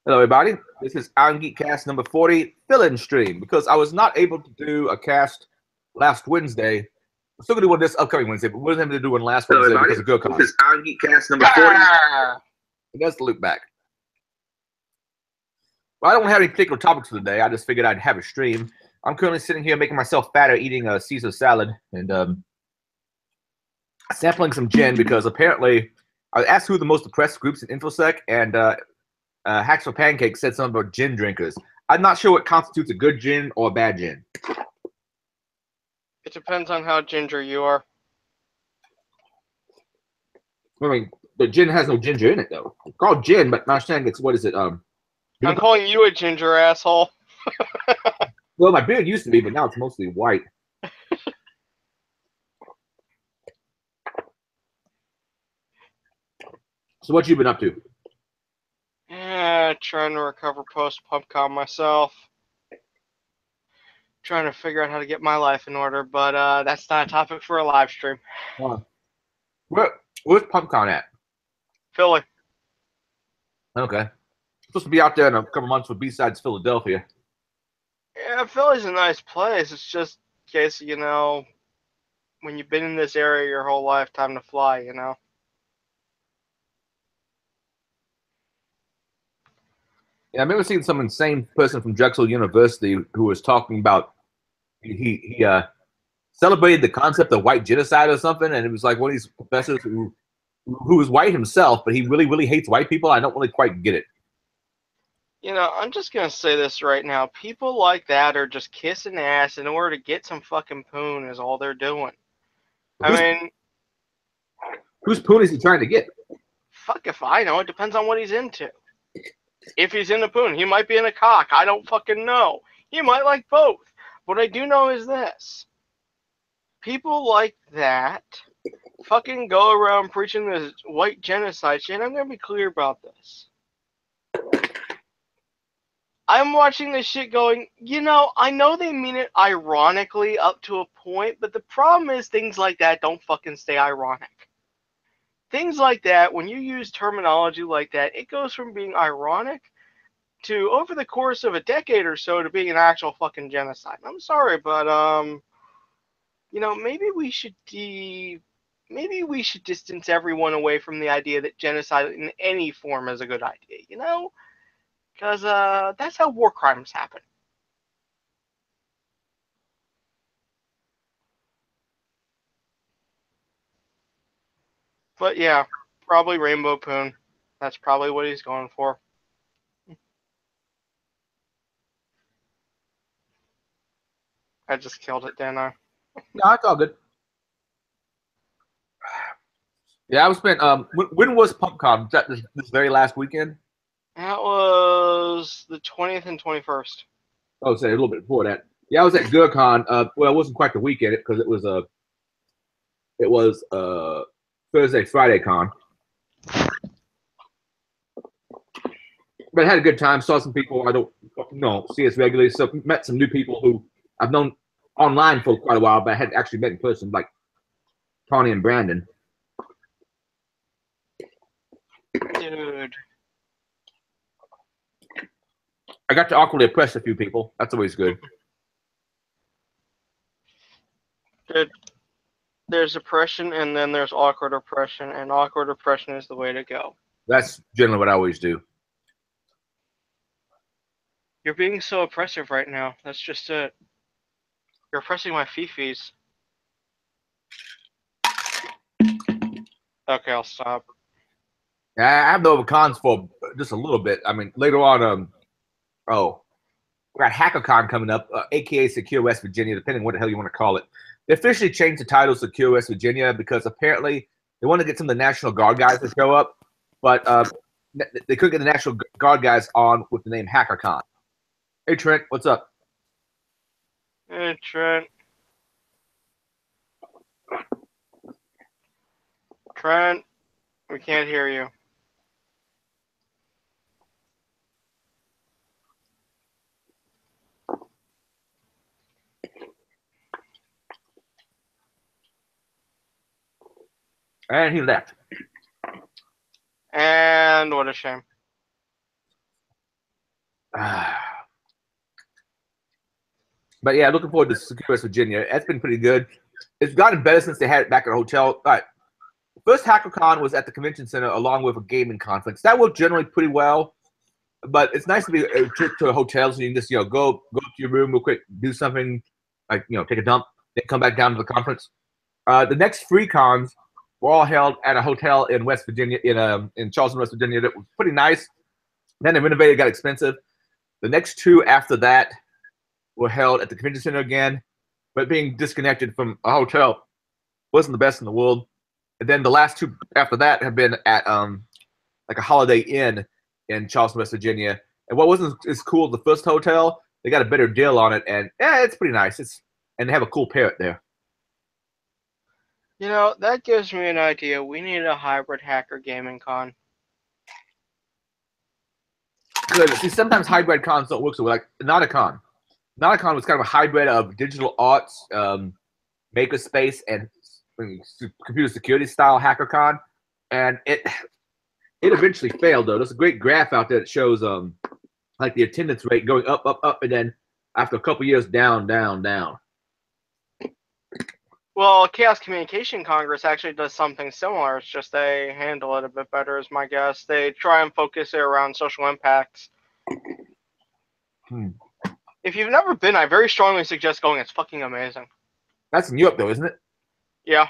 Hello, everybody. This is Irongeek Cast number 40 fill-in stream because I was not able to do a cast last Wednesday. I'm still going to do one this upcoming Wednesday, but wasn't able to do one last Wednesday because of GoCon. This is Irongeek Cast number 40. And that's the loop back. Well, I don't have any particular topics for the day. I just figured I'd have a stream. I'm currently sitting here making myself fatter, eating a Caesar salad and sampling some gin because apparently I asked who the most oppressed groups in InfoSec, and Hacks for Pancakes said something about gin drinkers. I'm not sure what constitutes a good gin or a bad gin. It depends on how ginger you are. I mean, the gin has no ginger in it, though. It's called gin, but not saying it's, what is it? I'm calling you a ginger asshole. Well, my beard used to be, but now it's mostly white. So what you been up to? Trying to recover post-PubCon myself. Trying to figure out how to get my life in order, but that's not a topic for a live stream. Where's PubCon at? Philly. Okay. Supposed to be out there in a couple months with B-Sides Philadelphia. Yeah, Philly's a nice place. It's just in case, you know, when you've been in this area your whole life, time to fly, you know? Yeah, I remember seeing some insane person from Drexel University who was talking about he celebrated the concept of white genocide or something, and it was like one of these professors who was white himself, but he really hates white people. I don't really quite get it. You know, I'm just going to say this right now. People like that are just kissing ass in order to get some fucking poon is all they're doing. Whose poon is he trying to get? Fuck if I know. It depends on what he's into. If he's in a poon, he might be in a cock. I don't fucking know. He might like both. What I do know is this. People like that fucking go around preaching this white genocide shit. I'm going to be clear about this. I'm watching this shit going, you know, I know they mean it ironically up to a point, but the problem is things like that don't fucking stay ironic. Things like that, when you use terminology like that, it goes from being ironic to, over the course of a decade or so, to being an actual fucking genocide. I'm sorry, but, you know, maybe we should distance everyone away from the idea that genocide in any form is a good idea, you know? Because that's how war crimes happen. But yeah, probably Rainbow Poon. That's probably what he's going for. I just killed it, didn't I? No, it's all good. Yeah, I was spent. When was PubCon? Was that this very last weekend? That was the 20th and 21st. Oh, say a little bit before that. Yeah, I was at GoCon. Well, it wasn't quite the weekend because it was Thursday, Friday con. But I had a good time. Saw some people I don't see us regularly. So met some new people who I've known online for quite a while, but I hadn't actually met in person, like Tawny and Brandon. Dude. I got to awkwardly oppress a few people. That's always good. Good. There's oppression, and then there's awkward oppression, and awkward oppression is the way to go. That's generally what I always do. You're being so oppressive right now. That's just it. You're oppressing my fifis. Okay, I'll stop. I have the cons for just a little bit. I mean, later on, we got HackerCon coming up, aka Secure West Virginia, depending on what the hell you want to call it. They officially changed the title Secure West Virginia because apparently they want to get some of the National Guard guys to show up, but they couldn't get the National Guard guys on with the name HackerCon. Hey, Trent, what's up? Hey, Trent. Trent, we can't hear you. And he left. And what a shame. But yeah, looking forward to Secure West Virginia. That's been pretty good. It's gotten better since they had it back at a hotel. All right. First HackerCon was at the convention center along with a gaming conference. That worked generally pretty well. But it's nice to be a trip to a hotel so you can just, go to your room real quick, do something like, take a dump, then come back down to the conference. The next free cons were all held at a hotel in West Virginia, in Charleston, West Virginia. That was pretty nice. Then they renovated, got expensive. The next two after that were held at the convention center again, but being disconnected from a hotel wasn't the best in the world. And then the last two after that have been at like a Holiday Inn in Charleston, West Virginia. And what wasn't as cool as the first hotel, they got a better deal on it, and it's pretty nice. And they have a cool parrot there. That gives me an idea. We need a hybrid hacker gaming con. Good. See, sometimes hybrid cons don't work so well. Like Nauticon. Nauticon was kind of a hybrid of digital arts, makerspace, and computer security style hacker con, and it eventually failed though. There's a great graph out there that shows like the attendance rate going up, up, up, and then after a couple years down, down, down. Well, Chaos Communication Congress actually does something similar. It's just they handle it a bit better, is my guess. They try and focus it around social impacts. If you've never been, I very strongly suggest going. It's fucking amazing. That's in Europe, though, isn't it? Yeah.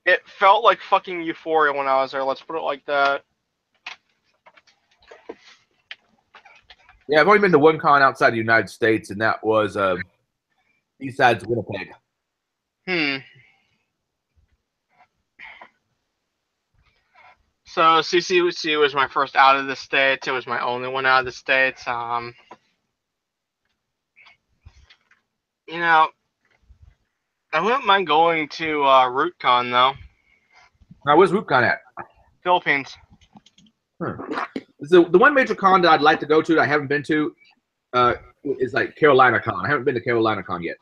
It felt like fucking Euphoria when I was there. Let's put it like that. Yeah, I've only been to one con outside the United States, and that was Eastside's Winnipeg. So CCC was my first out of the States. It was my only one out of the States. I wouldn't mind going to RootCon, though. Now, where's RootCon at? Philippines. So the one major con that I'd like to go to that I haven't been to is like Carolina Con. I haven't been to Carolina Con yet.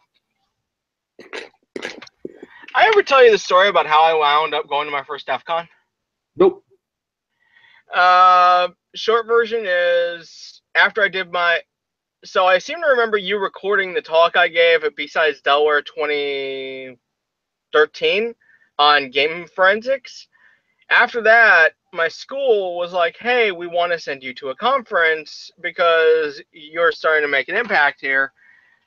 I ever tell you the story about how I wound up going to my first DEF CON? Nope. Short version is after I did my... So I seem to remember you recording the talk I gave at B-Sides Delaware 2013 on game forensics. After that, my school was like, hey, we want to send you to a conference because you're starting to make an impact here.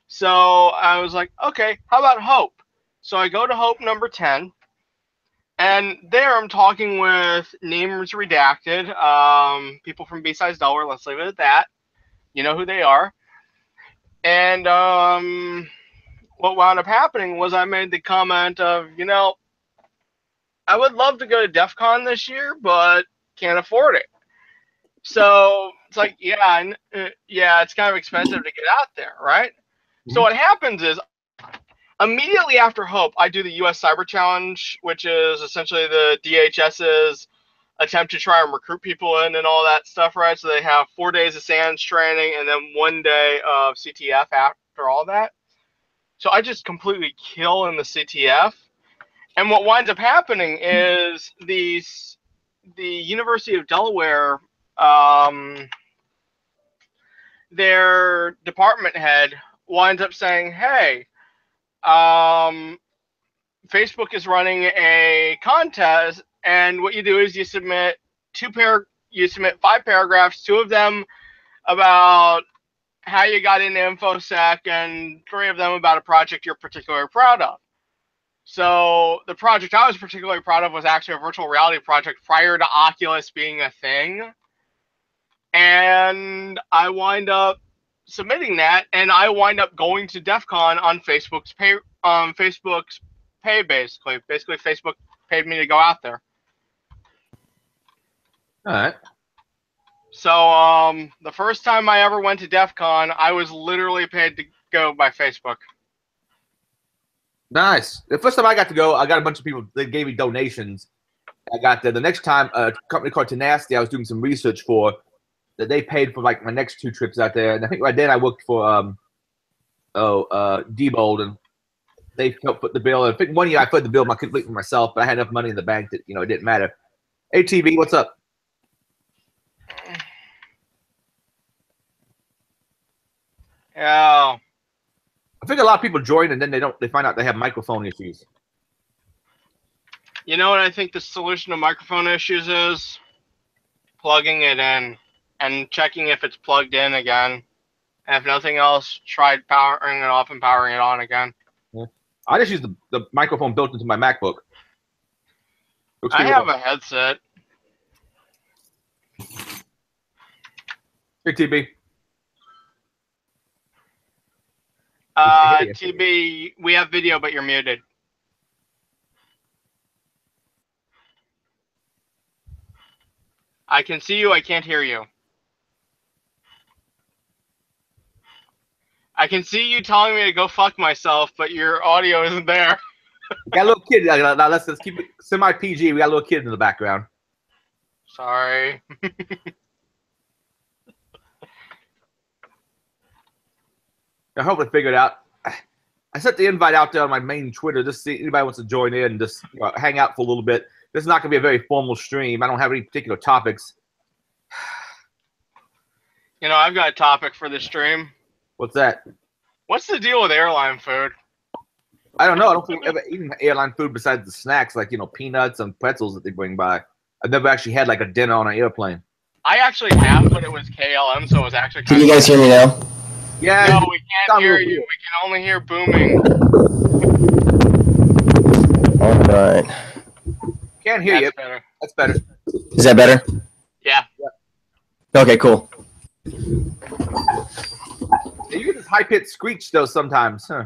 So I was like, okay, how about Hope? So I go to Hope number 10, and there I'm talking with names redacted, people from B-Sides Delaware, let's leave it at that. You know who they are. And what wound up happening was I made the comment of, I would love to go to DEF CON this year, but can't afford it. So it's like, yeah, it's kind of expensive to get out there, right? Mm-hmm. So what happens is, immediately after Hope, I do the U.S. Cyber Challenge, which is essentially the DHS's attempt to try and recruit people in and all that stuff, right? So they have 4 days of SANS training and then 1 day of CTF after all that. So I just completely kill in the CTF. And what winds up happening is the University of Delaware, their department head winds up saying, hey, Facebook is running a contest, and what you do is you submit 5 paragraphs, 2 of them about how you got into InfoSec, and 3 of them about a project you're particularly proud of. So the project I was particularly proud of was actually a virtual reality project prior to Oculus being a thing. And I wind up submitting that, and I wind up going to DEF CON on Facebook's pay, basically. Basically, Facebook paid me to go out there. All right. So the first time I ever went to DEF CON, I was literally paid to go by Facebook. Nice. The first time I got to go, I got a bunch of people that gave me donations. I got there. The next time, a company called Tenacity, I was doing some research for, that they paid for like my next 2 trips out there. And I think right then I worked for Diebold, and they helped put the bill. I think 1 year I put the bill completely for myself, but I had enough money in the bank that, it didn't matter. Hey, TV, what's up? Yeah. I think a lot of people join and then they find out they have microphone issues. You know what I think the solution to microphone issues is? Plugging it in and checking if it's plugged in again. And if nothing else, try powering it off and powering it on again. Yeah. I just use the microphone built into my MacBook. I have a headset. Hey, TB. TB, we have video, but you're muted. I can see you, I can't hear you. I can see you telling me to go fuck myself, but your audio isn't there. We got a little kid. Now let's keep it semi-PG. We got a little kid in the background. Sorry. I hope I figured out. I sent the invite out there on my main Twitter. Just see if anybody wants to join in and just hang out for a little bit. This is not going to be a very formal stream. I don't have any particular topics. You know, I've got a topic for the stream. What's that? What's the deal with airline food? I don't know. I don't think I've ever eaten airline food besides the snacks, like, peanuts and pretzels that they bring by. I've never actually had, like, a dinner on an airplane. I actually have, but it was KLM, so it was actually Can you guys hear me now? Yeah. No, we can't hear you. We can only hear booming. All right. Can't hear you. Better. That's better. Is that better? Yeah. Okay, cool. You get this high-pitched screech, though, sometimes, huh?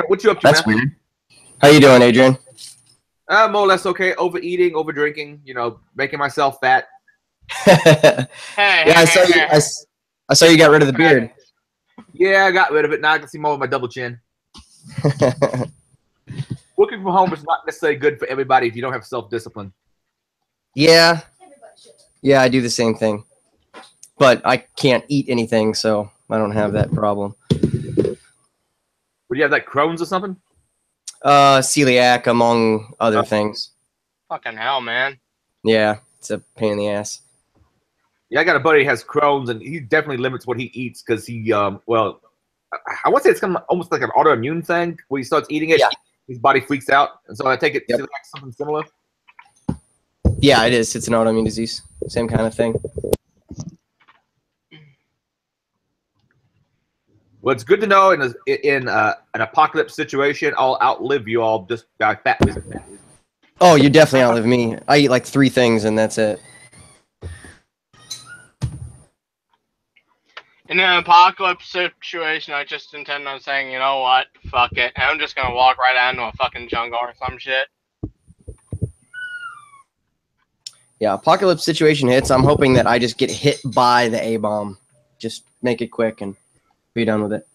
What you up to, That's man? weird. How you doing, Adrian? More or less okay. Overeating, overdrinking, making myself fat. Hey, Yeah, I saw you got rid of the beard. Yeah, I got rid of it. Now I can see more of my double chin. Working from home is not necessarily good for everybody if you don't have self-discipline. Yeah. Yeah, I do the same thing. But I can't eat anything, so I don't have that problem. Would you have, like, Crohn's or something? Celiac, among other things. Fucking hell, man. Yeah, it's a pain in the ass. Yeah, I got a buddy who has Crohn's, and he definitely limits what he eats because he, I want to say it's kind of almost like an autoimmune thing. When he starts eating it, his body freaks out. And so I take it to like something similar. Yeah, it is. It's an autoimmune disease. Same kind of thing. Well, it's good to know in an apocalypse situation, I'll outlive you all just by fat. Oh, you definitely outlive me. I eat like 3 things, and that's it. In an apocalypse situation, I just intend on saying, you know what, fuck it. And I'm just gonna walk right out into a fucking jungle or some shit. Yeah, apocalypse situation hits. I'm hoping that I just get hit by the A-bomb. Just make it quick and be done with it.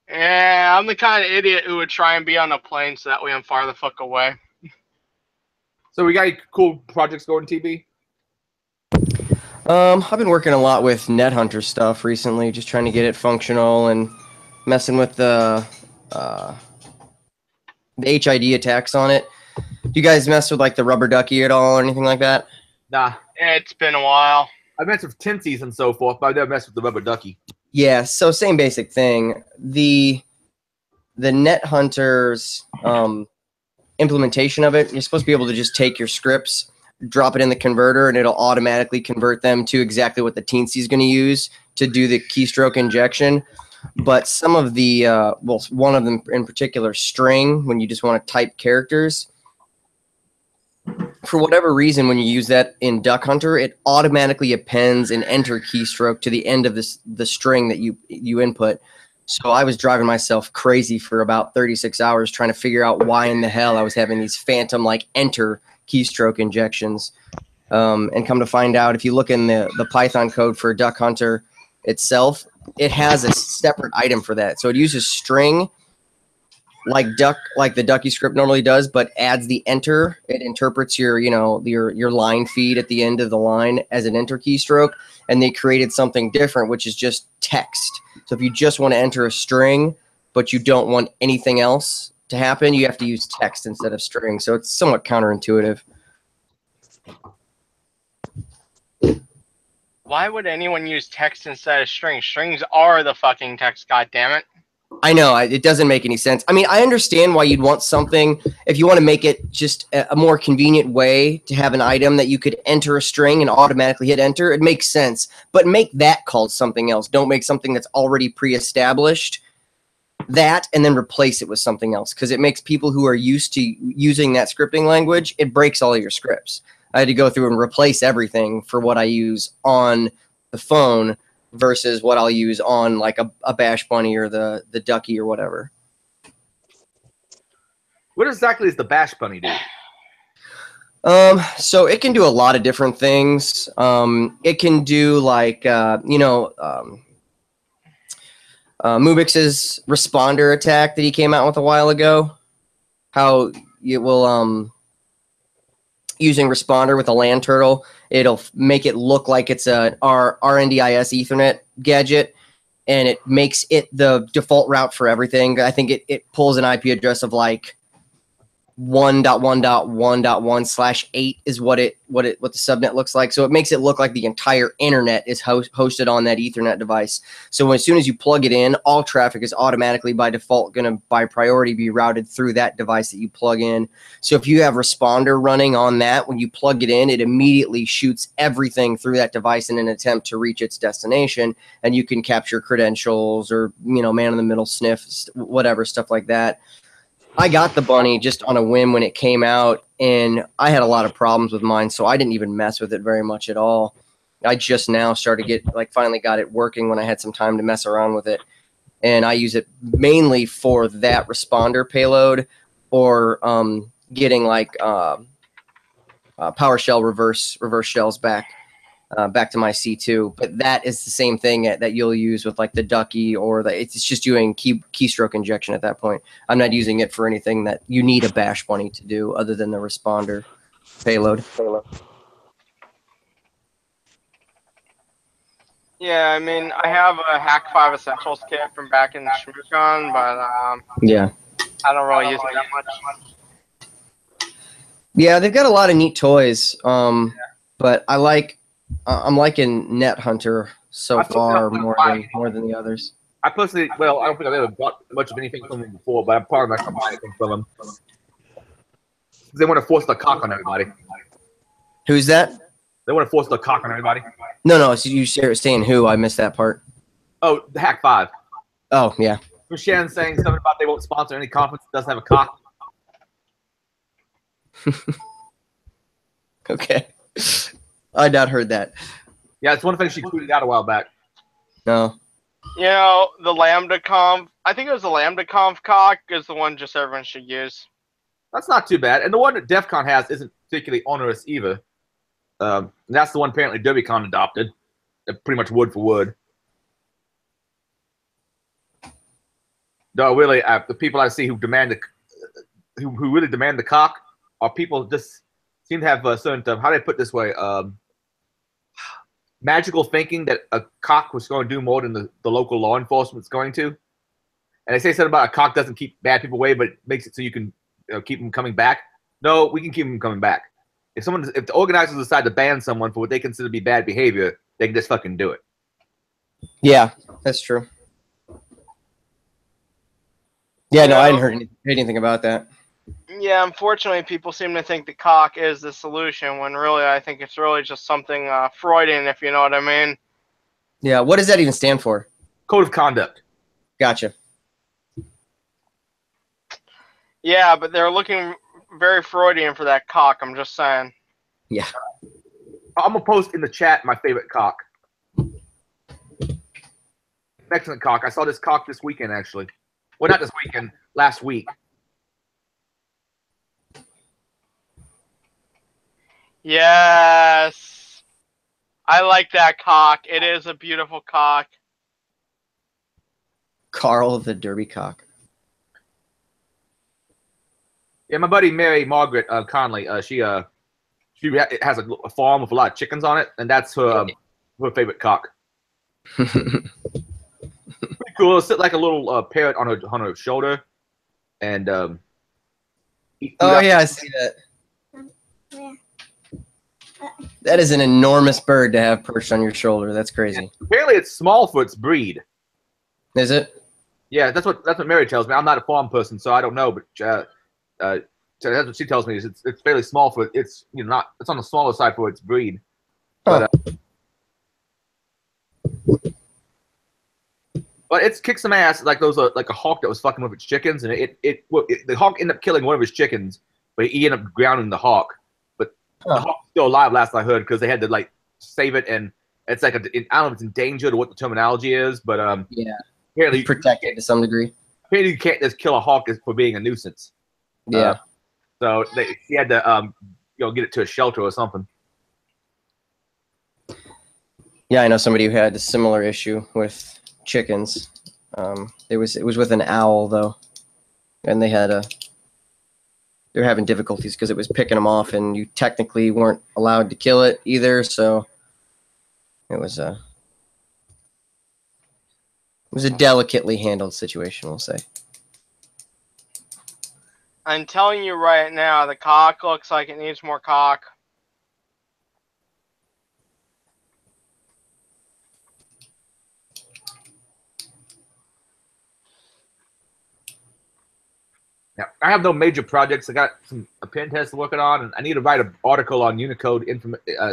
Yeah, I'm the kind of idiot who would try and be on a plane so that way I'm far the fuck away. So we got any cool projects going, TB? I've been working a lot with NetHunter stuff recently, just trying to get it functional and messing with the HID attacks on it. Do you guys mess with like the rubber ducky at all or anything like that? Nah. It's been a while. I messed with Tensies and so forth, but I never messed with the rubber ducky. Yeah, so same basic thing. The NetHunter's implementation of it, you're supposed to be able to just take your scripts, drop it in the converter, and it'll automatically convert them to exactly what the teensy is going to use to do the keystroke injection. But some of the, one of them in particular, string, when you just want to type characters, for whatever reason, when you use that in Duck Hunter, it automatically appends an enter keystroke to the end of the string that you input. So I was driving myself crazy for about 36 hours trying to figure out why in the hell I was having these phantom like enter keystroke injections. And come to find out, if you look in the Python code for Duck Hunter itself, it has a separate item for that. So it uses string like the ducky script normally does, but adds the enter. It interprets your line feed at the end of the line as an enter keystroke, and they created something different, which is just text. So if you just want to enter a string, but you don't want anything else to happen, you have to use text instead of string. So it's somewhat counterintuitive. Why would anyone use text instead of strings? Strings are the fucking text, goddammit. I know, it doesn't make any sense. I mean, I understand why you'd want something, if you want to make it just a more convenient way to have an item that you could enter a string and automatically hit enter, it makes sense. But make that called something else. Don't make something that's already pre-established that and then replace it with something else, because it makes people who are used to using that scripting language, it breaks all of your scripts. I had to go through and replace everything for what I use on the phone versus what I'll use on like a Bash Bunny or the Ducky or whatever. What exactly does the Bash Bunny do? So it can do a lot of different things. It can do like, Mubix's responder attack that he came out with a while ago. How it will, using responder with a land turtle, it'll make it look like it's a RNDIS Ethernet gadget, and it makes it the default route for everything. I think it pulls an IP address of like 1.1.1.1/8 is what the subnet looks like. So it makes it look like the entire internet is hosted on that Ethernet device. So as soon as you plug it in, all traffic is automatically by default going to by priority be routed through that device that you plug in. So if you have responder running on that, when you plug it in, it immediately shoots everything through that device in an attempt to reach its destination, and you can capture credentials or man in the middle sniff, whatever, stuff like that. I got the Bunny just on a whim when it came out, and I had a lot of problems with mine, so I didn't even mess with it very much at all. I just now finally got it working when I had some time to mess around with it, and I use it mainly for that responder payload or getting like PowerShell reverse shells back to my C2. But that is the same thing that you'll use with like the Ducky or it's just doing keystroke injection at that point. I'm not using it for anything that you need a Bash Bunny to do other than the responder payload. Yeah, I mean, I have a Hack 5 Essentials kit from back in ShmooCon, but yeah, I don't really use it that much. Yeah, they've got a lot of neat toys, but I'm liking Net Hunter so far more than the others. I personally, I don't think I've ever bought much of anything from them before, but I'm probably not going to buy anything from them. They want to force the cock on everybody. Who's that? They want to force the cock on everybody. No, so you saying who? I missed that part. Oh, the Hack 5. Oh, yeah. Shannon saying something about they won't sponsor any conference that doesn't have a cock. Okay. I'd not heard that. Yeah, it's one thing she tweeted out a while back. No. The Lambda Conf, I think it was the Lambda Conf cock is the one just everyone should use. That's not too bad. And the one that DEF CON has isn't particularly onerous either. That's the one apparently DerbyCon adopted. Pretty much word for word. No, really, the people I see who who really demand the cock are people just seem to have a certain, how do I put it this way, magical thinking that a cock was going to do more than the local law enforcement's going to. And they say something about a cock doesn't keep bad people away, but it makes it so you can keep them coming back. No, we can keep them coming back. If the organizers decide to ban someone for what they consider to be bad behavior, they can just fucking do it. Yeah, that's true. Yeah, no, I hadn't heard anything about that. Yeah, unfortunately, people seem to think the cock is the solution, when really I think it's really just something Freudian, if you know what I mean. Yeah, what does that even stand for? Code of conduct. Gotcha. Yeah, but they're looking very Freudian for that cock, I'm just saying. Yeah. I'm going to post in the chat my favorite cock. Excellent cock. I saw this cock this weekend, actually. Well, not this weekend, last week. Yes. I like that cock. It is a beautiful cock. Carl the Derby Cock. Yeah, my buddy Mary Margaret Conley, she has a farm with a lot of chickens on it, and that's her favorite cock. Pretty cool. It'll sit like a little parrot on her shoulder, and oh yeah, I see that. That is an enormous bird to have perched on your shoulder. That's crazy. Apparently, it's Smallfoot's breed. Is it? Yeah, that's what Mary tells me. I'm not a farm person, so I don't know, but so that's what she tells me. Is it's fairly small for it's it's on the smaller side for its breed, but but it's kicked some ass. Like those like a hawk that was fucking with its chickens, and the hawk ended up killing one of his chickens, but he ended up drowning the hawk. But the hawk's still alive, last I heard, because they had to like save it, and it's like I don't know if it's endangered or what the terminology is, but yeah. Apparently, protected to some degree. Apparently, you can't just kill a hawk for being a nuisance. Yeah. So he had to, get it to a shelter or something. Yeah, I know somebody who had a similar issue with chickens. It was with an owl though, and they're having difficulties because it was picking them off, and you technically weren't allowed to kill it either. So it was a delicately handled situation, we'll say. I'm telling you right now, the cock looks like it needs more cock. Yeah, I have no major projects. I got a pen test working on, and I need to write an article on Unicode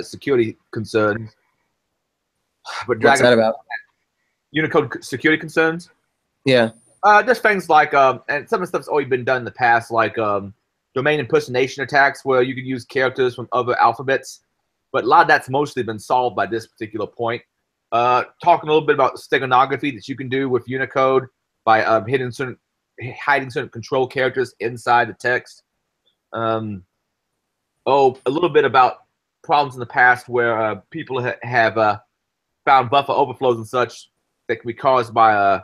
security concerns. But what's that about? Unicode security concerns? Yeah. Just things like, and some of the stuff's already been done in the past, like domain impersonation attacks, where you can use characters from other alphabets. But a lot of that's mostly been solved by this particular point. Talking a little bit about steganography that you can do with Unicode by hiding certain control characters inside the text. A little bit about problems in the past where people have found buffer overflows and such that can be caused by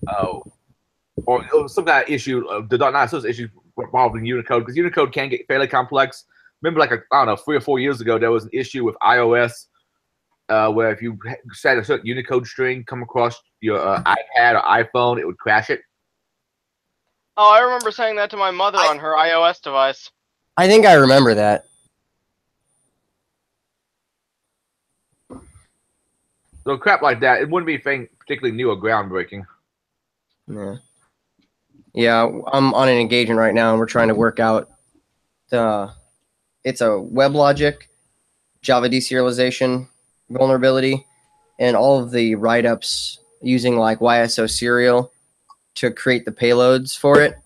or some kind of issue, not issue involving Unicode, because Unicode can get fairly complex. Remember, like, I don't know, 3 or 4 years ago, there was an issue with iOS where if you set a certain Unicode string come across your iPad or iPhone, it would crash it. Oh, I remember saying that to my mother on her iOS device. I think I remember that. So crap like that, it wouldn't be anything particularly new or groundbreaking. Yeah. Yeah, I'm on an engagement right now, and we're trying to work out it's a WebLogic Java deserialization vulnerability, and all of the write-ups using like YSO serial to create the payloads for it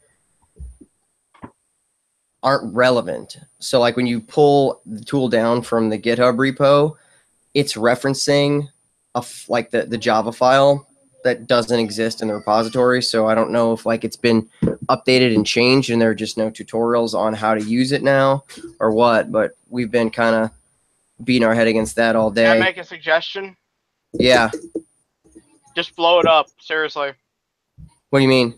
aren't relevant. So like when you pull the tool down from the GitHub repo, it's referencing like the Java file that doesn't exist in the repository. So I don't know if like it's been updated and changed and there are just no tutorials on how to use it now or what, but we've been kind of beating our head against that all day. Can I make a suggestion? Yeah. Just blow it up, seriously. What do you mean?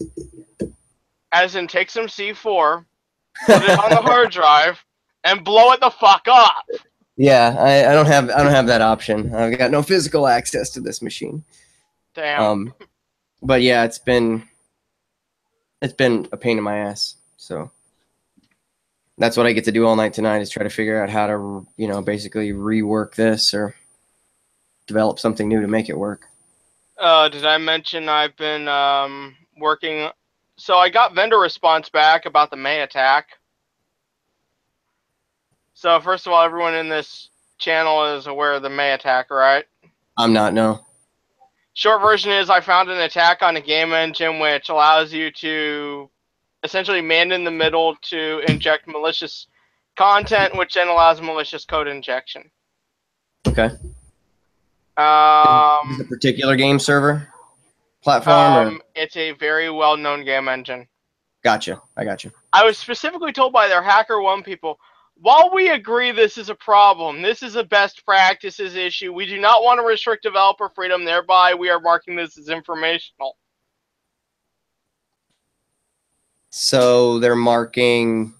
As in, take some C4, put it on the hard drive, and blow it the fuck up. Yeah, I don't have that option. I've got no physical access to this machine. Damn. But yeah, it's been a pain in my ass. So that's what I get to do all night tonight, is try to figure out how to, basically rework this or develop something new to make it work. Did I mention I've been working? So I got vendor response back about the May attack. So first of all, everyone in this channel is aware of the May attack, right? I'm not, no. Short version is I found an attack on a game engine which allows you to essentially man in the middle to inject malicious content, which then allows malicious code injection. Okay. Is it a particular game server platform? It's a very well-known game engine. Gotcha. I gotcha. I was specifically told by their HackerOne people, while we agree this is a problem, this is a best practices issue, we do not want to restrict developer freedom, thereby we are marking this as informational. So they're marking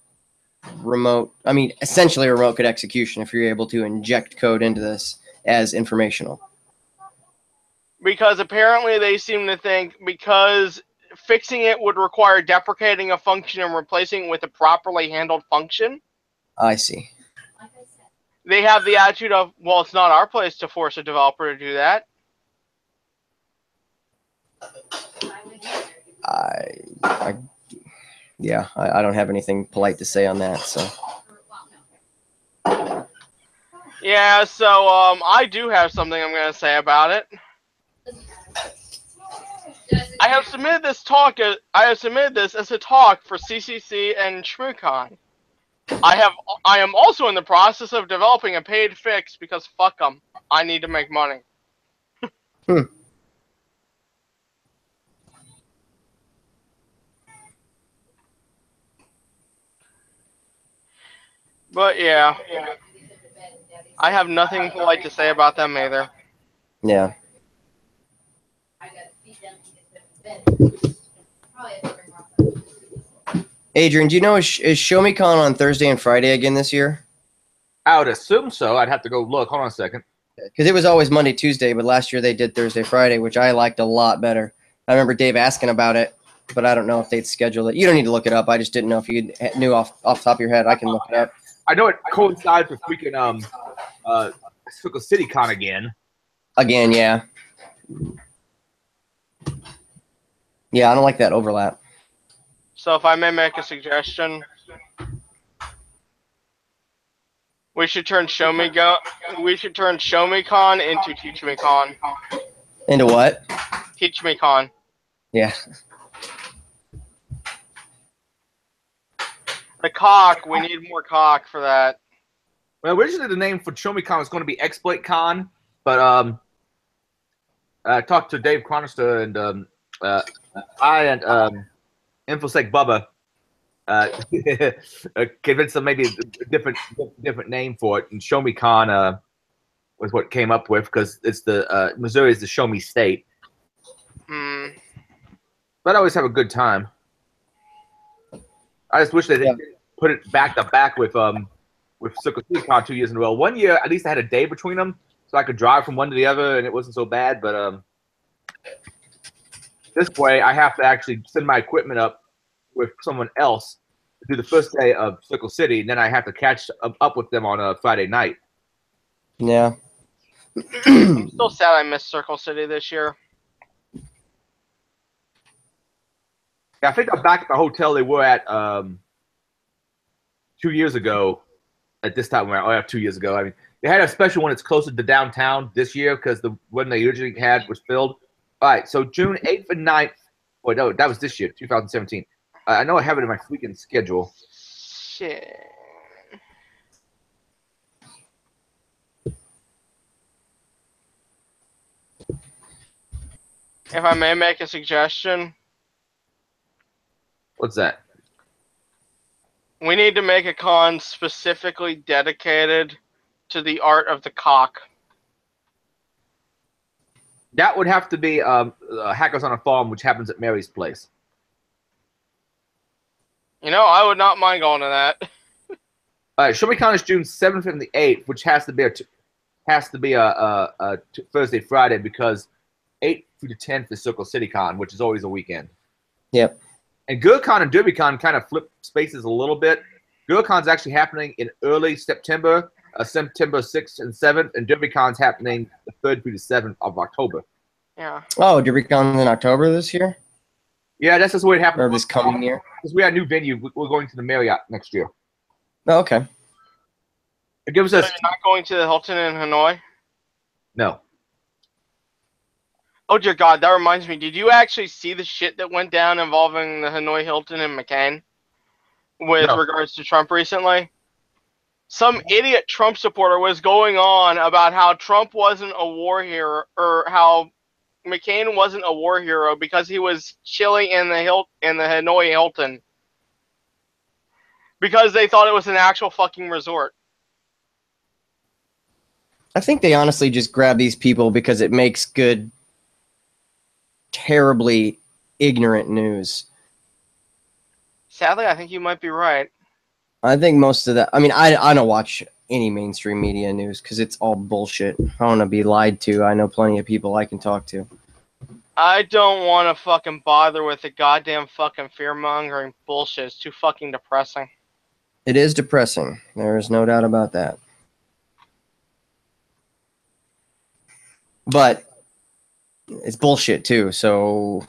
essentially remote code execution if you're able to inject code into this as informational. Because apparently they seem to think because fixing it would require deprecating a function and replacing it with a properly handled function. I see. They have the attitude of, well, it's not our place to force a developer to do that. Yeah, I don't have anything polite to say on that. So. Yeah, so I do have something I'm going to say about it. I have submitted this as a talk for CCC and ShmooCon. I am also in the process of developing a paid fix because fuck them. I need to make money. But yeah, I have nothing polite to say about them either. Yeah. Adrian, do you know is ShowMeCon on Thursday and Friday again this year? I would assume so. I'd have to go look. Hold on a second. Because it was always Monday, Tuesday, but last year they did Thursday, Friday, which I liked a lot better. I remember Dave asking about it, but I don't know if they'd scheduled it. You don't need to look it up. I just didn't know if you knew off the top of your head. I can look it up. I know it coincides with freaking Circle City Con again. Again, yeah. Yeah, I don't like that overlap. So if I may make a suggestion, we should turn ShowMeCon into TeachMeCon. Into what? TeachMeCon. Yeah. The cock, we need more cock for that. Well, originally the name for ShowMeCon was going to be ExploitCon, but I talked to Dave Chronister and I and InfoSec Bubba convinced them maybe a different name for it, and ShowMeCon was what came up with because it's the Missouri is the Show Me state. But I always have a good time. I just wish they didn't put it back to back with Circle City Con 2 years in a row. 1 year at least I had a day between them, so I could drive from one to the other, and it wasn't so bad. But this way, I have to actually send my equipment up with someone else to do the first day of Circle City, and then I have to catch up with them on a Friday night. Yeah. I'm still sad I missed Circle City this year. Yeah, I think I'm back at the hotel they were at 2 years ago. At this time, 2 years ago. I mean, they had a special one that's closer to downtown this year because the one they usually had was filled. All right, so June 8th and 9th. Oh, no, that was this year, 2017. I know I have it in my freaking schedule. Shit. If I may make a suggestion. What's that? We need to make a con specifically dedicated to the art of the cock. That would have to be Hackers on a Farm, which happens at Mary's place. You know, I would not mind going to that. All right, ShowMeCon is June 7th and the 8th, which has to be a Thursday, Friday, because 8th through the 10th is Circle City Con, which is always a weekend. Yep. And GurCon and DerbyCon kind of flip spaces a little bit. GurCon's actually happening in early September, September 6th and 7th, and DerbyCon's happening the 3rd through the 7th of October. Yeah. Oh, DerbyCon's in October this year? Yeah, that's just the way it happened. Or this coming year? Because we had a new venue. We're going to the Marriott next year. Oh, okay. It gives us... So you're not going to the Hilton in Hanoi? No. Oh, dear God, that reminds me. Did you actually see the shit that went down involving the Hanoi Hilton and McCain with regards to Trump recently? Some idiot Trump supporter was going on about how Trump wasn't a war hero, or how McCain wasn't a war hero because he was chilling in the Hanoi Hilton because they thought it was an actual fucking resort. I think they honestly just grab these people because it makes good, terribly ignorant news. Sadly, I think you might be right. I think most of that. I mean, I don't watch any mainstream media news because it's all bullshit. I don't want to be lied to. I know plenty of people I can talk to. I don't want to fucking bother with the goddamn fucking fear-mongering bullshit. It's too fucking depressing. It is depressing. There is no doubt about that. But it's bullshit too. So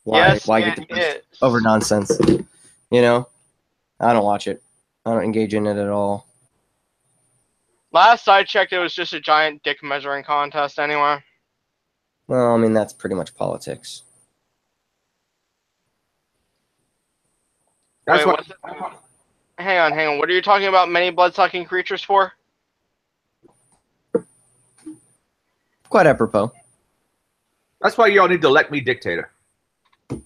why get depressed over nonsense? You know, I don't watch it. I don't engage in it at all. Last I checked, it was just a giant dick measuring contest anyway. Well, I mean, that's pretty much politics. Wait, hang on. What are you talking about many blood-sucking creatures for? Quite apropos. That's why y'all need to elect me dictator. Well,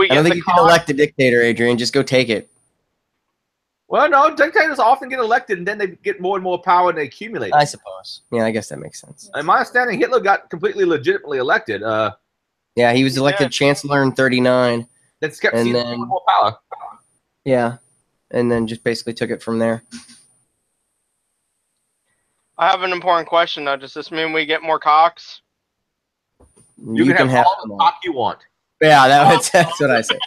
I don't think you can elect a dictator, Adrian. Just go take it. Well, no, dictators often get elected, and then they get more and more power, and they accumulate. I suppose. Yeah, I guess that makes sense. In my understanding, Hitler got completely legitimately elected. Yeah, he was elected chancellor in '39. Then kept seizing more power. Yeah, and then just basically took it from there. I have an important question, though. Does this mean we get more cocks? You can have all the cock you want. Yeah, that's what I say.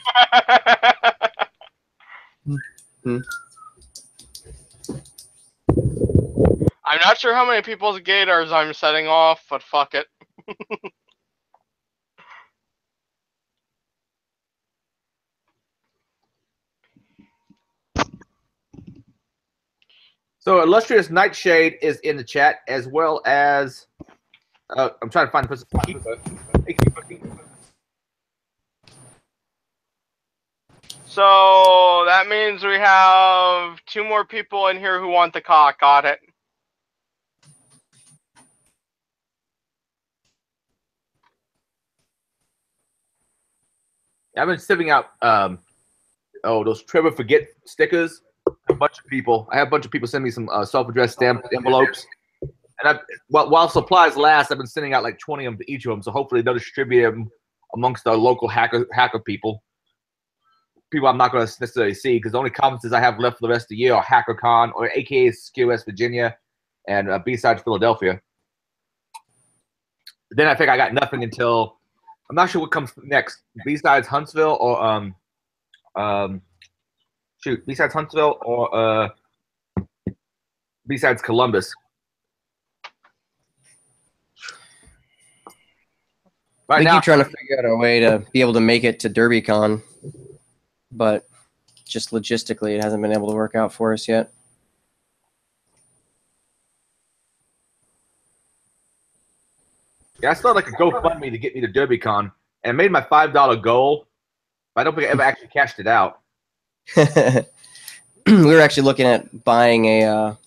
I'm not sure how many people's gators I'm setting off, but fuck it. So illustrious Nightshade is in the chat, as well as I'm trying to find the person. So that means we have 2 more people in here who want the cock. Got it. I've been sending out those Trevor Forget stickers. A bunch of people. I have a bunch of people send me some self-addressed stamped envelopes. And while supplies last, I've been sending out like 20 of them to each of them. So hopefully they'll distribute them amongst our local hacker people. People I'm not going to necessarily see, because the only conferences I have left for the rest of the year are HackerCon, or AKA Secure West Virginia, and B-Sides Philadelphia. Then I think I got nothing until, I'm not sure what comes next. B-Sides Huntsville or B-Sides Huntsville or B-Sides Columbus. We keep trying to figure out a way to be able to make it to DerbyCon, but just logistically, it hasn't been able to work out for us yet. Yeah, I started like a GoFundMe to get me to DerbyCon, and made my $5 goal. But I don't think I ever actually cashed it out. We were actually looking at buying a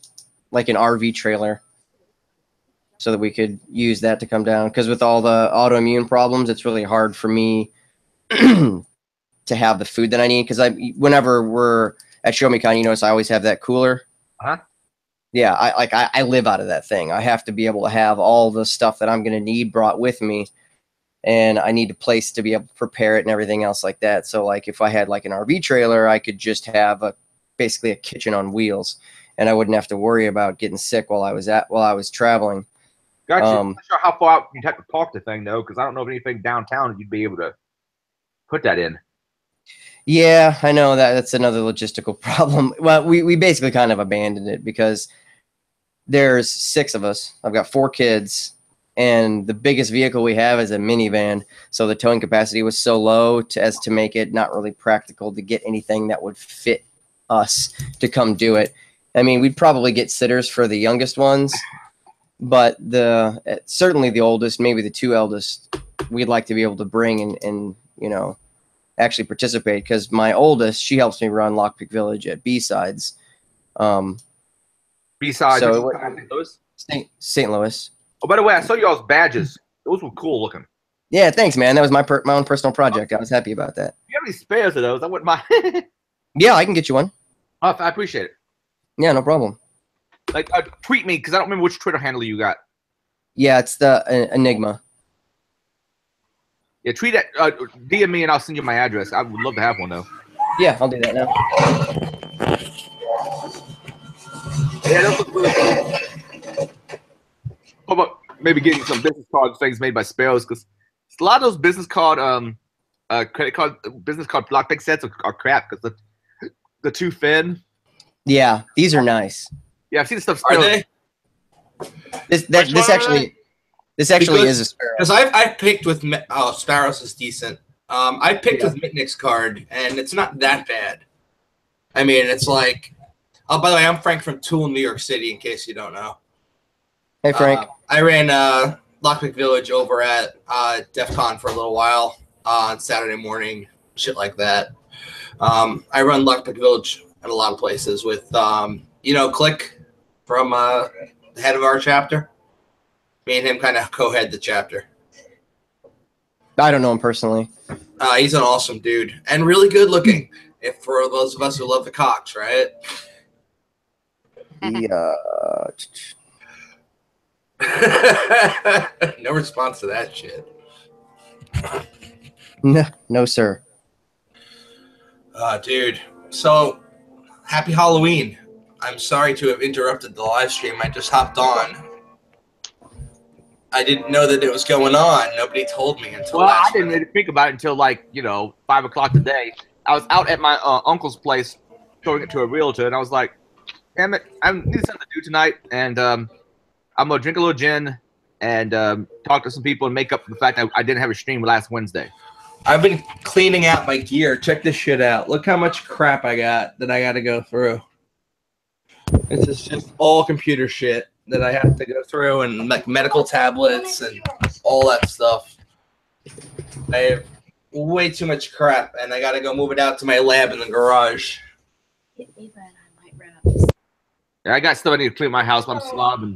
like an RV trailer so that we could use that to come down, because with all the autoimmune problems, it's really hard for me to have the food that I need, because whenever we're at Show Me Con, you notice I always have that cooler. Yeah, I live out of that thing. I have to be able to have all the stuff that I'm going to need brought with me, and I need a place to be able to prepare it and everything else like that. So like if I had like an RV trailer, I could just have basically a kitchen on wheels, and I wouldn't have to worry about getting sick while I was traveling. Gotcha. I'm not sure how far out you'd have to park the thing though, because I don't know of anything downtown you'd be able to put that in. Yeah, I know that's another logistical problem. Well, we basically kind of abandoned it because there's 6 of us. I've got 4 kids, and the biggest vehicle we have is a minivan. So the towing capacity was so low as to make it not really practical to get anything that would fit us to come do it. I mean, we'd probably get sitters for the youngest ones, but certainly the oldest, maybe the 2 eldest, we'd like to be able to bring and you know, actually participate, because my oldest, she helps me run Lockpick Village at B-Sides. B-Sides, so St. Louis. Oh, by the way, I saw y'all's badges. Those were cool looking. Yeah, thanks, man. That was my own personal project. I was happy about that. If you have any spares of those, I wouldn't mind. Yeah, I can get you one. Oh, I appreciate it. Yeah, no problem. Like, tweet me, because I don't remember which Twitter handle you got. Yeah, it's the Enigma. Yeah, tweet at DM me and I'll send you my address. I would love to have one though. Yeah, I'll do that now. Yeah, those look really cool. How about maybe getting some business card things made by Sparrows, because a lot of those business card credit card business card lockpick sets are crap because the too thin. Yeah, these are nice. Yeah, I've seen the stuff. Are they? This Which one are they? actually is a sparrow. Because I've picked with Sparrows is decent. I picked Yeah. with Mitnick's card, and it's not that bad. I mean, it's like. Oh, by the way, I'm Frank from Tool, New York City. In case you don't know. Hey, Frank. I ran Lockpick Village over at DEF CON for a little while on Saturday morning, shit like that. I run Lockpick Village at a lot of places with, Click from the head of our chapter. Me and him kind of co-head the chapter. I don't know him personally. He's an awesome dude and really good looking. If for those of us who love the cocks, right? No response to that shit. No, sir. Dude. So, happy Halloween. I'm sorry to have interrupted the live stream. I just hopped on. I didn't know that it was going on. Nobody told me until last I didn't really think about it until 5 o'clock today. I was out at my uncle's place showing it to a realtor, and I was like, damn it, I need something to do tonight, and I'm going to drink a little gin and talk to some people and make up for the fact that I didn't have a stream last Wednesday. I've been cleaning out my gear. Check this shit out. Look how much crap I got that I got to go through. This is just all computer shit that I have to go through, and like medical tablets and all that stuff. I have way too much crap, and I got to go move it out to my lab in the garage. Yeah, I got stuff I need to clean my house, but I'm slobbing.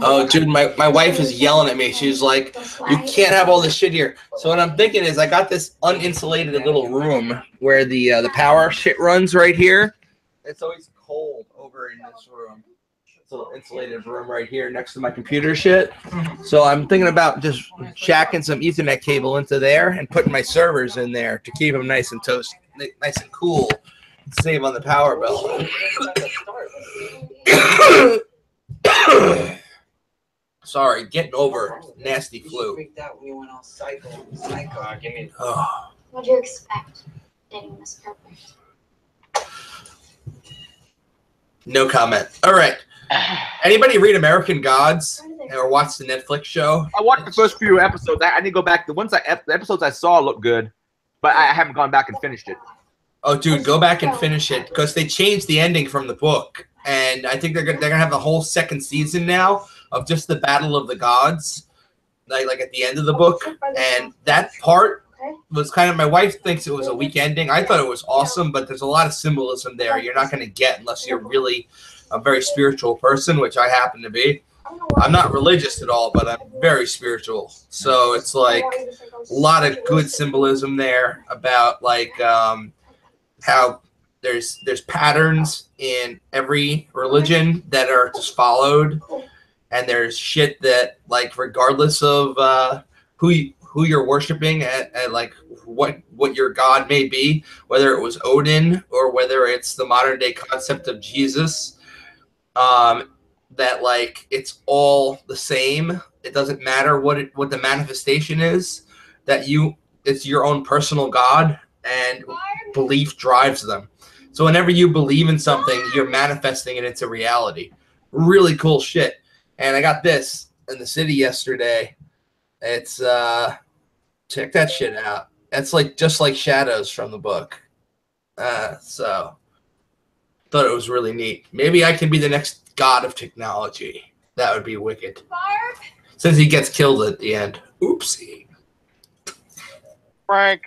Oh, dude, my wife is yelling at me. She's like, you can't have all this shit here. So what I'm thinking is I got this uninsulated little room where the power shit runs right here. It's always cold over in this room. It's a little insulated room right here next to my computer shit. So I'm thinking about just jacking some Ethernet cable into there and putting my servers in there to keep them nice and nice and cool. Save on the power bill. Sorry, getting over nasty flu. What'd you expect? Dating Miss Perfect. No comment. All right. Anybody read American Gods or watch the Netflix show? I watched the first few episodes. I need to go back. The episodes I saw looked good, but I haven't gone back and finished it. Oh, dude, go back and finish it because they changed the ending from the book, and I think they're gonna have a whole second season now of just the Battle of the Gods, like at the end of the book. And that part was kind of, my wife thinks it was a weak ending. I thought it was awesome, but there's a lot of symbolism there you're not gonna get unless you're really a very spiritual person, which I happen to be. I'm not religious at all, but I'm very spiritual. So it's like a lot of good symbolism there about how there's patterns in every religion that are just followed, and there's shit that, like, regardless of who you're worshiping and like what your god may be, whether it was Odin or whether it's the modern day concept of Jesus, that like it's all the same. It doesn't matter what the manifestation is, that it's your own personal god, and belief drives them. So whenever you believe in something, you're manifesting it into reality. Really cool shit. And I got this in the city yesterday. It's check that shit out. It's like just like Shadows from the book. So thought it was really neat. Maybe I can be the next god of technology. That would be wicked. Since he gets killed at the end. Oopsie. Frank.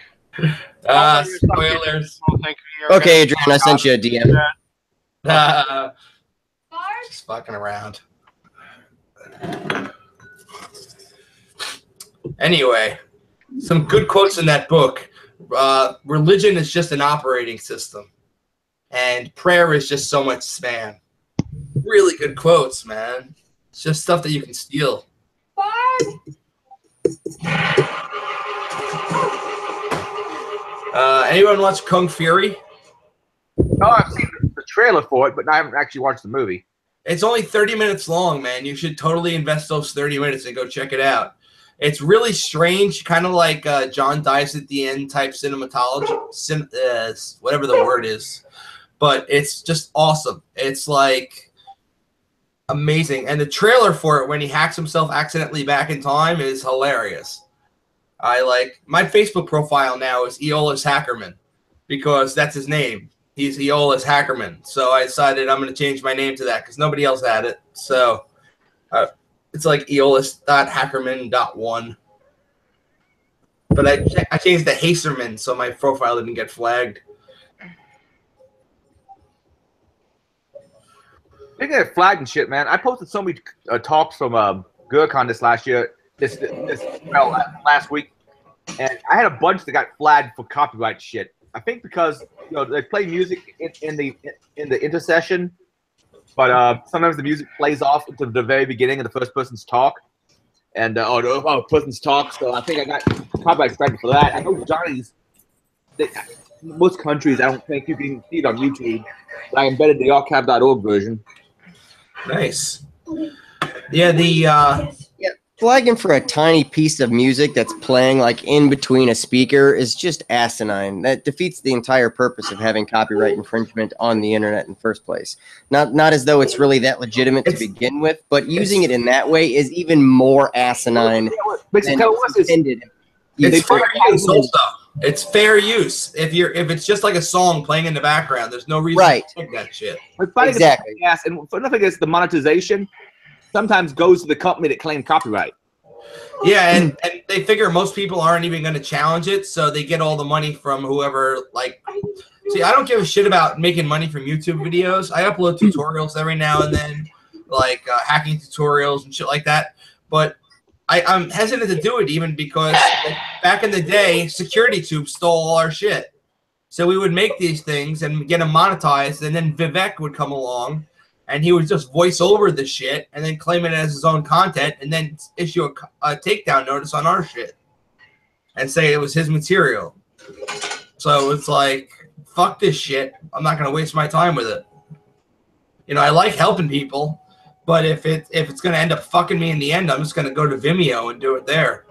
Spoilers. Okay, Adrian, I sent you a DM. Just fucking around. Anyway, some good quotes in that book. Religion is just an operating system, and prayer is just so much spam. Really good quotes, man. It's just stuff that you can steal. Anyone watch Kung Fury? Oh, I've seen the trailer for it, but I haven't actually watched the movie. It's only 30 minutes long, man. You should totally invest those 30 minutes and go check it out. It's really strange, kind of like John dies at the end type cinematology, whatever the word is. But it's just awesome. It's like amazing. And the trailer for it when he hacks himself accidentally back in time is hilarious. I like my Facebook profile now is Eolus Hackerman because that's his name. He's Eolus Hackerman. So I decided I'm going to change my name to that because nobody else had it. So it's like Eolus.Hackerman.1. But I changed the Haserman so my profile didn't get flagged. Speaking of flagged and shit, man, I posted so many talks from GurCon this last week, and I had a bunch that got flagged for copyright shit. I think because they play music in the intercession, but sometimes the music plays off into the very beginning of the first person's talk, and the person's talk. So I think I got copyright strike for that. I know Johnny's. Most countries, I don't think you can see it on YouTube, but I embedded the archive.org version. Nice. Yeah, flagging for a tiny piece of music that's playing like in between a speaker is just asinine. That defeats the entire purpose of having copyright infringement on the internet in the first place. Not as though it's really that legitimate to begin with, but using it in that way is even more asinine. It's fair use also. It's fair use. If it's just like a song playing in the background, there's no reason to take that shit. Exactly. Yes, and for nothing is the monetization sometimes goes to the company that claimed copyright. Yeah, and they figure most people aren't even going to challenge it, so they get all the money from whoever. See, I don't give a shit about making money from YouTube videos. I upload tutorials every now and then, like hacking tutorials and shit like that. But I'm hesitant to do it even because back in the day, SecurityTube stole all our shit. So we would make these things and get them monetized, and then Vivek would come along, and he would just voice over the shit and then claim it as his own content and then issue a takedown notice on our shit and say it was his material. So it's like, fuck this shit. I'm not going to waste my time with it. I like helping people. But if it's going to end up fucking me in the end, I'm just going to go to Vimeo and do it there.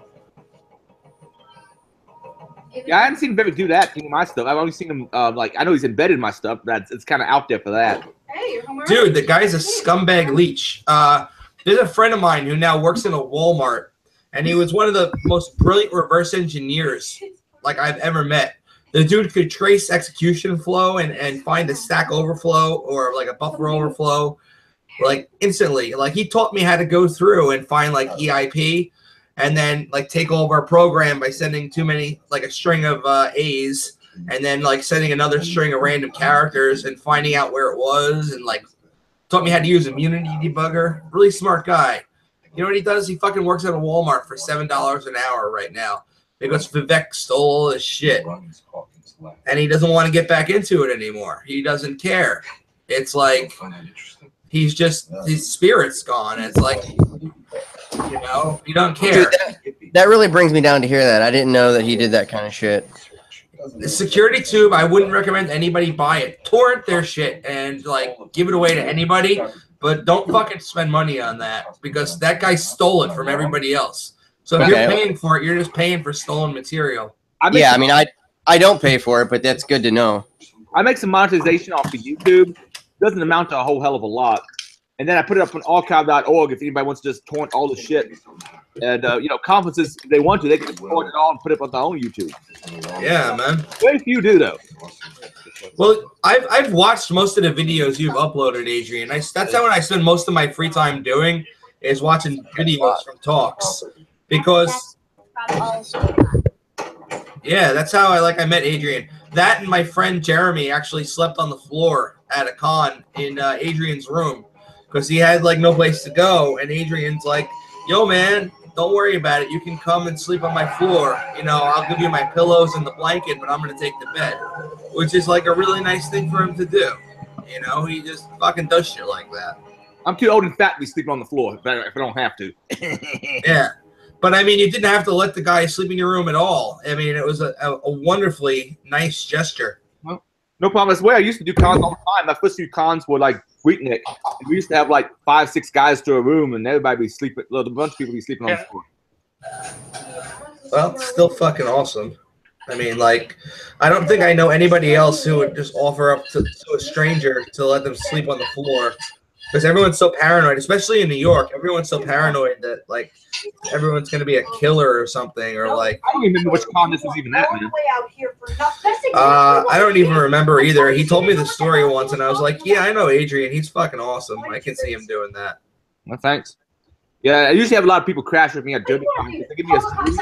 Yeah, I haven't seen Vivek do that to my stuff. I've only seen him, I know he's embedded in my stuff, but it's kind of out there for that. Hey, dude, the guy's a scumbag leech. There's a friend of mine who now works in a Walmart, and he was one of the most brilliant reverse engineers I've ever met. The dude could trace execution flow and find a Stack Overflow or a buffer overflow. Instantly. He taught me how to go through and find EIP and then take over our program by sending too many a string of A's and then sending another string of random characters and finding out where it was and taught me how to use Immunity Debugger. Really smart guy. You know what he does? He fucking works at a Walmart for $7 an hour right now because Vivek stole all this shit and he doesn't want to get back into it anymore. He doesn't care. It's he's just, his spirit's gone. It's you don't care. Dude, that really brings me down to hear that. I didn't know that he did that kind of shit. The SecurityTube, I wouldn't recommend anybody buy it. Torrent their shit and give it away to anybody, but don't fucking spend money on that because that guy stole it from everybody else. So if you're paying for it, you're just paying for stolen material. I don't pay for it, but that's good to know. I make some monetization off of YouTube. Doesn't amount to a whole hell of a lot. And then I put it up on archive.org if anybody wants to just torrent all the shit. And, conferences, if they want to, they can just torrent it all and put it on their own YouTube. Yeah, man. Very few do, though. Well, I've watched most of the videos you've uploaded, Adrian. That's what I spend most of my free time doing is watching videos from talks. Because, yeah, that's how I met Adrian. That and my friend Jeremy actually slept on the floor at a con in Adrian's room because he had no place to go, and Adrian's yo man, don't worry about it, you can come and sleep on my floor, I'll give you my pillows and the blanket, but I'm gonna take the bed, which is a really nice thing for him to do. He just fucking does shit like that. I'm too old and fat to be sleeping on the floor if I don't have to. Yeah, but I mean, you didn't have to let the guy sleep in your room at all. I mean, it was a wonderfully nice gesture. No problem. That's the way I used to do cons all the time. My first few cons were Greeknik. We used to have 5, 6 guys to a room, and everybody be sleeping. A bunch of people be sleeping on the floor. Well, it's still fucking awesome. I mean, I don't think I know anybody else who would just offer up to a stranger to let them sleep on the floor Because everyone's so paranoid, especially in New York. Everyone's so paranoid that like everyone's gonna be a killer or something, or like. I don't even remember which con this was even at, man. I don't even remember either. He told me the story once, and I was like, "Yeah, I know Adrian. He's fucking awesome. I can see him doing that." Well, thanks. Yeah, I usually have a lot of people crash with me at Derby Con. They give me a Derby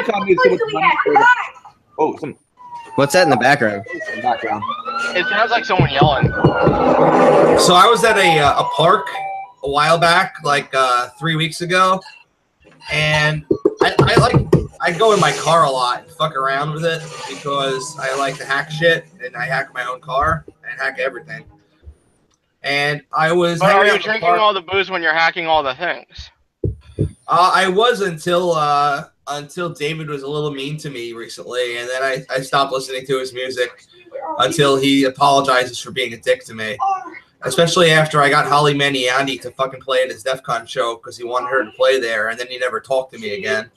Con is so much money for the, oh, some What's that in the background? background. It sounds like someone yelling. So I was at a park a while back, like 3 weeks ago, and I go in my car a lot and fuck around with it because I like to hack shit, and I hack my own car and hack everything. And I was. But are you drinking all the booze when you're hacking all the things? I was until David was a little mean to me recently, and then I stopped listening to his music until he apologizes for being a dick to me. Especially after I got Holly Maniani to fucking play at his DEF CON show because he wanted her to play there, and then he never talked to me again.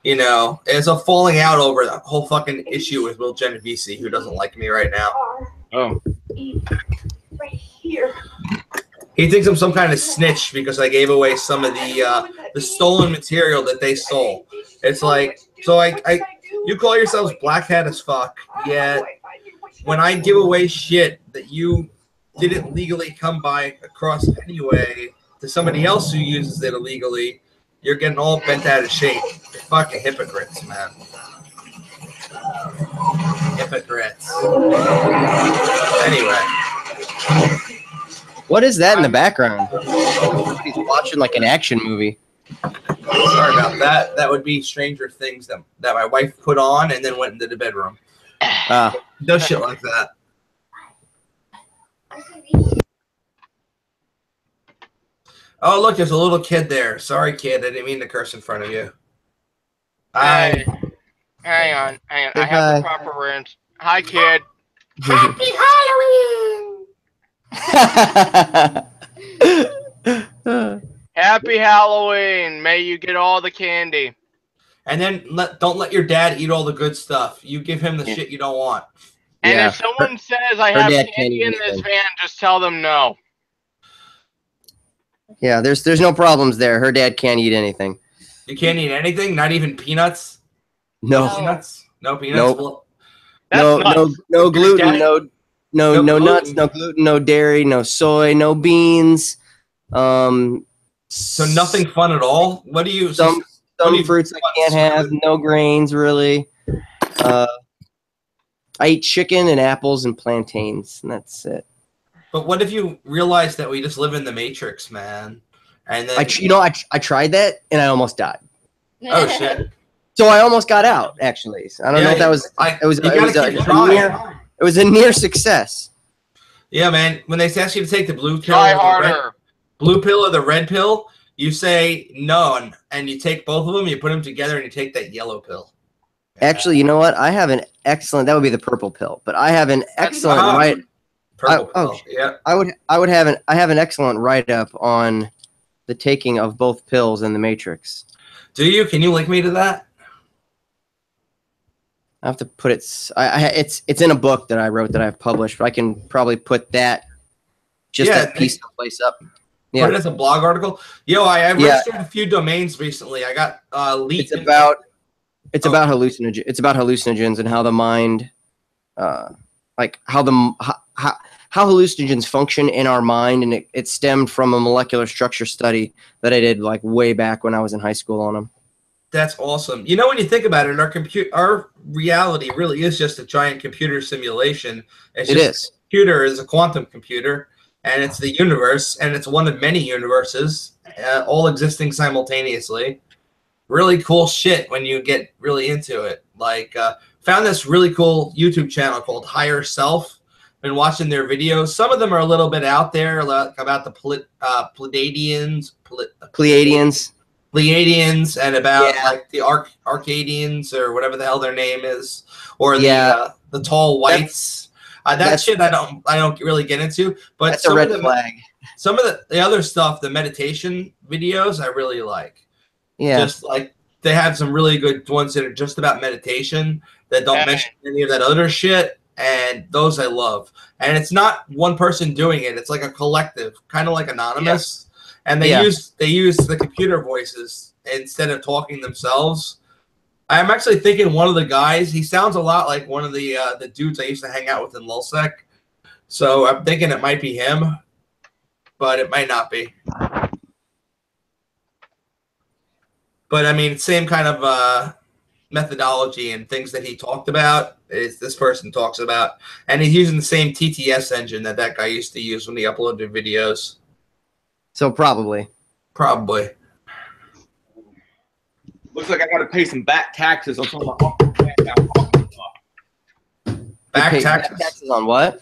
You know, it's a falling out over the whole fucking issue with Will Genovese, who doesn't like me right now. Oh. Right here. He thinks I'm some kind of snitch because I gave away some of the stolen material that they stole. It's like, so you call yourselves black hat as fuck, yet when I give away shit that you didn't legally come by across anyway to somebody else who uses it illegally, you're getting all bent out of shape. You're fucking hypocrites, man. Hypocrites. Anyway. What is that in the background? He's watching like an action movie. Sorry about that. That would be Stranger Things that my wife put on and then went into the bedroom. Does shit like that. Oh, look, there's a little kid there. Sorry, kid. I didn't mean to curse in front of you. Hey, hang on. I have the proper words. Hi, kid. Happy Halloween! Happy Halloween. May you get all the candy. And then don't let your dad eat all the good stuff. You give him the shit you don't want. And Yeah. if someone says I have candy in this van, just tell them no. Yeah, there's no problems there. Her dad can't eat anything. You can't eat anything? Not even peanuts? No. Peanuts? No peanuts? Nope. No gluten, no nuts, no gluten, no dairy, no soy, no beans. So nothing fun at all? What do you... Some fruits I can't have, no grains really. I eat chicken and apples and plantains, and that's it. But what if you realize that we just live in the Matrix, man? And then I tried that and I almost died. oh shit! So I almost got out. Actually, I don't know if that was. It was a near success. Yeah, man. When they ask you to take the blue pill, Try harder. Blue pill or the red pill, you say no, and you take both of them. You put them together, and you take that yellow pill. Actually, you know what? I have an excellent. That would be the purple pill, but I have an excellent Purple pill. Yeah. I have an excellent write-up on the taking of both pills in the Matrix. Do you? Can you link me to that? I have to put it. It's in a book that I wrote that I've published, but I can probably put that that piece of the place up. Yeah, put it as a blog article. Yo, I registered a few domains recently. I got leaked. It's about hallucinogens. It's about hallucinogens and how the mind, like how hallucinogens function in our mind, and it stemmed from a molecular structure study that I did like way back when I was in high school on them. That's awesome. You know, when you think about it, our reality really is just a giant computer simulation. Computer is a quantum computer, and it's the universe, and it's one of many universes, all existing simultaneously. Really cool shit when you get really into it. Like, found this really cool YouTube channel called Higher Self. Been watching their videos. Some of them are a little bit out there, like about the Pleiadians, and about like the Arcadians or whatever the hell their name is, or the tall whites. That shit I don't really get into. But that's a red flag. Some of the other stuff, the meditation videos, I really like. Yeah, just like they have some really good ones that are just about meditation that don't mention any of that other shit. and those I love. And it's not one person doing it; it's like a collective, kind of like Anonymous. Yeah. And they use the computer voices instead of talking themselves. I'm actually thinking one of the guys. He sounds a lot like one of the dudes I used to hang out with in Lulsec. So I'm thinking it might be him, but it might not be. But I mean, same kind of methodology and things that he talked about is this person talks about, and he's using the same TTS engine that guy used to use when he uploaded videos. So probably. Looks like I got to pay some back taxes on some of my uncle's land. Back taxes on what?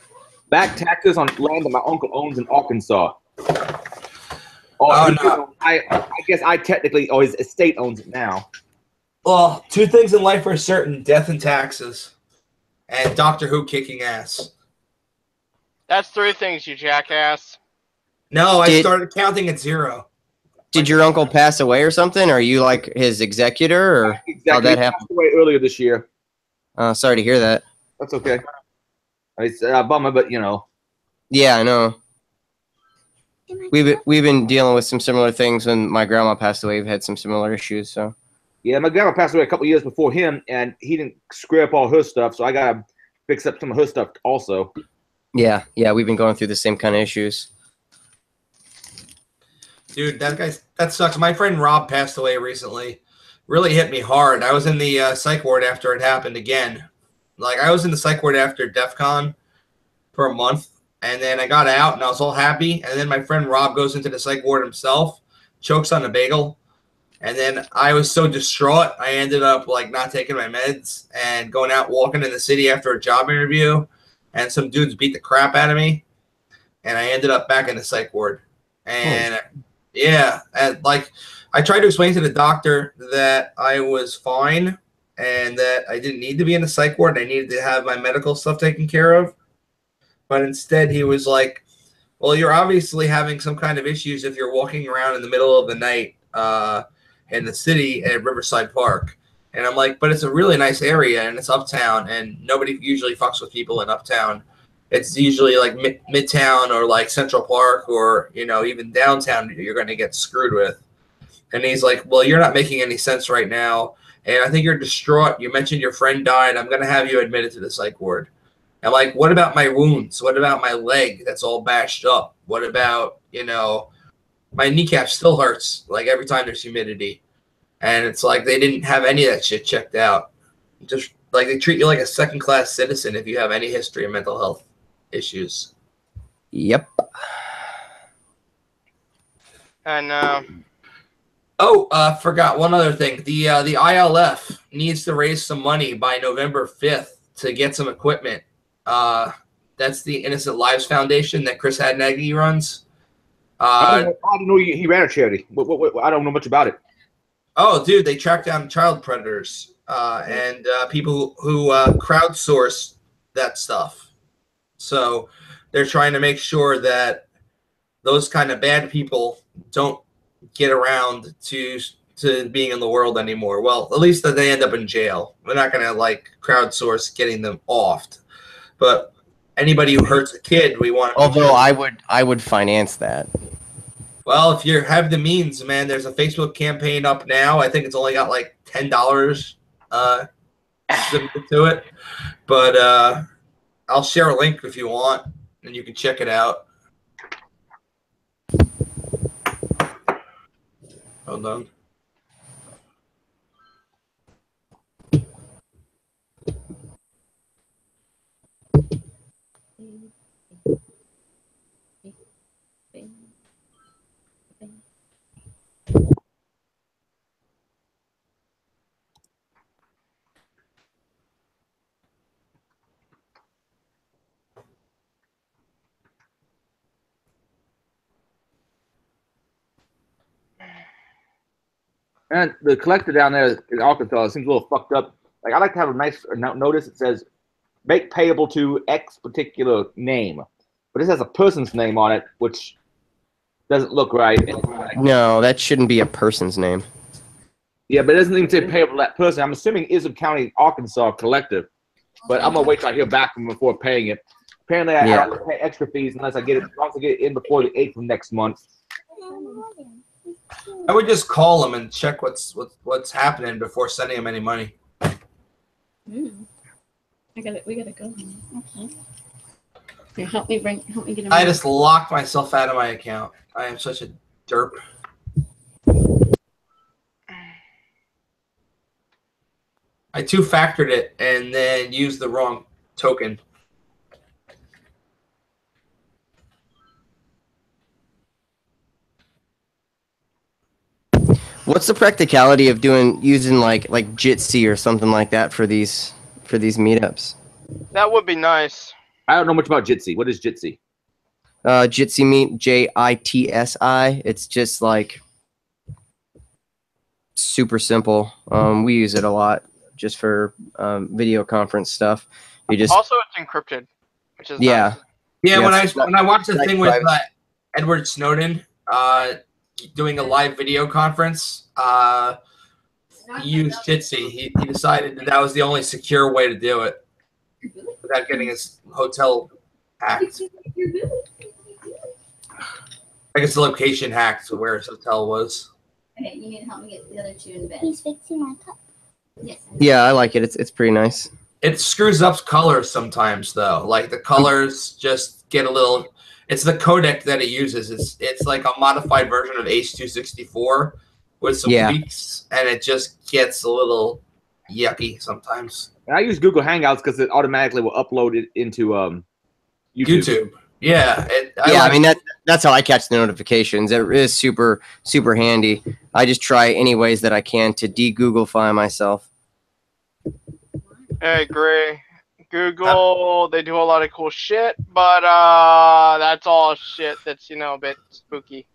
Back taxes on land that my uncle owns in Arkansas. Oh no! I guess I technically, his estate owns it now. Well, two things in life are certain: death and taxes, and Doctor Who kicking ass. That's 3 things, you jackass. No, I started counting at 0. Did your uncle pass away or something? Or are you like his executor, or exactly. how'd that happen? He passed away earlier this year. Sorry to hear that. That's okay. It's a bummer, but you know. Yeah, I know. We've been dealing with some similar things. When my grandma passed away, we've had some similar issues. So. Yeah, my grandma passed away a couple years before him, and he didn't scrape all her stuff, so I gotta fix up some of her stuff also. Yeah, we've been going through the same kind of issues. Dude, that sucks. My friend Rob passed away recently. Really hit me hard. I was in the psych ward after it happened again. Like, I was in the psych ward after DEF CON for a month, and then I got out, and I was all happy, and then my friend Rob goes into the psych ward himself, chokes on a bagel, and then I was so distraught, I ended up, like, not taking my meds and going out walking in the city after a job interview, and some dudes beat the crap out of me, and I ended up back in the psych ward. And, yeah, and, like, I tried to explain to the doctor that I was fine and that I didn't need to be in the psych ward. I needed to have my medical stuff taken care of. But instead, he was like, well, you're obviously having some kind of issues if you're walking around in the middle of the night in the city at Riverside Park. And I'm like, but it's a really nice area, and it's uptown, and nobody usually fucks with people in uptown. It's usually like Midtown or like Central Park or, you know, even downtown you're going to get screwed with. And he's like, well, you're not making any sense right now. And I think you're distraught. You mentioned your friend died. I'm going to have you admitted to the psych ward. I'm like, what about my wounds? What about my leg that's all bashed up? What about, you know, my kneecap still hurts like every time there's humidity. And it's like they didn't have any of that shit checked out. Just like they treat you like a second-class citizen if you have any history of mental health issues. Yep. And forgot one other thing. The ILF needs to raise some money by November 5th to get some equipment. That's the Innocent Lives Foundation that Chris Hadnagy runs. I didn't know he ran a charity. I don't know much about it. Oh, dude, they track down child predators and people who crowdsource that stuff. So they're trying to make sure that those kind of bad people don't get around to being in the world anymore. Well, at least that they end up in jail. We're not going to like crowdsource getting them offed. But anybody who hurts a kid, we want to. Although I would finance that. Well, if you have the means, man, there's a Facebook campaign up now. I think it's only got like $10 submitted to it. But I'll share a link if you want, and you can check it out. Hold on. And the collector down there in Arkansas seems a little fucked up. Like, I like to have a nice notice that says, make payable to X particular name. But this has a person's name on it, which doesn't look right. No, that shouldn't be a person's name. Yeah, but it doesn't even say payable to that person. I'm assuming Islam County, Arkansas collective but I'm gonna wait till I hear back from them before paying it. Apparently, I Yeah. don't pay extra fees unless I get it. As long as I get it in before the 8th of next month. I would just call them and check what's happening before sending them any money. We gotta go. Okay. Here, help me get him. I just locked myself out of my account. I am such a derp. I two-factored it and then used the wrong token. What's the practicality of using like Jitsi or something like that for these meetups? That would be nice. I don't know much about Jitsi. What is Jitsi? Jitsi Meet, JITSI. It's just like super simple. We use it a lot just for video conference stuff. You just Also, it's encrypted, which is yeah. nice. Yeah, Yeah, when I watched the nice thing with privacy. Edward Snowden doing a live video conference, he used Jitsi. He decided that was the only secure way to do it without getting his hotel hacked. I guess the location hacked to where his hotel was. Okay, you need to help me get the other two in bed. He's fixing my cup. Yes. Yeah, I like it. It's pretty nice. It screws up colors sometimes, though. Like the colors just get a little. It's the codec that it uses. It's like a modified version of H.264 with some tweaks, and it just gets a little yucky sometimes. And I use Google Hangouts because it automatically will upload it into YouTube. Yeah. I mean that's how I catch the notifications. It is super handy. I just try any ways that I can to de-Googlefy myself. I agree. Google, they do a lot of cool shit, but that's all shit that's, a bit spooky.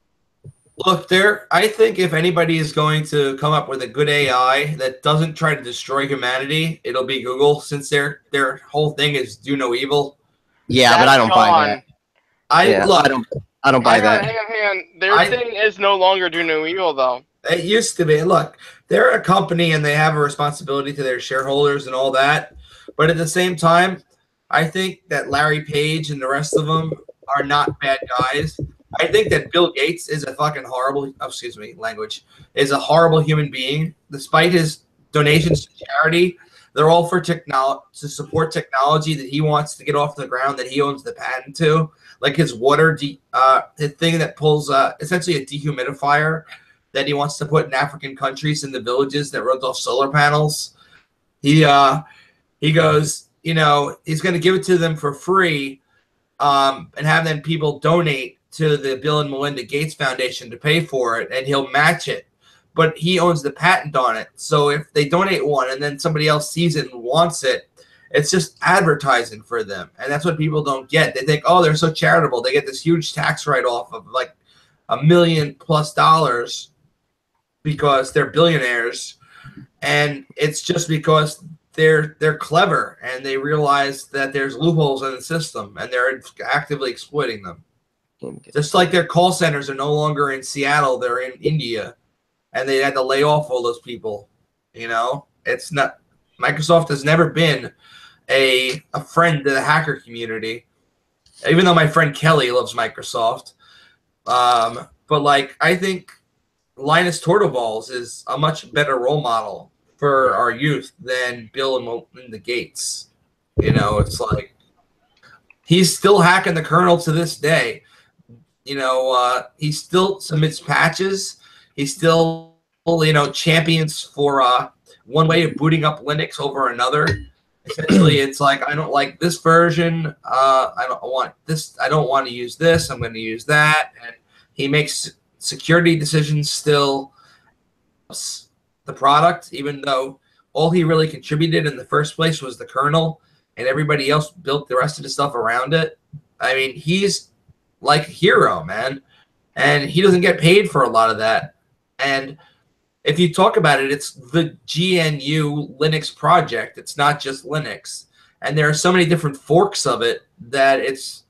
Look, I think if anybody is going to come up with a good AI that doesn't try to destroy humanity, it'll be Google, since their whole thing is do no evil. Yeah, but I don't buy that. I don't buy that. Hang on. Their thing is no longer do no evil, though. It used to be. Look, they're a company and they have a responsibility to their shareholders and all that. But at the same time, I think that Larry Page and the rest of them are not bad guys. I think that Bill Gates is a fucking horrible, is a horrible human being. Despite his donations to charity, they're all for to support technology that he wants to get off the ground, that he owns the patent to. Like his water, the thing that pulls essentially a dehumidifier that he wants to put in African countries in the villages that runs off solar panels. He goes, he's going to give it to them for free and have them people donate to the Bill and Melinda Gates Foundation to pay for it, and he'll match it. But he owns the patent on it. So if they donate one and then somebody else sees it and wants it, it's just advertising for them. And that's what people don't get. They think, oh, they're so charitable. They get this huge tax write-off of like $1 million+ because they're billionaires. And it's just because they're clever and they realize that there's loopholes in the system and they're actively exploiting them. Just like their call centers are no longer in Seattle, they're in India, and they had to lay off all those people. It's not. Microsoft has never been a friend to the hacker community, even though my friend Kelly loves Microsoft. But like, I think Linus Torvalds is a much better role model for our youth than Bill and Melinda Gates. It's like he's still hacking the kernel to this day. He still submits patches. He still, champions for one way of booting up Linux over another. Essentially, it's like, I don't like this version. I don't want this. I don't want to use this. I'm going to use that. And he makes security decisions still. The product, even though all he really contributed in the first place was the kernel, and everybody else built the rest of the stuff around it. I mean, he's like a hero, man, and he doesn't get paid for a lot of that. And if you talk about it, it's the GNU Linux project. It's not just Linux, and there are so many different forks of it that it's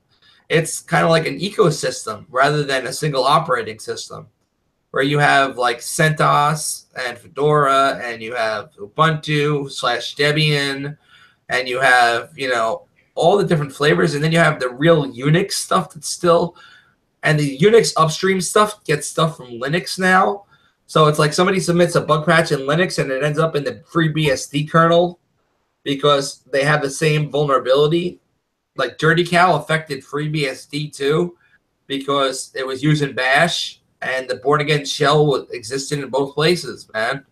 kind of like an ecosystem rather than a single operating system, where you have like CentOS and Fedora, and you have Ubuntu /Debian, and you have, you know, all the different flavors, and then you have the real Unix stuff that's still, and the Unix upstream stuff gets stuff from Linux now. So it's like somebody submits a bug patch in Linux and it ends up in the FreeBSD kernel because they have the same vulnerability. Like Dirty Cow affected FreeBSD too because it was using Bash, and the born again shell existed in both places, man.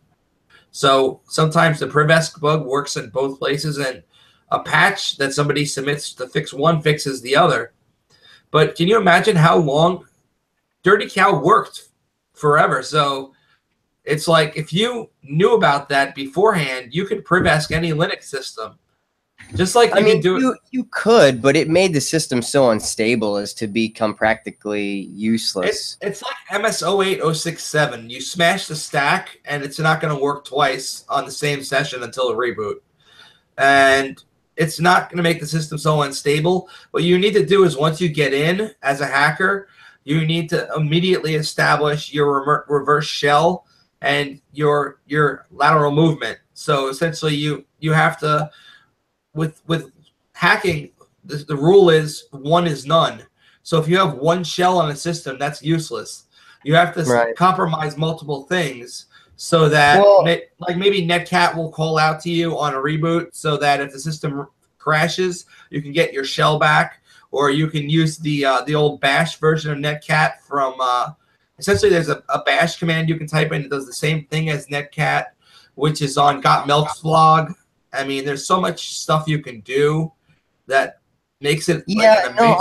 So sometimes the privesc bug works in both places, and a patch that somebody submits to fix one fixes the other. But can you imagine how long Dirty Cow worked? Forever. So it's like if you knew about that beforehand, you could privesc any Linux system. Just like you could do it. You could, but it made the system so unstable as to become practically useless. It's like MS-08067. You smash the stack, and it's not going to work twice on the same session until a reboot. And it's not going to make the system so unstable. What you need to do is once you get in as a hacker, you need to immediately establish your reverse shell and your lateral movement. So essentially, you have to, with hacking, the rule is one is none. So if you have one shell on a system, that's useless. You have to compromise multiple things so that, like maybe Netcat will call out to you on a reboot so that if the system crashes, you can get your shell back. Or you can use the old Bash version of Netcat from essentially there's a Bash command you can type in that does the same thing as Netcat, which is on Got Milk's blog. I mean, there's so much stuff you can do that makes it. Yeah, no,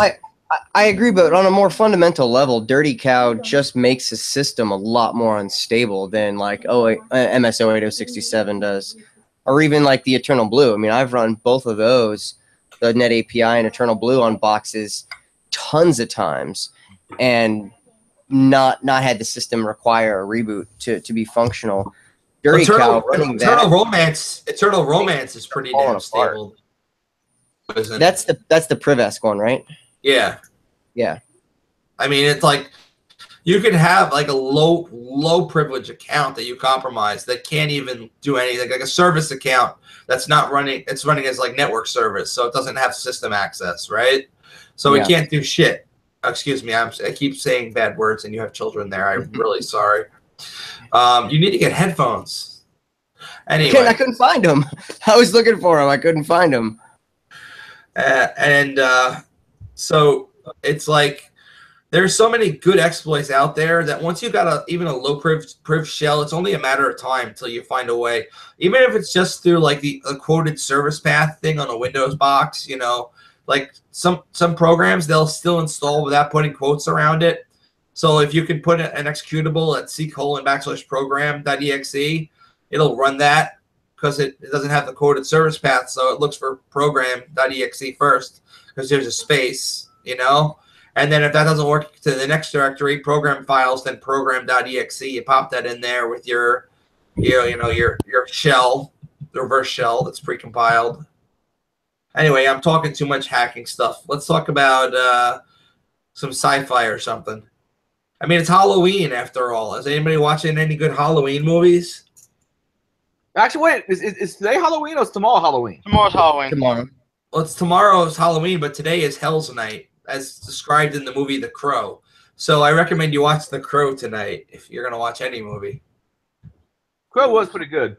I agree, but on a more fundamental level, Dirty Cow just makes the system a lot more unstable than like MS-08067 does, or even like the Eternal Blue. I mean, I've run both of those, the Net API and Eternal Blue on boxes tons of times, and not had the system require a reboot to be functional. Dirty Cow running Eternal Romance is pretty damn stable. That's the privesc one, right? Yeah. Yeah. I mean, it's like you could have like a low privilege account that you compromise that can't even do anything, like a service account that's not running. It's running as like network service, so it doesn't have system access, right? So it can't do shit. Excuse me, I keep saying bad words, and you have children there. I'm really sorry. You need to get headphones. Anyway, I couldn't find them. I was looking for them. I couldn't find them. So it's like there's so many good exploits out there that once you got even a low priv shell, it's only a matter of time until you find a way. Even if it's just through like the quoted service path thing on a Windows box, you know, like some programs they'll still install without putting quotes around it. So if you can put an executable at c:\program.exe, it'll run that because it doesn't have the quoted service path. So it looks for program.exe first because there's a space, you know. And then if that doesn't work to the next directory, program files, then program.exe, you pop that in there with your shell, the reverse shell that's precompiled. Anyway, I'm talking too much hacking stuff. Let's talk about some sci-fi or something. I mean, it's Halloween after all. Is anybody watching any good Halloween movies? Actually, wait, is today Halloween or is tomorrow Halloween? Tomorrow's Halloween. Tomorrow. Well, it's tomorrow's Halloween, but today is Hell's Night, as described in the movie The Crow. So I recommend you watch The Crow tonight if you're going to watch any movie. Crow was pretty good.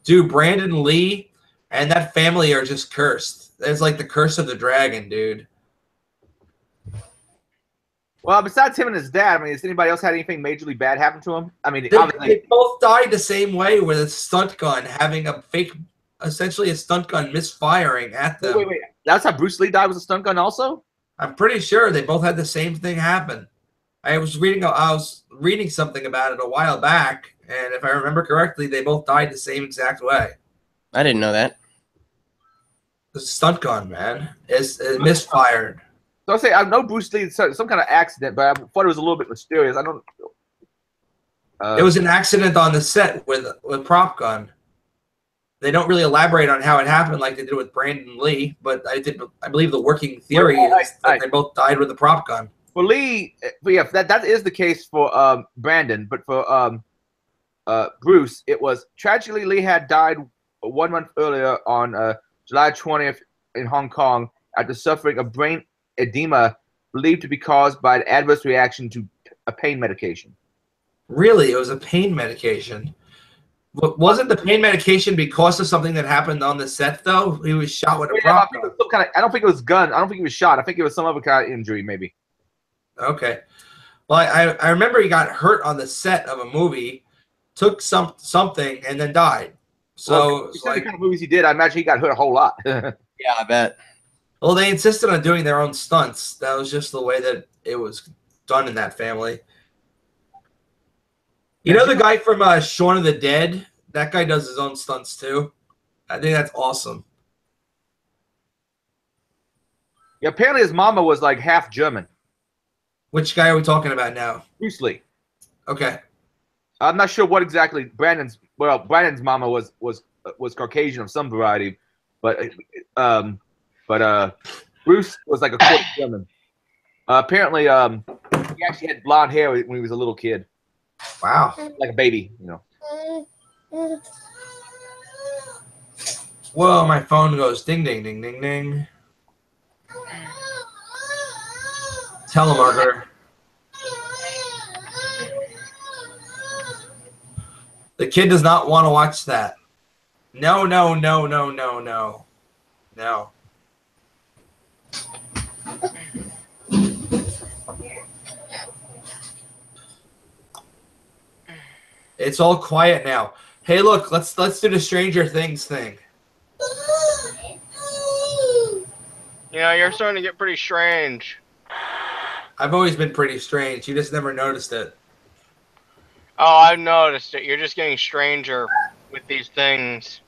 Dude, Brandon Lee and that family are just cursed. It's like the curse of the dragon, dude. Well, besides him and his dad, I mean, has anybody else had anything majorly bad happen to him? I mean, they both died the same way with a stunt gun having a fake, essentially a stunt gun misfiring at them. Wait. That's how Bruce Lee died with a stunt gun also? I'm pretty sure they both had the same thing happen. I was reading something about it a while back, and if I remember correctly, they both died the same exact way. I didn't know that. The stunt gun, man, it misfired. So I say I know Bruce Lee some kind of accident, but I thought it was a little bit mysterious. I don't. It was an accident on the set with prop gun. They don't really elaborate on how it happened like they did with Brandon Lee, but I believe the working theory is that they both died with a prop gun. For Lee, yeah, that is the case for Brandon, but for Bruce, it was tragically Lee had died 1 month earlier on July 20th in Hong Kong after suffering a brain edema believed to be caused by an adverse reaction to a pain medication. Really? It was a pain medication. Wasn't the pain medication because of something that happened on the set, though? He was shot with a prop gun. I don't think it was gun. I don't think he was shot. I think it was some other kind of injury, maybe. Okay. Well, I remember he got hurt on the set of a movie, took something, and then died. So, well, the kind of movies he did, I imagine he got hurt a whole lot. Yeah, I bet. Well, they insisted on doing their own stunts. That was just the way that it was done in that family. You know the guy from Shaun of the Dead? That guy does his own stunts too. I think that's awesome. Yeah, apparently his mama was like half German. Which guy are we talking about now? Bruce Lee. Okay. I'm not sure what exactly Brandon's mama was Caucasian of some variety, but Bruce was like a quarter German. Apparently, he actually had blonde hair when he was a little kid. Wow. Like a baby, you know. Whoa, my phone goes ding, ding, ding, ding, ding. Telemarketer. The kid does not want to watch that. No, no, no, no, no, no. No. It's all quiet now. Hey, look, let's do the Stranger Things thing. You know, you're starting to get pretty strange. I've always been pretty strange. You just never noticed it. Oh, I've noticed it. You're just getting stranger with these things.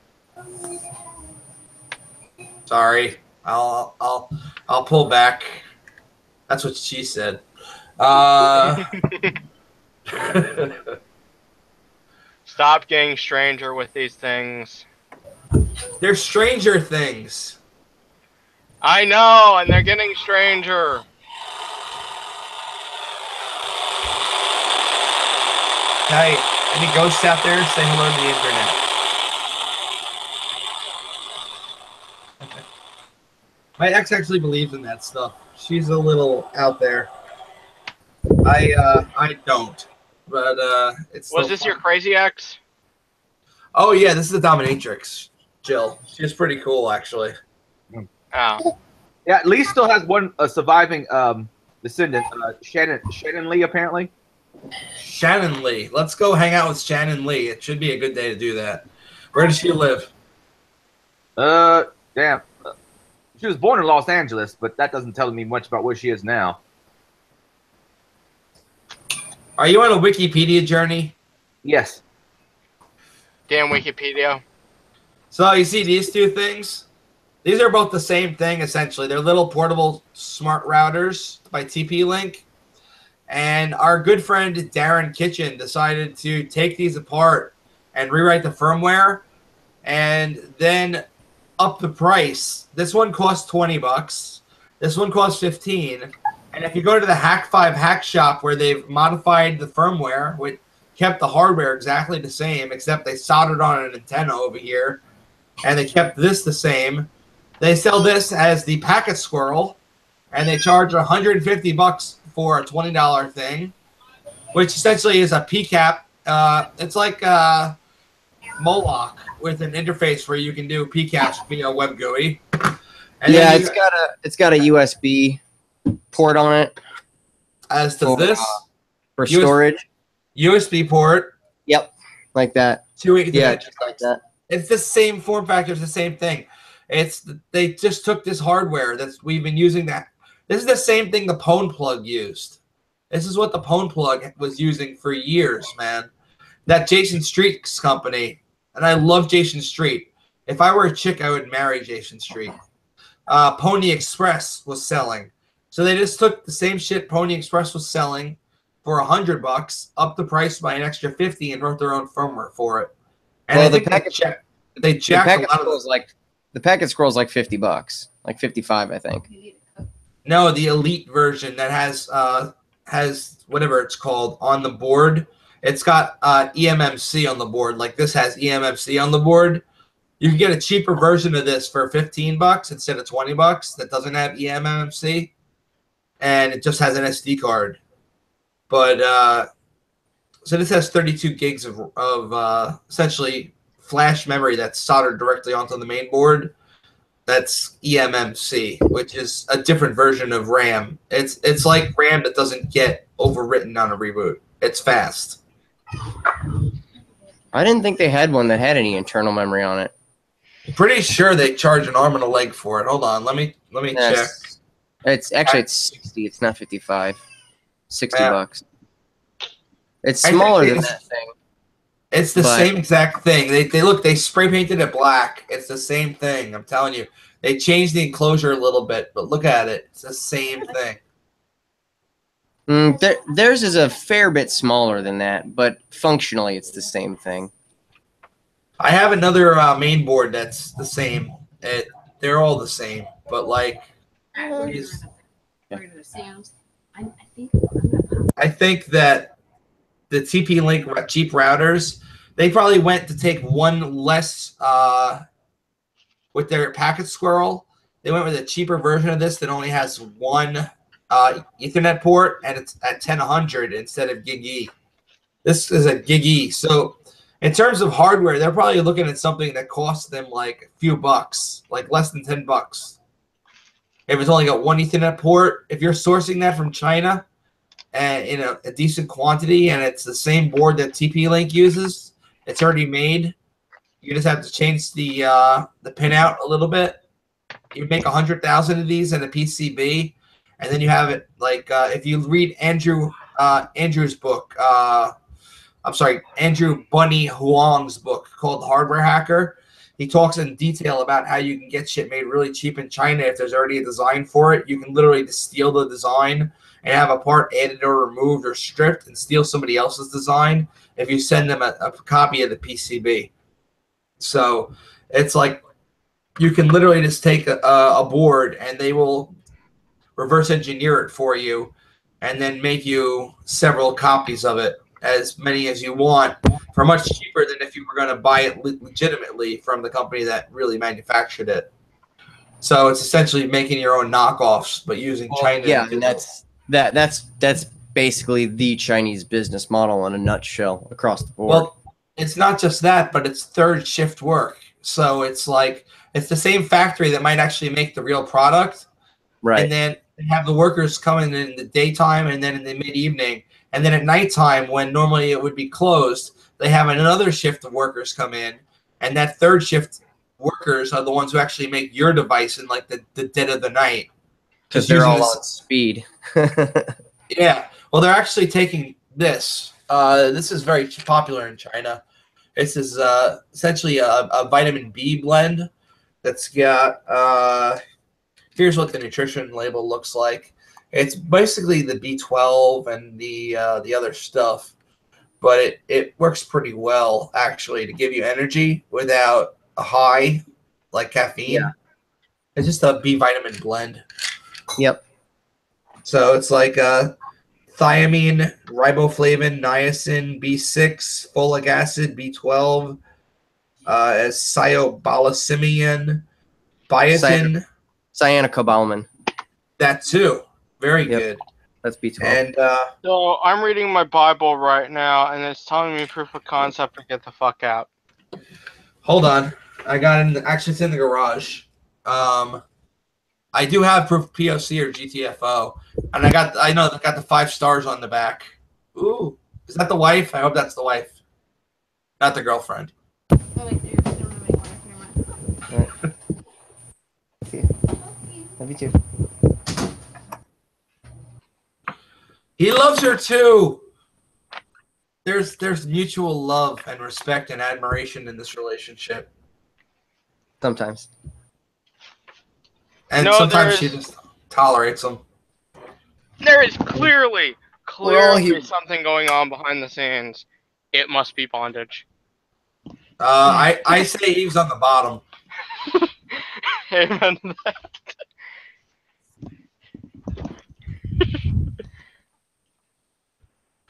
Sorry. I'll pull back. That's what she said. Stop getting stranger with these things. They're Stranger Things. I know, and they're getting stranger. Hey, any ghosts out there? Say hello to the internet. My ex actually believes in that stuff. She's a little out there. I don't. But it's. Was this your crazy ex? Oh yeah, this is the dominatrix, Jill. She's pretty cool, actually. Oh. Yeah, Lee still has one surviving descendant, Shannon Lee, apparently. Shannon Lee. Let's go hang out with Shannon Lee. It should be a good day to do that. Where does she live? Damn. She was born in Los Angeles, but that doesn't tell me much about where she is now. Are you on a Wikipedia journey? Yes. Damn Wikipedia. So you see these two things? These are both the same thing, essentially. They're little portable smart routers by TP-Link. And our good friend Darren Kitchen decided to take these apart and rewrite the firmware and then up the price. This one costs $20. This one costs $15. And if you go to the Hack 5 Hack Shop where they've modified the firmware, which kept the hardware exactly the same, except they soldered on an antenna over here, and they kept this the same. They sell this as the Packet Squirrel, and they charge $150 for a $20 thing, which essentially is a PCAP. It's like Moloch with an interface where you can do PCAPs via web GUI. And yeah, it's got a USB port on it. As does this for storage. USB port. Yep, like that. Yeah, just like that. It's the same form factor. It's the same thing. They just took this hardware we've been using that. This is the same thing the Pwn plug used. This is what the Pwn plug was using for years, man. That Jason Street's company, and I love Jason Street. If I were a chick, I would marry Jason Street. Pony Express was selling. So they just took the same shit Pony Express was selling for $100, up the price by an extra $50, and wrote their own firmware for it. And well, I think they jacked a lot of those. The Packet Scroll's like $50, like 55, I think. No, the Elite version that has whatever it's called on the board. It's got eMMC on the board. Like this has eMMC on the board. You can get a cheaper version of this for $15 instead of $20 that doesn't have eMMC, and it just has an SD card. But so this has 32 gigs of essentially flash memory that's soldered directly onto the main board. That's eMMC, which is a different version of RAM. It's like RAM that doesn't get overwritten on a reboot. It's fast. I didn't think they had one that had any internal memory on it. Pretty sure they charge an arm and a leg for it. Hold on, let me check. It's actually it's 60. It's not 55. $60. It's smaller than that thing. It's the same exact thing. They spray painted it black. It's the same thing. I'm telling you. They changed the enclosure a little bit, but look at it. It's the same thing. Theirs is a fair bit smaller than that, but functionally it's the same thing. I have another main board that's the same. They're all the same, but like, I think that the TP-Link cheap routers, they probably went to take one less with their packet squirrel. They went with a cheaper version of this that only has one Ethernet port, and it's at 1000 instead of Gig E. This is a Gig E. So in terms of hardware, they're probably looking at something that costs them like a few bucks, like less than $10. If it's only got one Ethernet port, if you're sourcing that from China and in a decent quantity, and it's the same board that TP-Link uses, it's already made. You just have to change the pinout a little bit. You make 100,000 of these in a PCB, and then you have it like if you read Andrew's book. I'm sorry, Andrew Bunny Huang's book called Hardware Hacker. He talks in detail about how you can get shit made really cheap in China if there's already a design for it. You can literally just steal the design and have a part added or removed or stripped and steal somebody else's design if you send them a copy of the PCB. So it's like you can literally just take a board and they will reverse engineer it for you and then make you several copies of it, as many as you want, for much cheaper than if you were going to buy it legitimately from the company that really manufactured it. So it's essentially making your own knockoffs, but using China. Yeah, and that's basically the Chinese business model in a nutshell across the board. Well, it's not just that, but it's third shift work. So it's like it's the same factory that might actually make the real product, right? And then have the workers come in the daytime and then in the mid-evening. And then at nighttime, when normally it would be closed, they have another shift of workers come in. And that third shift workers are the ones who actually make your device in like the dead of the night. Because they're all on speed. Yeah. Well, they're actually taking this. This is very popular in China. This is essentially a vitamin B blend that's got here's what the nutrition label looks like. It's basically the B12 and the other stuff, but it works pretty well actually to give you energy without a high like caffeine. Yeah. It's just a B vitamin blend. Yep. So it's like thiamine, riboflavin, niacin, B6, folic acid, B12, as cyabalsamine, biotin, cyanocobalamin. That too. Very good. That's B12. And so I'm reading my Bible right now, and it's telling me proof of concept to get the fuck out. Hold on, I got actually it's in the garage. I do have proof of POC or GTFO, and I know they got the 5 stars on the back. Ooh, is that the wife? I hope that's the wife, not the girlfriend. Oh wait, there's no wife. Never mind. Love you too. He loves her too. There's mutual love and respect and admiration in this relationship. Sometimes. And sometimes she just tolerates them. There is clearly something going on behind the scenes. It must be bondage. I say Eve's on the bottom. Amen to that.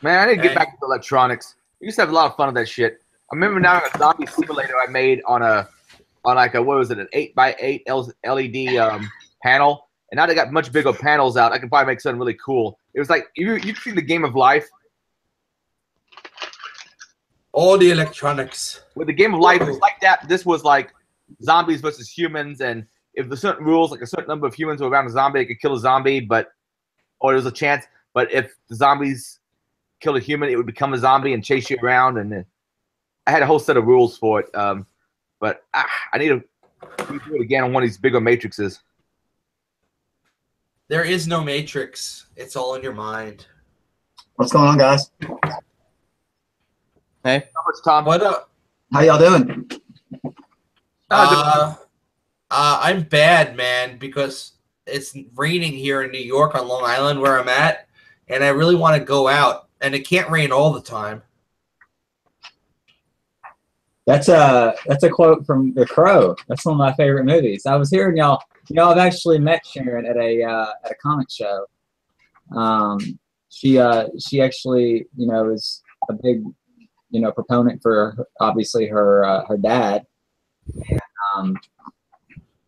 Man, I need to get back to electronics. I used to have a lot of fun with that shit. I remember now a zombie simulator I made on a on like a, what was it, an 8x8 LED panel, and now they got much bigger panels out. I can probably make something really cool. It was like you see the Game of Life. All the electronics. With the Game of Life, it's like that. This was like zombies versus humans, and if the certain rules, like a certain number of humans were around a zombie, they could kill a zombie, or there's a chance. But if the zombies kill a human, it would become a zombie and chase you around. And I had a whole set of rules for it. But I need to do it again on one of these bigger matrices. There is no matrix. It's all in your mind. What's going on, guys? Hey. How much, Tom? What up? How y'all doing? I'm bad, man, because it's raining here in New York on Long Island where I'm at, and I really want to go out, and it can't rain all the time. That's a quote from The Crow. That's one of my favorite movies. I was hearing y'all. I've actually met Sharon at a comic show. She actually is a big proponent for obviously her dad. And,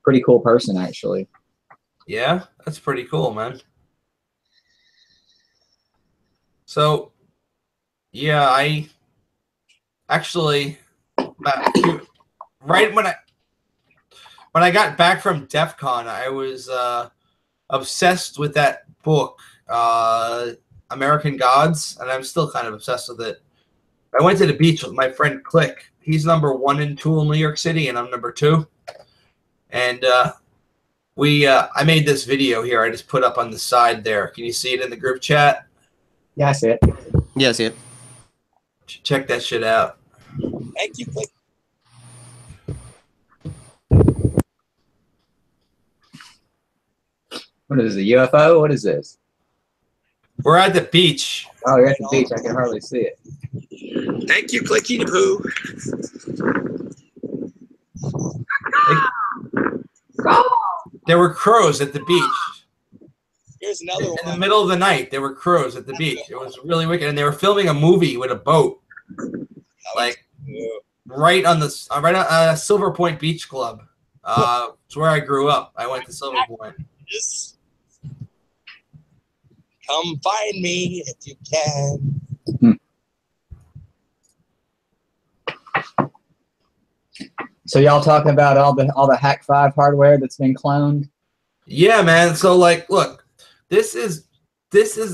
pretty cool person actually. Yeah, that's pretty cool, man. So, yeah, I actually right when I got back from DEF CON, I was obsessed with that book, American Gods, and I'm still kind of obsessed with it. I went to the beach with my friend Click. He's number 1 and 2 in New York City, and I'm number 2. And I made this video here. I just put up on the side there. Can you see it in the group chat? Yeah, I see it. Yeah, I see it. Check that shit out. Thank you, Click. What is it, a UFO? What is this? We're at the beach. Oh, you're at the beach. I can hardly see it. Thank you, Clicky the Pooh. There were crows at the beach. Here's another one. In the middle of the night, there were crows at the beach. It was really wicked, and they were filming a movie with a boat, like right on Silver Point Beach Club. It's where I grew up. I went to Silver Point. Just come find me if you can. So y'all talking about all the Hack 5 hardware that's been cloned? Yeah, man. So like, look, this is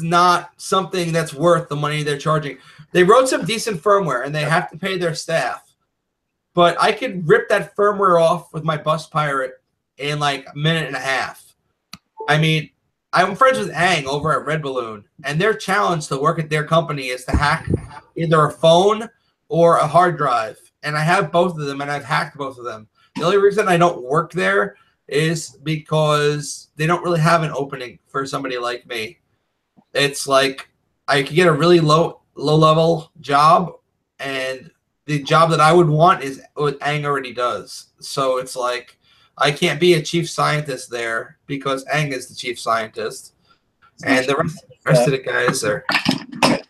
not something that's worth the money they're charging. They wrote some decent firmware and they have to pay their staff. But I could rip that firmware off with my Bus Pirate in like a minute and a half. I mean, I'm friends with Ang over at Red Balloon, and their challenge to work at their company is to hack either a phone or a hard drive. And I have both of them, and I've hacked both of them. The only reason I don't work there is because they don't really have an opening for somebody like me. It's like I could get a really low level job, and the job that I would want is what Ang already does. So it's like I can't be a chief scientist there because Ang is the chief scientist, and the rest of the guys are.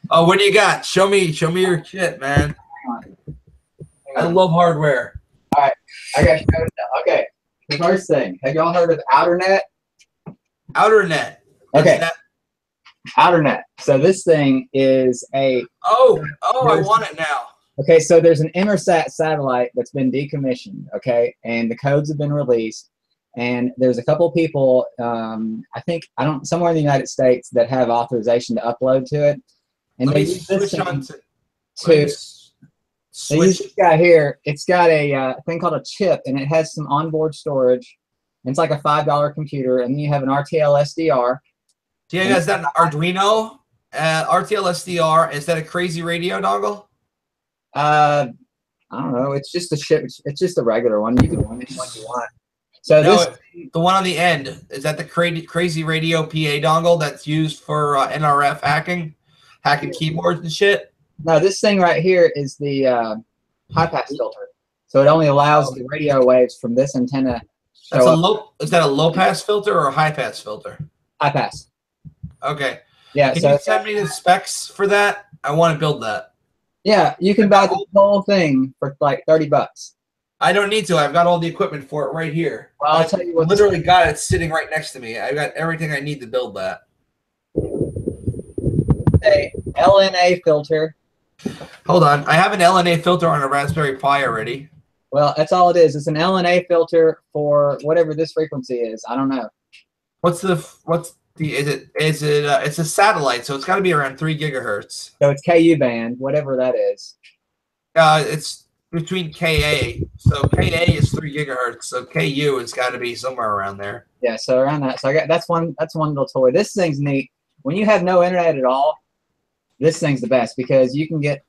Oh, what do you got? Show me your shit, man. I love hardware. All right, I got you. Okay, the first thing. Have y'all heard of OuterNet? OuterNet. Okay. OuterNet. So this thing is a. Oh, I want it now. Okay, so there's an Intersat satellite that's been decommissioned. Okay, and the codes have been released, and there's a couple people. Somewhere in the United States that have authorization to upload to it, and they use this thing They use this guy here. It's got a thing called a chip, and it has some onboard storage. It's like a $5 computer, and then you have an RTL SDR. Yeah, is that an Arduino? RTL SDR, is that a crazy radio dongle? I don't know. It's just a chip. It's just a regular one. You can run any one you want. So no, the one on the end, is that the crazy radio PA dongle that's used for NRF hacking keyboards and shit? No, this thing right here is the high pass filter. So it only allows the radio waves from this antenna. That's is that a low pass filter or a high pass filter? High pass. Okay. Yeah. Can you send me the specs for that? I want to build that. Yeah, you can buy the whole thing for like $30. I don't need to. I've got all the equipment for it right here. Well, I'll tell you what. Literally got it sitting right next to me. I've got everything I need to build that. A LNA filter. Hold on. I have an LNA filter on a Raspberry Pi already. Well, that's all it is. It's an LNA filter for whatever this frequency is. I don't know. It's a satellite, so it's got to be around 3 gigahertz. So it's KU band, whatever that is. It's between KA. So KA is 3 gigahertz. So KU has got to be somewhere around there. Yeah, so around that. So I got that's one little toy. This thing's neat. When you have no internet at all, this thing's the best because you can get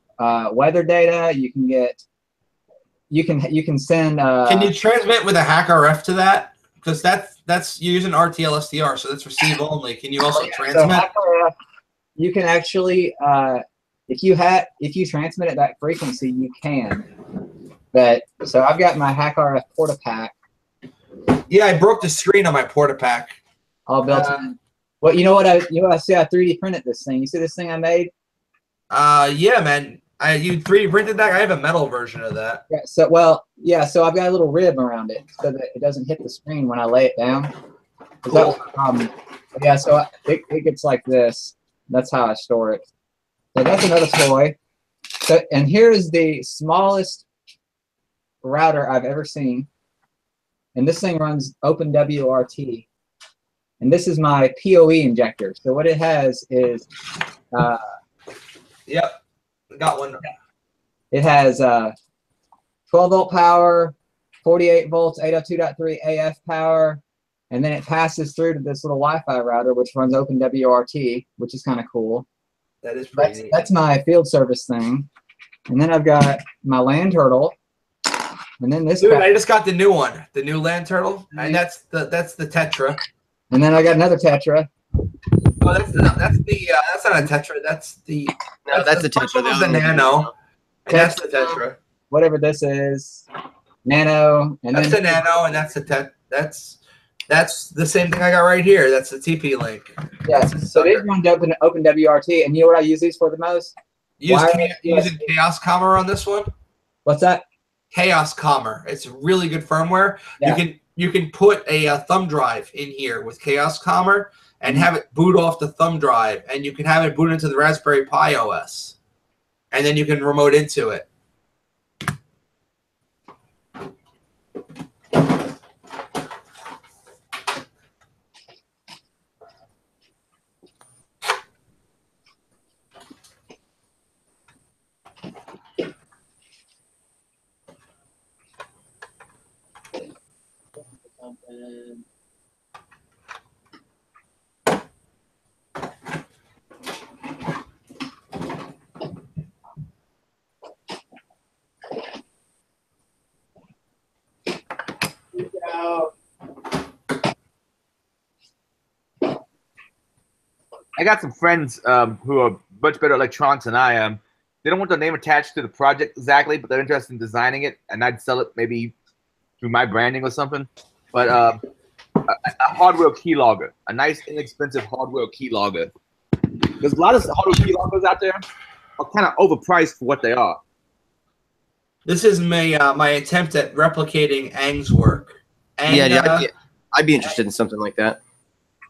weather data. You can send. Can you transmit with a hack RF to that? Because that's using RTL SDR, so that's receive only. Can you also transmit? So hack RF, you can actually if you transmit at that frequency, you can. But so I've got my hack RF PortaPack. Yeah, I broke the screen on my PortaPack. All built in. Well, you know what I see? I 3D printed this thing. You see this thing I made? Yeah, man. You 3D printed that? I have a metal version of that. Yeah. So I've got a little rib around it so that it doesn't hit the screen when I lay it down. Cool. That was the problem. Yeah. So it gets like this. That's how I store it. So that's another toy. So and here is the smallest router I've ever seen, and this thing runs OpenWRT. And this is my PoE injector. So what it has is, yep, got one. It has 12-volt power, 48 volts, 802.3 AF power, and then it passes through to this little Wi-Fi router, which runs OpenWRT, which is kind of cool. That is pretty neat. That's my field service thing. And then I've got my land turtle. And then this. Dude, I just got the new one, the new land turtle, and that's the Tetra. And then I got another Tetra. Oh, that's not a Tetra. That's the that's the Tetra. That's the Nano. And that's the Tetra. Whatever this is, Nano. And that's the Nano, and that's the That's the same thing I got right here. That's the TP link. Yeah. So these run OpenWRT, and you know what I use these for the most? Using Chaos Commer on this one. What's that? Chaos Commer. It's really good firmware. Yeah. You can put a thumb drive in here with Chaos Commer and have it boot off the thumb drive, and you can have it boot into the Raspberry Pi OS, and then you can remote into it. I got some friends who are much better electronics than I am. They don't want their name attached to the project exactly, but they're interested in designing it, and I'd sell it maybe through my branding or something. But a hardware keylogger, a nice, inexpensive hardware keylogger. There's a lot of hardware keyloggers out there are kind of overpriced for what they are. This is my attempt at replicating Ang's work. I'd be interested in something like that.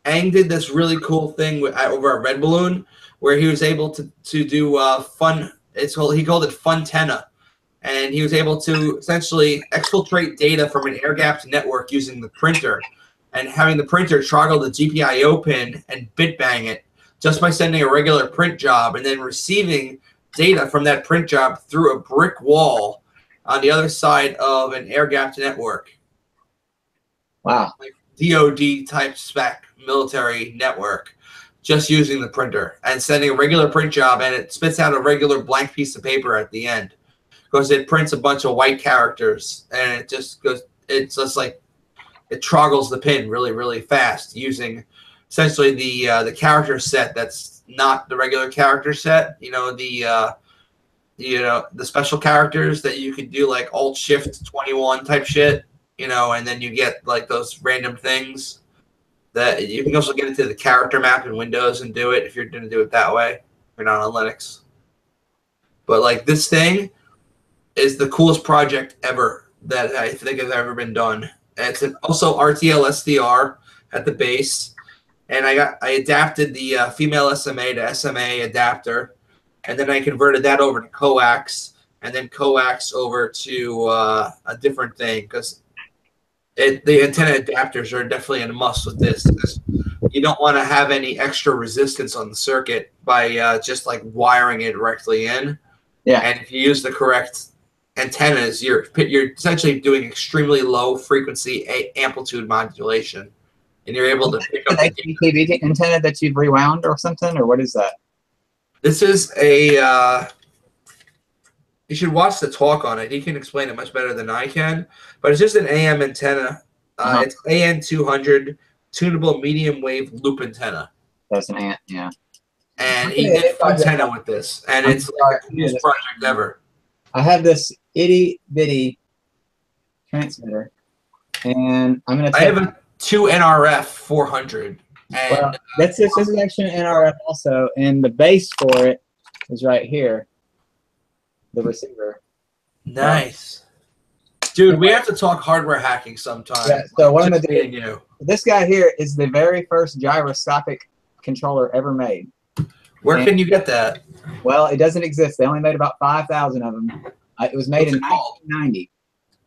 Ang did this really cool thing over at Red Balloon, where he was able to do fun. He called it Funtenna, and he was able to essentially exfiltrate data from an air-gapped network using the printer, and having the printer toggle the GPIO pin and bit bang it just by sending a regular print job, and then receiving data from that print job through a brick wall on the other side of an air-gapped network. Wow. Like DoD type spec military network, just using the printer and sending a regular print job, and it spits out a regular blank piece of paper at the end because it prints a bunch of white characters, and it just goes. It's just like it toggles the pin really, really fast using essentially the character set that's not the regular character set. The special characters that you could do like Alt Shift 21 type shit. And then you get like those random things that you can also get into the character map in Windows and do it if you're going to do it that way. If you're not on Linux. But like this thing is the coolest project ever that I think has ever been done. And it's also RTL SDR at the base, and I adapted the female SMA to SMA adapter, and then I converted that over to coax, and then coax over to a different thing because the antenna adapters are definitely a must with this. You don't want to have any extra resistance on the circuit by just like wiring it directly in. Yeah. And if you use the correct antennas, you're essentially doing extremely low frequency amplitude modulation, and you're able to pick up an HDTV antenna that you've rewound or something, or what is that? This is a. You should watch the talk on it. He can explain it much better than I can. But it's just an AM antenna. It's AN200 tunable medium wave loop antenna. That's an ant, yeah. And he did antenna with this, and it's like the coolest project ever. I have this itty bitty transmitter, and I'm gonna. I have a 2 NRF 400. And well, this is actually an NRF also, and the base for it is right here. The receiver. Nice. Dude, we have to talk hardware hacking sometime. Yeah, so what I'm gonna do? This guy here is the very first gyroscopic controller ever made. Where can you get that? Well, it doesn't exist. They only made about 5,000 of them. It was made in 1990.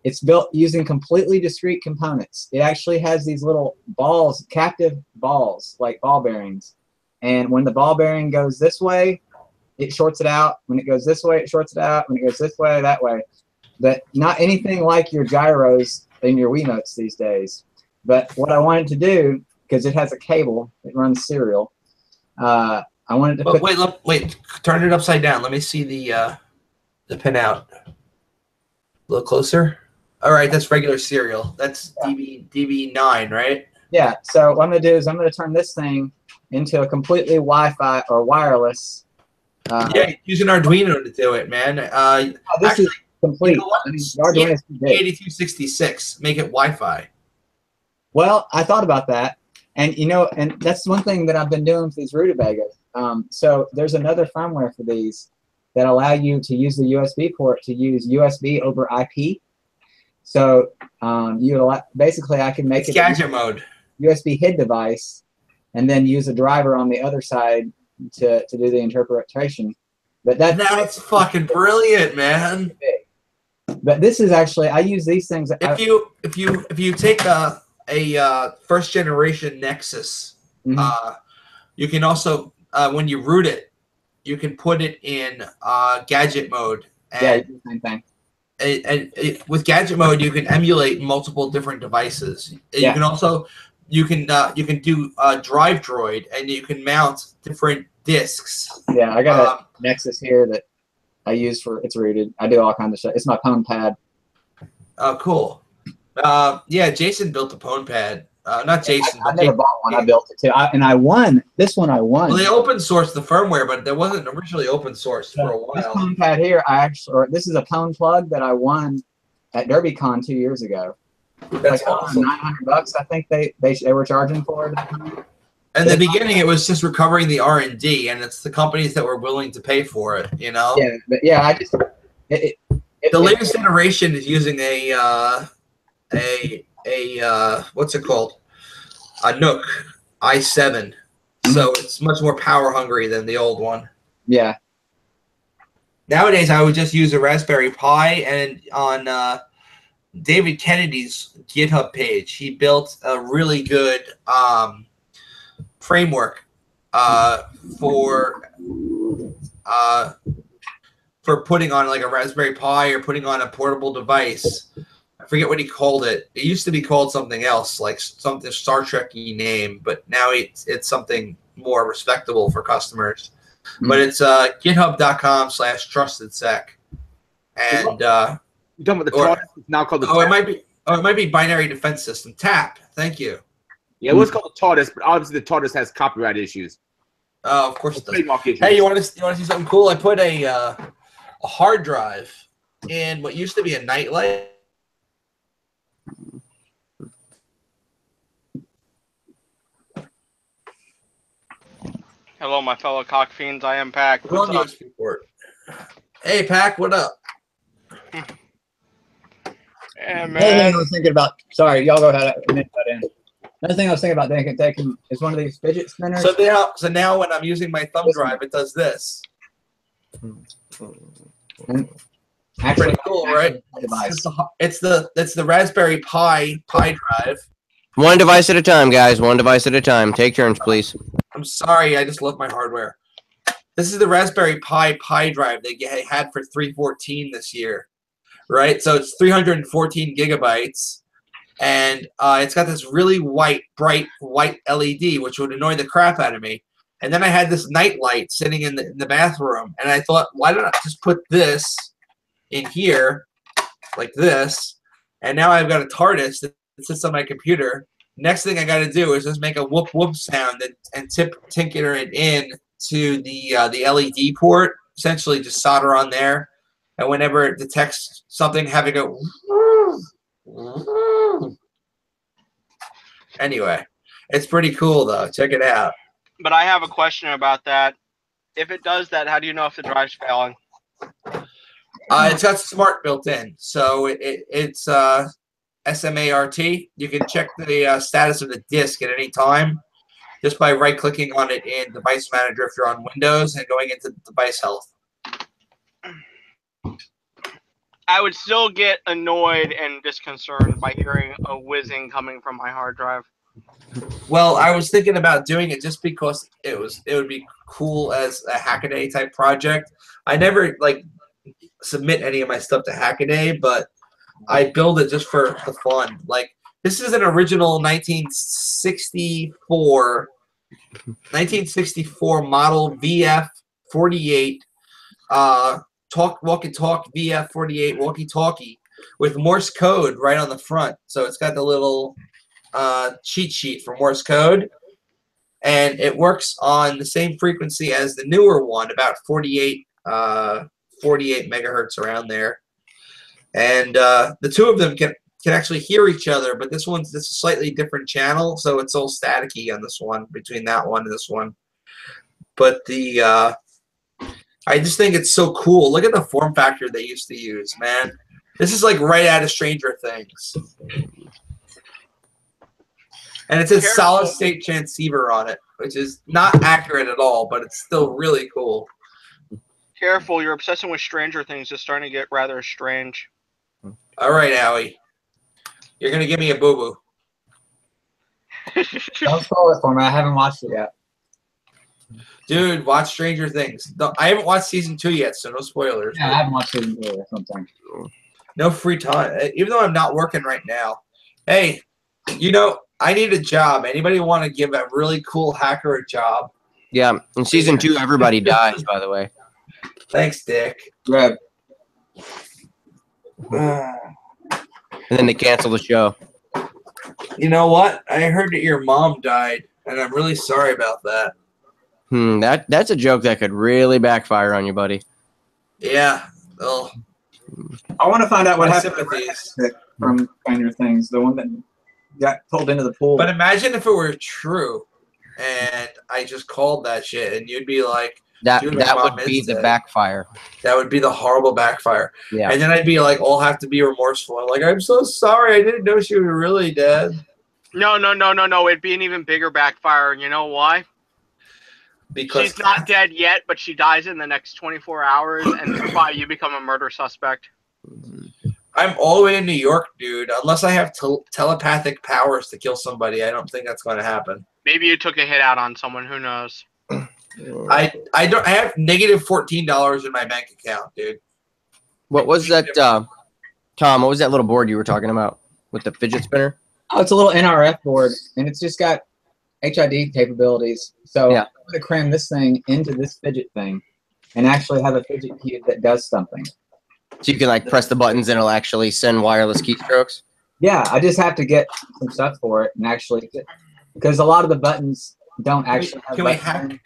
It's built using completely discrete components. It actually has these little balls, captive balls, like ball bearings. And when the ball bearing goes this way, it shorts it out. When it goes this way, it shorts it out. When it goes this way, that way. But not anything like your gyros in your Wiimotes these days. But what I wanted to do, because it has a cable, it runs serial. I wanted to put. Wait, turn it upside down. Let me see the pinout. A little closer. All right, that's regular serial. That's DB9, right? Yeah. So what I'm gonna do is I'm gonna turn this thing into a completely Wi-Fi or wireless. Yeah, use an Arduino to do it, man. This actually, is complete. You know what? I mean, Arduino is big. 8266. Make it Wi-Fi. Well, I thought about that, and and that's one thing that I've been doing for these rutabagas. So there's another firmware for these that allow you to use the USB port to use USB over IP. So basically I can make it gadget mode USB HID device, and then use a driver on the other side to do the interpretation. But that's fucking brilliant, man. But this is actually, I use these things. If you take a first generation Nexus, you can also when you root it, you can put it in gadget mode. And yeah, same thing. With gadget mode, you can emulate multiple different devices. You can also you can do Drive Droid, and you can mount different discs. Yeah, I got a Nexus here that I use it's rooted. I do all kinds of shit. It's my Pwn pad. Oh, cool. Yeah, Jason built a Pwn pad. Not Jason. I never bought one. I built it too. And I won. This one I won. Well, they open sourced the firmware, but it wasn't originally open source for a while. This Pwn pad here, this is a Pwn plug that I won at DerbyCon 2 years ago. That's like awesome. $900, I think they were charging for it. In the beginning, it was just recovering the R&D, and it's the companies that were willing to pay for it. You know. Yeah, but yeah. I just the latest iteration is using a what's it called? A Nook i7. So it's much more power hungry than the old one. Yeah. Nowadays, I would just use a Raspberry Pi, and on David Kennedy's GitHub page, he built a really good framework for putting on like a Raspberry Pi or putting on a portable device. I forget what he called it. It used to be called something else, like something Star Trek-y name, but now it's something more respectable for customers. But it's github.com/trustedsec. And you're talking about the TORDIS? It's now called the TORDIS. it might be Binary Defense System. TAP. Thank you. Yeah, it was called the TORDIS, but obviously the TORDIS has copyright issues. Oh, of course it does. Trademark issues. Hey, you want to see something cool? I put a hard drive in what used to be a nightlight. Hello, my fellow cock fiends. I am Pack. We're on USB port. Hey, Pack, what up? Yeah, Another thing man. I was thinking about. Sorry, y'all go ahead. Another thing I was thinking about taking is one of these fidget spinners. So now when I'm using my thumb drive, it does this. Actually, Pretty cool, right? It's the Raspberry Pi drive. One device at a time, guys. One device at a time. Take turns, please. I'm sorry, I just love my hardware. This is the Raspberry Pi drive they had for 314 this year, right? So it's 314 gigabytes, and it's got this really bright white LED, which would annoy the crap out of me. And then I had this night light sitting in the bathroom, and I thought, why don't I just put this in here, like this, and now I've got a TARDIS that sits on my computer. Next thing I got to do is just make a whoop whoop sound and tinker it in to the LED port. Essentially, just solder on there, and whenever it detects something, have it go. Anyway, it's pretty cool though. Check it out. But I have a question about that. If it does that, how do you know if the drive's failing? It's got Smart built in, so it's SMART. You can check the status of the disk at any time just by right-clicking on it in Device Manager if you're on Windows and going into Device Health. I would still get annoyed and disconcerted by hearing a whizzing coming from my hard drive. Well, I was thinking about doing it just because it would be cool as a Hackaday type project. I never submit any of my stuff to Hackaday, but I build it just for the fun. Like, this is an original 1964 model VF48 walkie-talkie VF48 walkie-talkie with Morse code right on the front. So it's got the little cheat sheet for Morse code, and it works on the same frequency as the newer one, about 48 megahertz around there. And the two of them can actually hear each other, but this one's a slightly different channel, so it's all staticky on this one, between that one and this one. But I just think it's so cool. Look at the form factor they used to use, man. This is like right out of Stranger Things. And it's a solid state transceiver on it, which is not accurate at all, but it's still really cool. Careful, your obsession with Stranger Things is starting to get rather strange. All right, Howie. You're going to give me a boo-boo. Don't spoil it for me. I haven't watched it yet. Dude, watch Stranger Things. I haven't watched season 2 yet, so no spoilers. Yeah, I haven't watched season 2 or something. No free time. Even though I'm not working right now. Hey, you know, I need a job. Anybody want to give a really cool hacker a job? Yeah, in season 2, everybody dies, by the way. Thanks, Dick. Greg. And then they cancel the show. You know what? I heard that your mom died, and I'm really sorry about that. That's a joke that could really backfire on you, buddy. Yeah. Well, I want to find out what my happened sympathies. from Stranger Things, the one that got pulled into the pool. But imagine if it were true, and I just called that shit, and you'd be like, that dude, would be the backfire. That would be the horrible backfire. Yeah. And then I'd be like, I'll have to be remorseful. Like, I'm so sorry. I didn't know she was really dead. No. It'd be an even bigger backfire. You know why? Because she's not dead yet, but she dies in the next 24 hours, and that's why you become a murder suspect. I'm all the way in New York, dude. Unless I have telepathic powers to kill somebody, I don't think that's going to happen. Maybe you took a hit out on someone. Who knows? I have negative $14 in my bank account, dude. What was that, Tom? What was that little board you were talking about with the fidget spinner? Oh, it's a little NRF board, and it's just got HID capabilities. So yeah. I'm going to cram this thing into this fidget thing and actually have a fidget cube that does something. So you can like press the buttons and it'll actually send wireless keystrokes? Yeah, I just have to get some stuff for it and actually, because a lot of the buttons don't actually have Can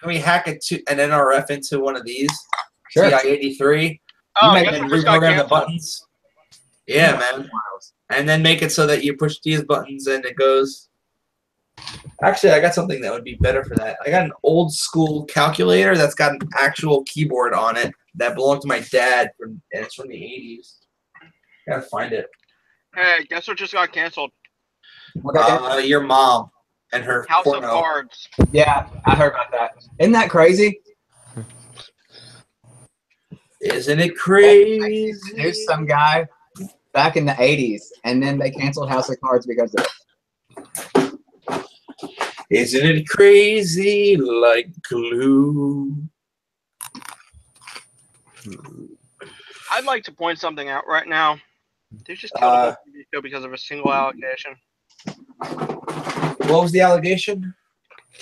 we hack an NRF into one of these? Sure. TI-83? Oh, and reprogram the buttons? Yeah, man. And then make it so that you push these buttons and it goes. Actually, I got something that would be better for that. I got an old school calculator that's got an actual keyboard on it that belonged to my dad, and it's from the 80s. Gotta find it. Hey, guess what just got canceled? Your mom and her House porno. of Cards. Yeah, I heard about that. Isn't that crazy? Isn't it crazy? There's some guy back in the 80s, and then they canceled House of Cards because of it. Isn't it crazy like glue? I'd like to point something out right now. They just killed a whole TV show because of a single allegation. What was the allegation?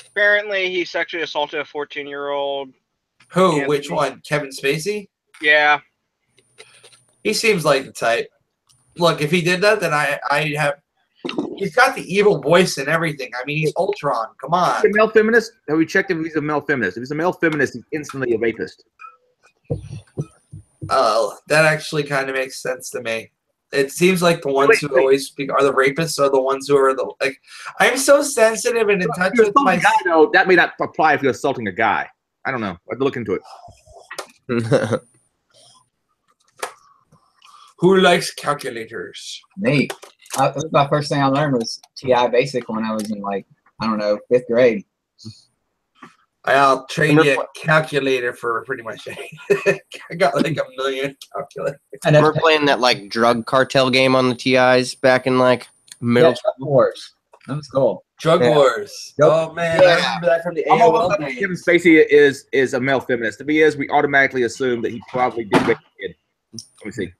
Apparently, he sexually assaulted a 14-year-old. Who? Anthony. Which one? Kevin Spacey? Yeah. He seems like the type. Look, if he did that, then I have. He's got the evil voice and everything. I mean, he's Ultron. Come on. A male feminist? Have we checked if he's a male feminist? If he's a male feminist, he's instantly a rapist. Oh, that actually kind of makes sense to me. It seems like the ones who always speak are the rapists are the ones who are the like. I'm so sensitive and in touch with my guy. Though that may not apply if you're assaulting a guy. I don't know. I'd look into it. Who likes calculators? Me. My first thing I learned was TI Basic when I was in, like, I don't know, 5th grade. I'll trade you a calculator for pretty much anything. I got like 1 million calculators. We're playing that like drug cartel game on the TIs back in like middle school. Wars. That was cool. Drug Wars. Yep. Oh man, I remember that from the AOL days. Kevin Spacey is a male feminist. If he is, we automatically assume that he probably did rape a kid. Let me see.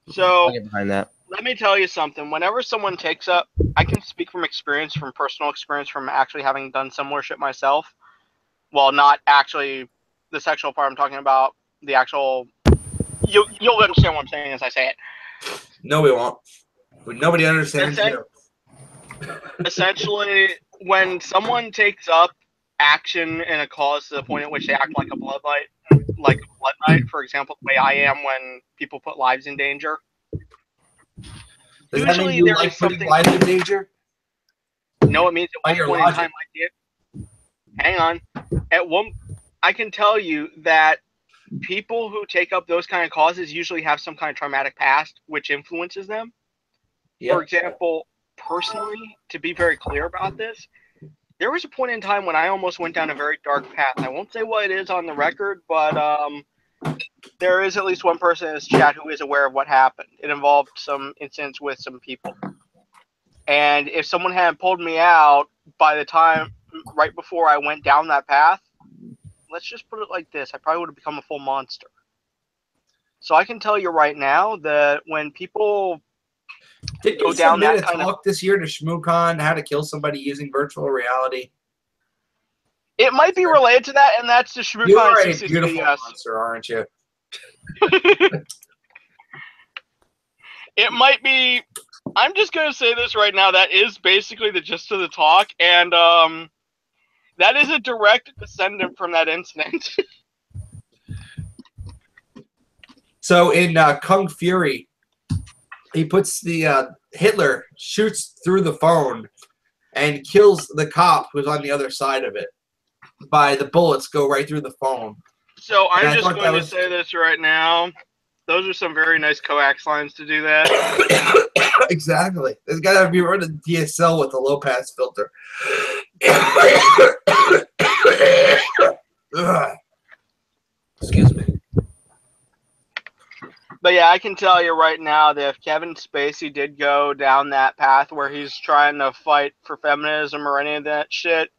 So I'll get behind that. Let me tell you something. Whenever someone takes up, I can speak from experience, from personal experience, from actually having done similar shit myself. Well, not actually the sexual part. I'm talking about the actual. You'll understand what I'm saying as I say it. No, we won't. Nobody understands you. Essentially, when someone takes up action in a cause to the point at which they act like a blood knight, for example, the way I am when people put lives in danger. Does that mean you like putting lives in danger? No, it means at one point in time I did. Hang on. I can tell you that people who take up those kind of causes usually have some kind of traumatic past which influences them. Yep. For example, personally, to be very clear about this, there was a point in time when I almost went down a very dark path. I won't say what it is on the record, but there is at least one person in this chat who is aware of what happened. It involved some incidents with some people. And if someone hadn't pulled me out by the time, right before I went down that path, let's just put it like this, I probably would have become a full monster. So I can tell you right now that when people go down that kind of this year to ShmooCon, how to kill somebody using virtual reality. It might be related to that, and that's the ShmooCon. You are a beautiful monster, aren't you? It might be. I'm just gonna say this right now. That is basically the gist of the talk, and that is a direct descendant from that incident. So in Kung Fury, he puts the Hitler shoots through the phone and kills the cop who's on the other side of it. By the bullets go right through the phone. So I'm just going to say this right now. Those are some very nice coax lines to do that. Exactly. There's got to be running DSL with a low pass filter. Excuse me. But yeah, I can tell you right now that if Kevin Spacey did go down that path where he's trying to fight for feminism or any of that shit,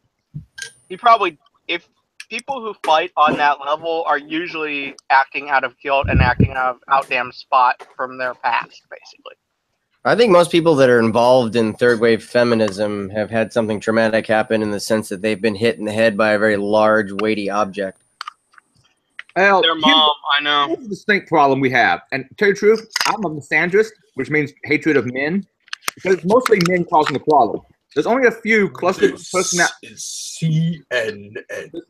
he probably, if people who fight on that level are usually acting out of guilt and acting out of damn spot from their past, basically. I think most people that are involved in third wave feminism have had something traumatic happen in the sense that they've been hit in the head by a very large, weighty object. Well, their mom, I know. Here's a distinct problem we have. And to tell you the truth, I'm a misandrist, which means hatred of men. Because it's mostly men causing the problem. There's only a few cluster personality. CNN.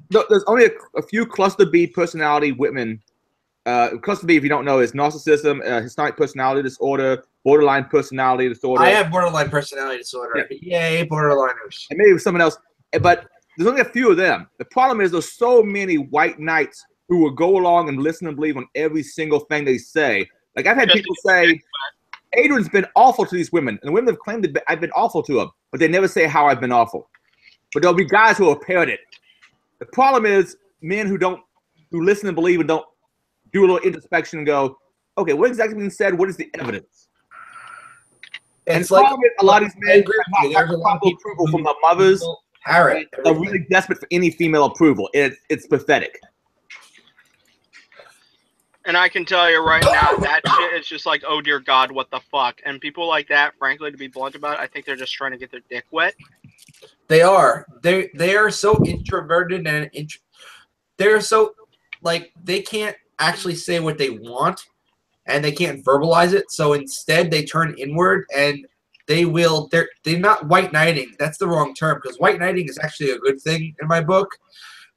There's only a few cluster B personality women. Cluster B, if you don't know, is narcissism, histrionic personality disorder, borderline personality disorder. I have borderline personality disorder. Yeah. Yay, borderliners. And maybe someone else. But there's only a few of them. The problem is there's so many white knights who will go along and listen and believe on every single thing they say. Like I've had people say, Adrian's been awful to these women, and the women have claimed that I've been awful to them, but they never say how I've been awful. But there'll be guys who will parrot it. The problem is men who listen and believe and don't do a little introspection and go, okay, what exactly being said? What is the evidence? And It's like a lot of these men there's a lot of people approval from their mothers. Parrot. Are really desperate for any female approval. It's pathetic. And I can tell you right now, that shit is just like, oh dear God, what the fuck? And people like that, frankly, to be blunt about it, I think they're just trying to get their dick wet. They are. They are so introverted and they're so like they can't actually say what they want, and they can't verbalize it. So instead, they turn inward and they will. They're not white knighting. That's the wrong term, because white knighting is actually a good thing in my book.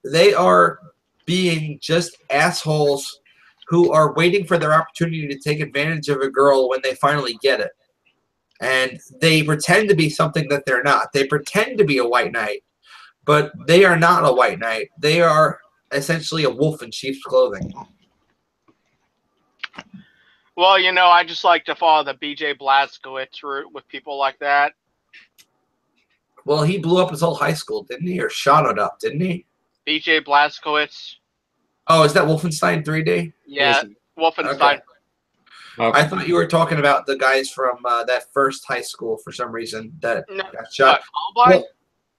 They are being just assholes who are waiting for their opportunity to take advantage of a girl when they finally get it. And they pretend to be something that they're not. They pretend to be a white knight, but they are not a white knight. They are essentially a wolf in sheep's clothing. Well, you know, I just like to follow the BJ Blazkowicz route with people like that. Well, he blew up his whole high school, didn't he? Or shot it up, didn't he? BJ Blazkowicz. Oh, is that Wolfenstein 3D? Yeah, Wolfenstein. Okay. I thought you were talking about the guys from that first high school for some reason that got shot. Columbine? Well,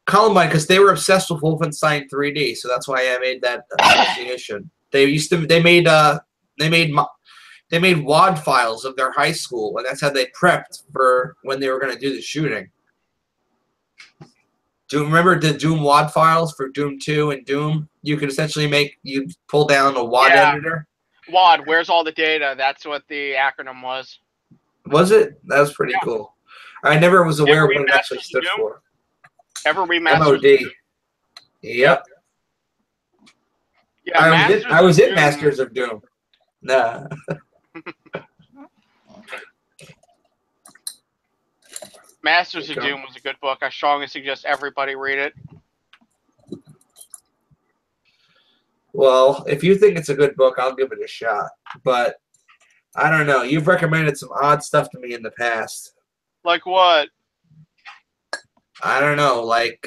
Columbine, because they were obsessed with Wolfenstein 3D, so that's why I made that association. They made WAD files of their high school, and that's how they prepped for when they were going to do the shooting. Do you remember the Doom WAD files for Doom 2 and Doom? You could essentially pull down a WAD editor. WAD, where's all the data? That's what the acronym was. Was it? That was pretty cool. I never was aware of what it actually stood for. Ever remastered? MOD. Yep. Yeah, I was in Masters of Doom. Nah. Masters of Doom was a good book. I strongly suggest everybody read it. Well, if you think it's a good book, I'll give it a shot. But I don't know. You've recommended some odd stuff to me in the past. Like what? I don't know. Like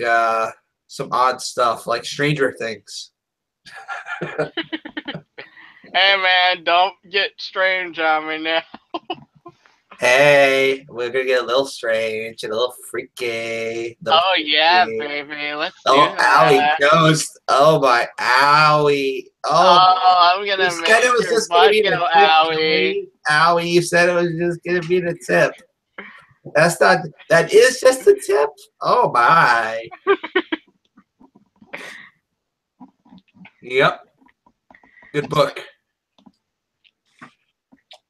some odd stuff, like Stranger Things. Hey, man, don't get strange on me now. Hey, we're going to get a little strange, a little freaky. Oh, yeah, baby. Let's do that. Owie, ghost. Oh, my owie. Oh, I'm going to make it was just going to be the tip. owie. Owie, you said it was just going to be the tip. That's not, that is just the tip? Oh, my. Yep. Good book.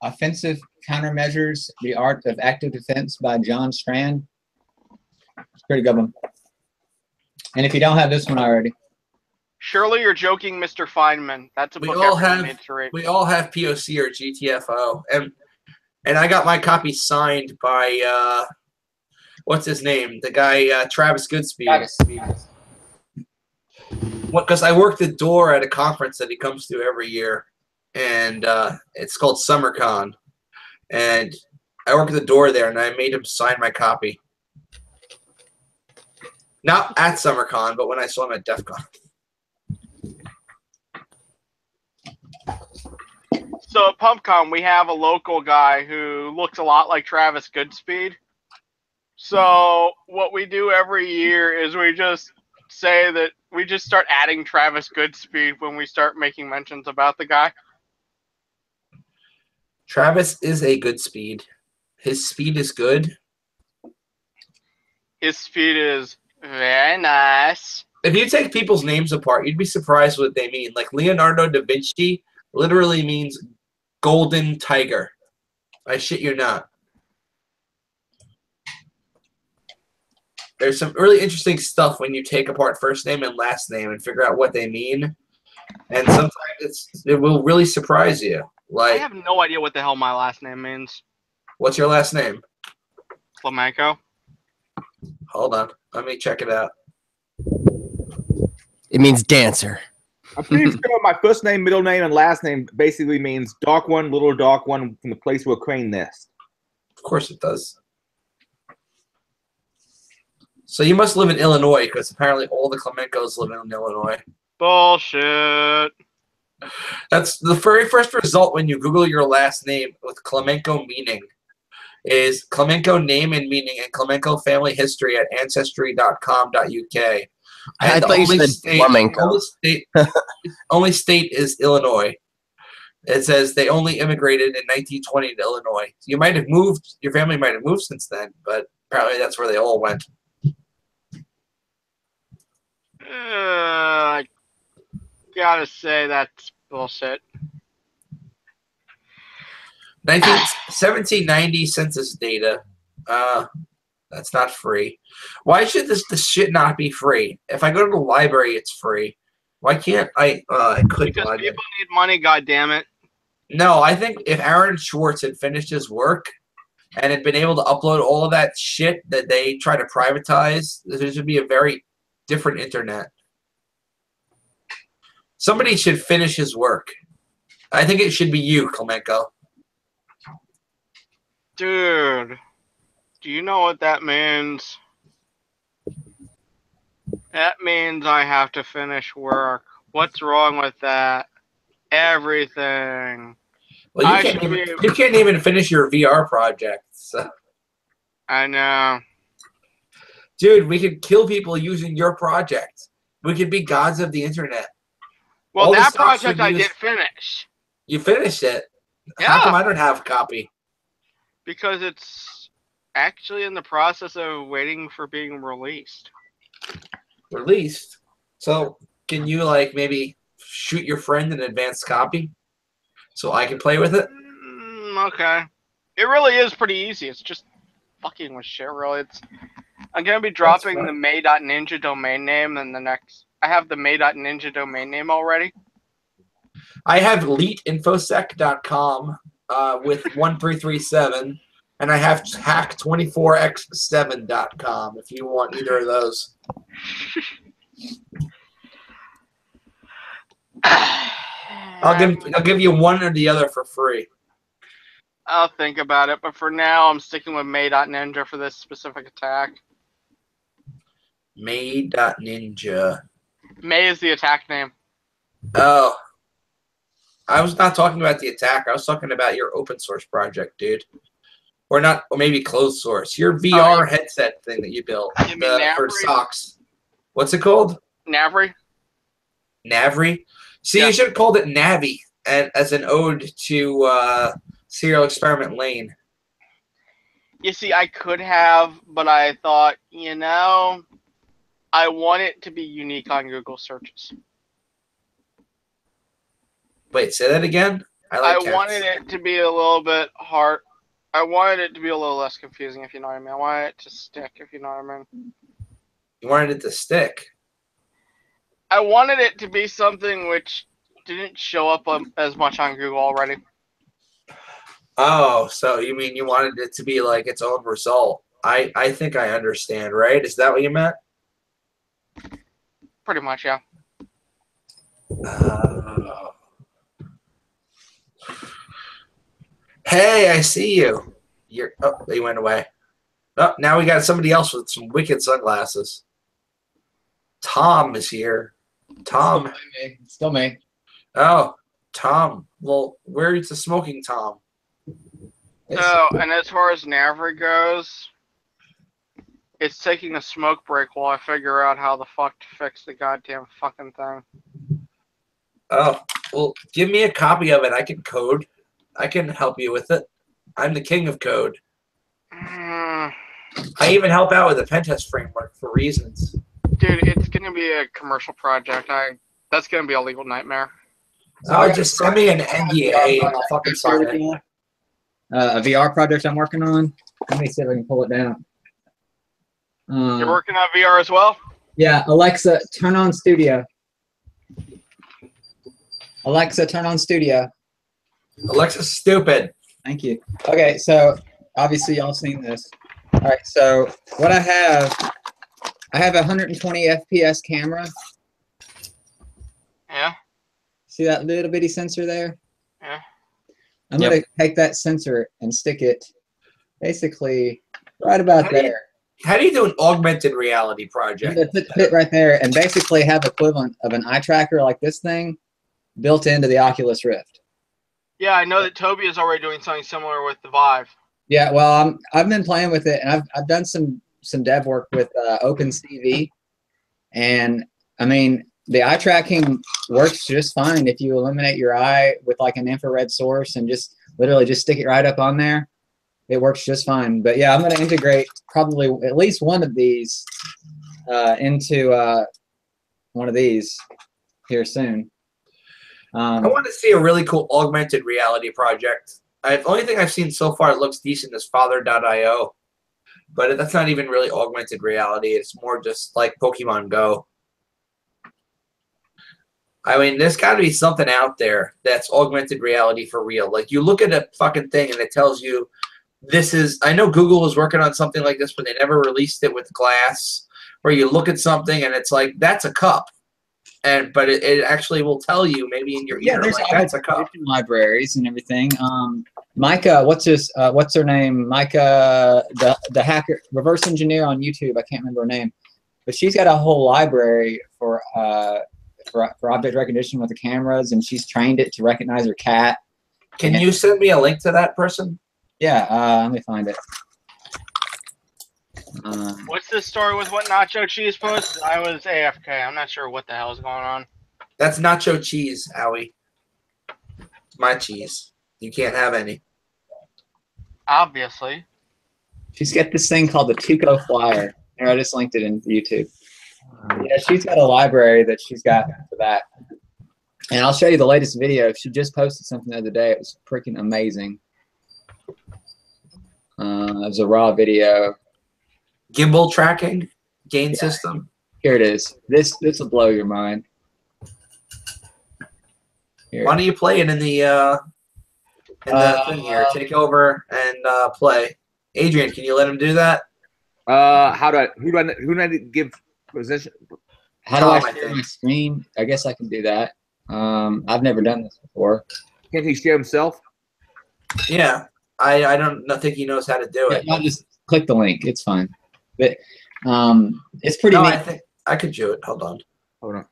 Offensive Countermeasures, The Art of Active Defense by John Strand. It's a pretty good one. And if you don't have this one already. Surely you're joking, Mr. Feynman. That's a book everyone needs to read. We all have POC or GTFO. And I got my copy signed by, what's his name? The guy, Travis Goodspeed. Because I work the door at a conference that he comes to every year. And it's called SummerCon. And I work at the door there, and I made him sign my copy. Not at SummerCon, but when I saw him at DEF CON. So at PumpCon, we have a local guy who looks a lot like Travis Goodspeed. So what we do every year is we just say that we just start adding Travis Goodspeed when we start making mentions about the guy. Travis is a good speed. His speed is good. His speed is very nice. If you take people's names apart, you'd be surprised what they mean. Like Leonardo da Vinci literally means golden tiger. I shit you not. There's some really interesting stuff when you take apart first name and last name and figure out what they mean. And sometimes it will really surprise you. Like, I have no idea what the hell my last name means. What's your last name? Flamenco. Hold on. Let me check it out. It means dancer. I'm pretty sure my first name, middle name, and last name basically means dark one, little dark one from the place where a crane nests. Of course it does. So you must live in Illinois, because apparently all the Klemenkos live in Illinois. Bullshit. That's the very first result when you Google your last name with Klemenko meaning is Klemenko name and meaning and Klemenko family history at ancestry.com.uk. I thought you said flamenco. Only state is Illinois. It says they only immigrated in 1920 to Illinois. You might have moved, your family might have moved since then, but apparently that's where they all went. I gotta say that's bullshit. 1790 census data. That's not free. Why should this shit not be free? If I go to the library, it's free. Why can't I click Because library? people need money, goddammit. No, I think if Aaron Schwartz had finished his work and had been able to upload all of that shit that they try to privatize, there should be a very different internet. Somebody should finish his work. I think it should be you, Klemenko. Dude, do you know what that means? That means I have to finish work. What's wrong with that? Everything. Well, you can't even finish your VR project. So. I know. Dude, we could kill people using your project. We could be gods of the internet. Well, All that the stuff should project I be did finish. You finished it? Yeah. How come I don't have a copy? Because it's actually in the process of waiting for being released. Released? So, can you, like, maybe shoot your friend an advanced copy? So I can play with it? Okay. It really is pretty easy. It's just fucking with shit, really. I'm going to be dropping the May.Ninja domain name in the next... I have the May.Ninja domain name already. I have leetinfosec.com with 1337, and I have hack24x7.com if you want either of those. I'll give you one or the other for free. I'll think about it, but for now, I'm sticking with May.Ninja for this specific attack. May.Ninja. May is the attack name. Oh. I was not talking about the attack. I was talking about your open source project, dude. Or not, or maybe closed source. Your VR headset thing that you built for socks. What's it called? Navri. Navri? See, you should have called it Navi as an ode to Serial Experiment Lane. You see, I could have, but I thought, you know, I want it to be unique on Google searches. Wait, say that again? I wanted it to be a little bit hard. I wanted it to be a little less confusing, if you know what I mean. I wanted it to stick, if you know what I mean. You wanted it to stick? I wanted it to be something which didn't show up as much on Google already. Oh, so you mean you wanted it to be like its own result. I think I understand, right? Is that what you meant? Pretty much, yeah. Hey, I see you. He went away. Oh, now we got somebody else with some wicked sunglasses. Tom is here. Tom. Still me. Oh, Tom. Well, where's the smoking Tom? So, and as far as Navri goes, it's taking a smoke break while I figure out how the fuck to fix the goddamn fucking thing. Oh, well, give me a copy of it. I can code. I can help you with it. I'm the king of code. I even help out with the pentest framework for reasons. Dude, it's going to be a commercial project. That's going to be a legal nightmare. Oh, just send me an NDA and I'll fucking sign it. A VR project I'm working on. Let me see if I can pull it down. You're working on VR as well? Yeah, Alexa, turn on Studio. Alexa, turn on Studio. Alexa's stupid. Thank you. Okay, so obviously y'all seen this. All right, so what I have a 120 FPS camera. Yeah. See that little bitty sensor there? Yeah. I'm going to take that sensor and stick it basically right about there. How do you do an augmented reality I'm project? gonna put it right there and basically have equivalent of an eye tracker like this thing built into the Oculus Rift. Yeah, I know that Toby is already doing something similar with the Vive. Yeah, well, I've been playing with it, and I've done some dev work with OpenCV, and I mean the eye tracking works just fine if you illuminate your eye with like an infrared source and just literally just stick it right up on there. It works just fine. But yeah, I'm going to integrate probably at least one of these into one of these here soon. I want to see a really cool augmented reality project. The only thing I've seen so far that looks decent is Father.io, but that's not even really augmented reality. It's more just like Pokemon Go. I mean, there's got to be something out there that's augmented reality for real. Like, you look at a fucking thing and it tells you this is... I know Google was working on something like this, but they never released it with glass, where you look at something and it's like, that's a cup. But it actually will tell you maybe in your ear, there's like, that's a cup. libraries and everything. Micah, what's her name? Micah, the hacker, reverse engineer on YouTube. I can't remember her name, but she's got a whole library for object recognition with the cameras, and she's trained it to recognize her cat. Can you send me a link to that person? Yeah, let me find it. What's the story with what Nacho Cheese posted? I was AFK. I'm not sure what the hell is going on. That's nacho cheese, Howie. My cheese. You can't have any. Obviously. She's got this thing called the Tuco Flyer. Here, I just linked it in YouTube. Yeah, she's got a library that she's got for that. And I'll show you the latest video. She just posted something the other day. It was freaking amazing. It was a raw video. Gimbal tracking, gain system. Here it is. This will blow your mind. Here. Why don't you play it in the thing here? Take over and play. Adrian, can you let him do that? Who do I give position? How do I share my screen? I guess I can do that. I've never done this before. Can't he share himself? Yeah, I don't think he knows how to do it. I'll just click the link. It's fine. But it's pretty neat. I think I could do it. Hold on.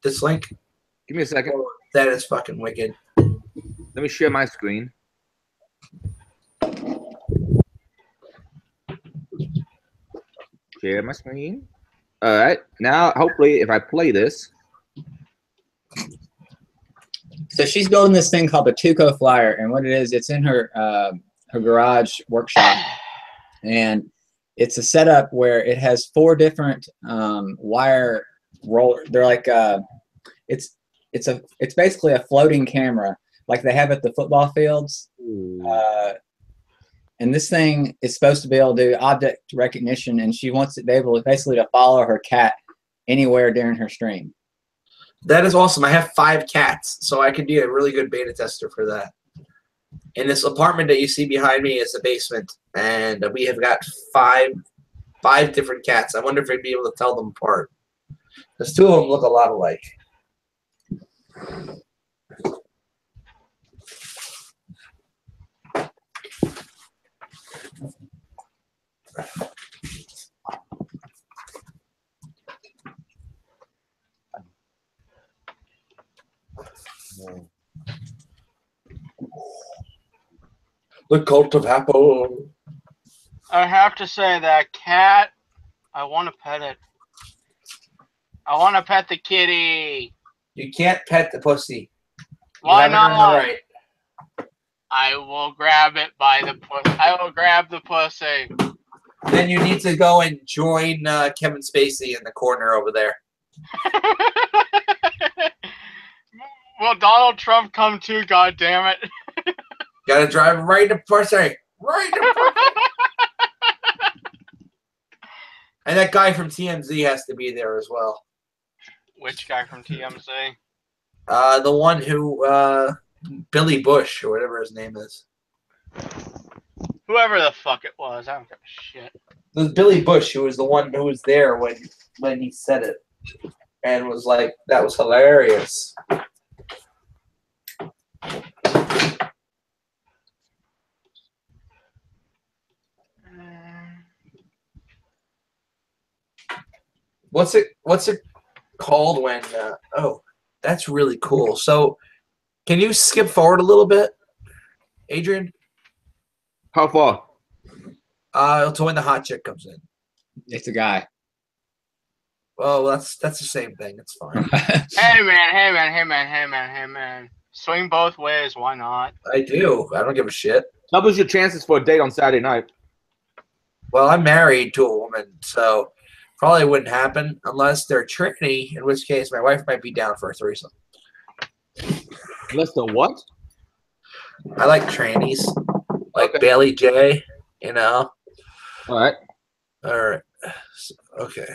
This link? Give me a second. Oh, that is fucking wicked. Let me share my screen. Share my screen. All right. Now, hopefully, if I play this. So she's building this thing called the Tuco Flyer, and what it is, it's in her her garage workshop, and it's a setup where it has 4 different wire roller. They're like it's basically a floating camera like they have at the football fields. And this thing is supposed to be able to do object recognition, and she wants to be able basically to follow her cat anywhere during her stream. That is awesome. I have 5 cats, so I could be a really good beta tester for that. And this apartment that you see behind me is a basement, and we have got 5 different cats. I wonder if I'd be able to tell them apart, because 2 of them look a lot alike. The cult of Apple. I have to say that cat, I want to pet it. I want to pet the kitty. You can't pet the pussy. Why not? Right. I will grab it by the pussy. I will grab the pussy. Then you need to go and join Kevin Spacey in the corner over there. Will Donald Trump come too? God damn it! Gotta drive right to pussy. Right to pussy. And that guy from TMZ has to be there as well. Which guy from TMZ? The one who, Billy Bush, or whatever his name is. Whoever the fuck it was, I don't give a shit. It was Billy Bush who was the one who was there when he said it. And was like, that was hilarious. What's it called when? Oh, that's really cool. So, can you skip forward a little bit, Adrian? How far? To when the hot chick comes in. It's a guy. Well, that's the same thing. It's fine. Hey man. Swing both ways. Why not? I do. I don't give a shit. Doubles your chances for a date on Saturday night. Well, I'm married to a woman, so probably wouldn't happen unless they're tranny, in which case my wife might be down for a threesome. Unless the what? I like trannies, like Okay. Bailey J. You know. All right. All right. Okay.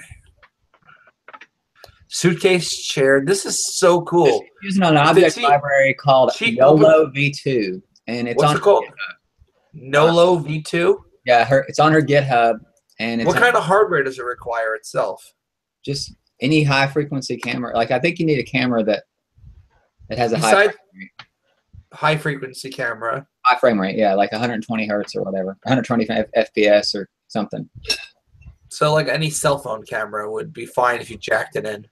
Suitcase chair. This is so cool. It's using an object library called YOLO V2, and it's What's on it called? Nolo V2. Yeah, it's on her GitHub, and it's What kind of hardware does it require itself? just any high frequency camera. Like I think you need a camera that has a high frequency camera. High frame rate, yeah, like 120 hertz or whatever, 120 FPS or something. So like any cell phone camera would be fine if you jacked it in.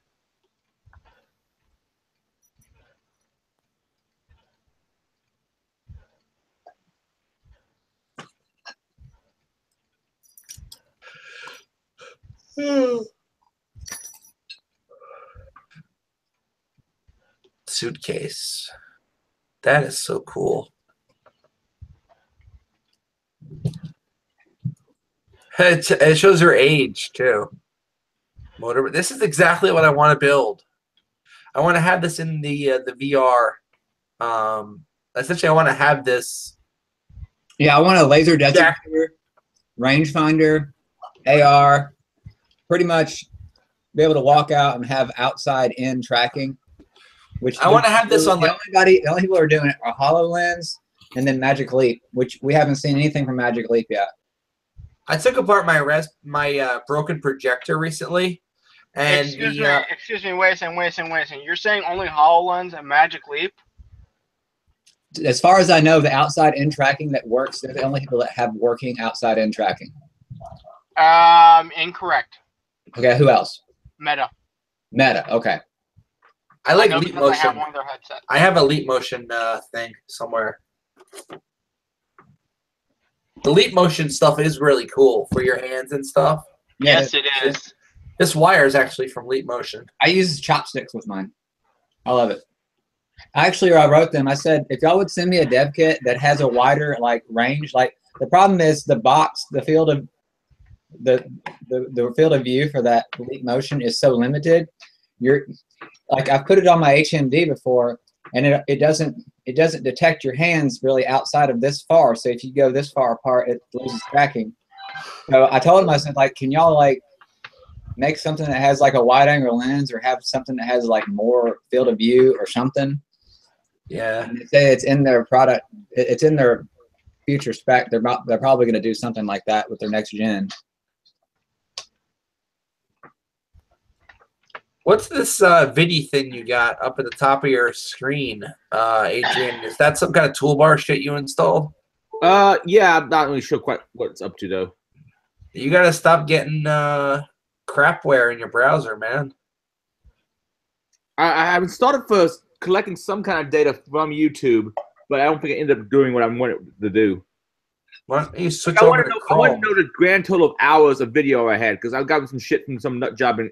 Suitcase. That is so cool. It shows her age too. Motor. This is exactly what I want to build. I want to have this in the VR. Essentially, I want to have this. Yeah, I want a laser designator, rangefinder, AR, pretty much be able to walk out and have outside-in tracking. Which I want to have this on. The only people who are doing it are HoloLens and then Magic Leap, which we haven't seen anything from Magic Leap yet. I took apart my broken projector recently, and excuse me, wait a second. You're saying only HoloLens and Magic Leap? As far as I know, the outside-in tracking that works, they're the only people that have working outside-in tracking. Incorrect. Okay, who else? Meta. Meta, okay. I like Leap I Motion. have one of their headsets. I have a Leap Motion thing somewhere. The Leap Motion stuff is really cool for your hands and stuff. Yes, it is. This wire is actually from Leap Motion. I use chopsticks with mine. I love it. Actually, I wrote them. I said, if y'all would send me a dev kit that has a wider range, the problem is the box, the field of the field of view for that Leap Motion is so limited. I've put it on my HMD before, and it doesn't detect your hands really outside of this far. So if you go this far apart, it loses tracking. So I told him, I said, can y'all make something that has a wide angle lens, or have something that has more field of view or something? Yeah. And they say it's in their product. It's in their future spec. They're probably going to do something like that with their next gen. What's this VIDI thing you got up at the top of your screen, Adrian? Is that some kind of toolbar shit you installed? Yeah, I'm not really sure quite what it's up to though. You gotta stop getting crapware in your browser, man. I've installed it for collecting some kind of data from YouTube, but I don't think it ended up doing what I wanted to do. Why don't you switch over to Chrome? I want to know the grand total of hours of video I had, because I've gotten some shit from some nut job in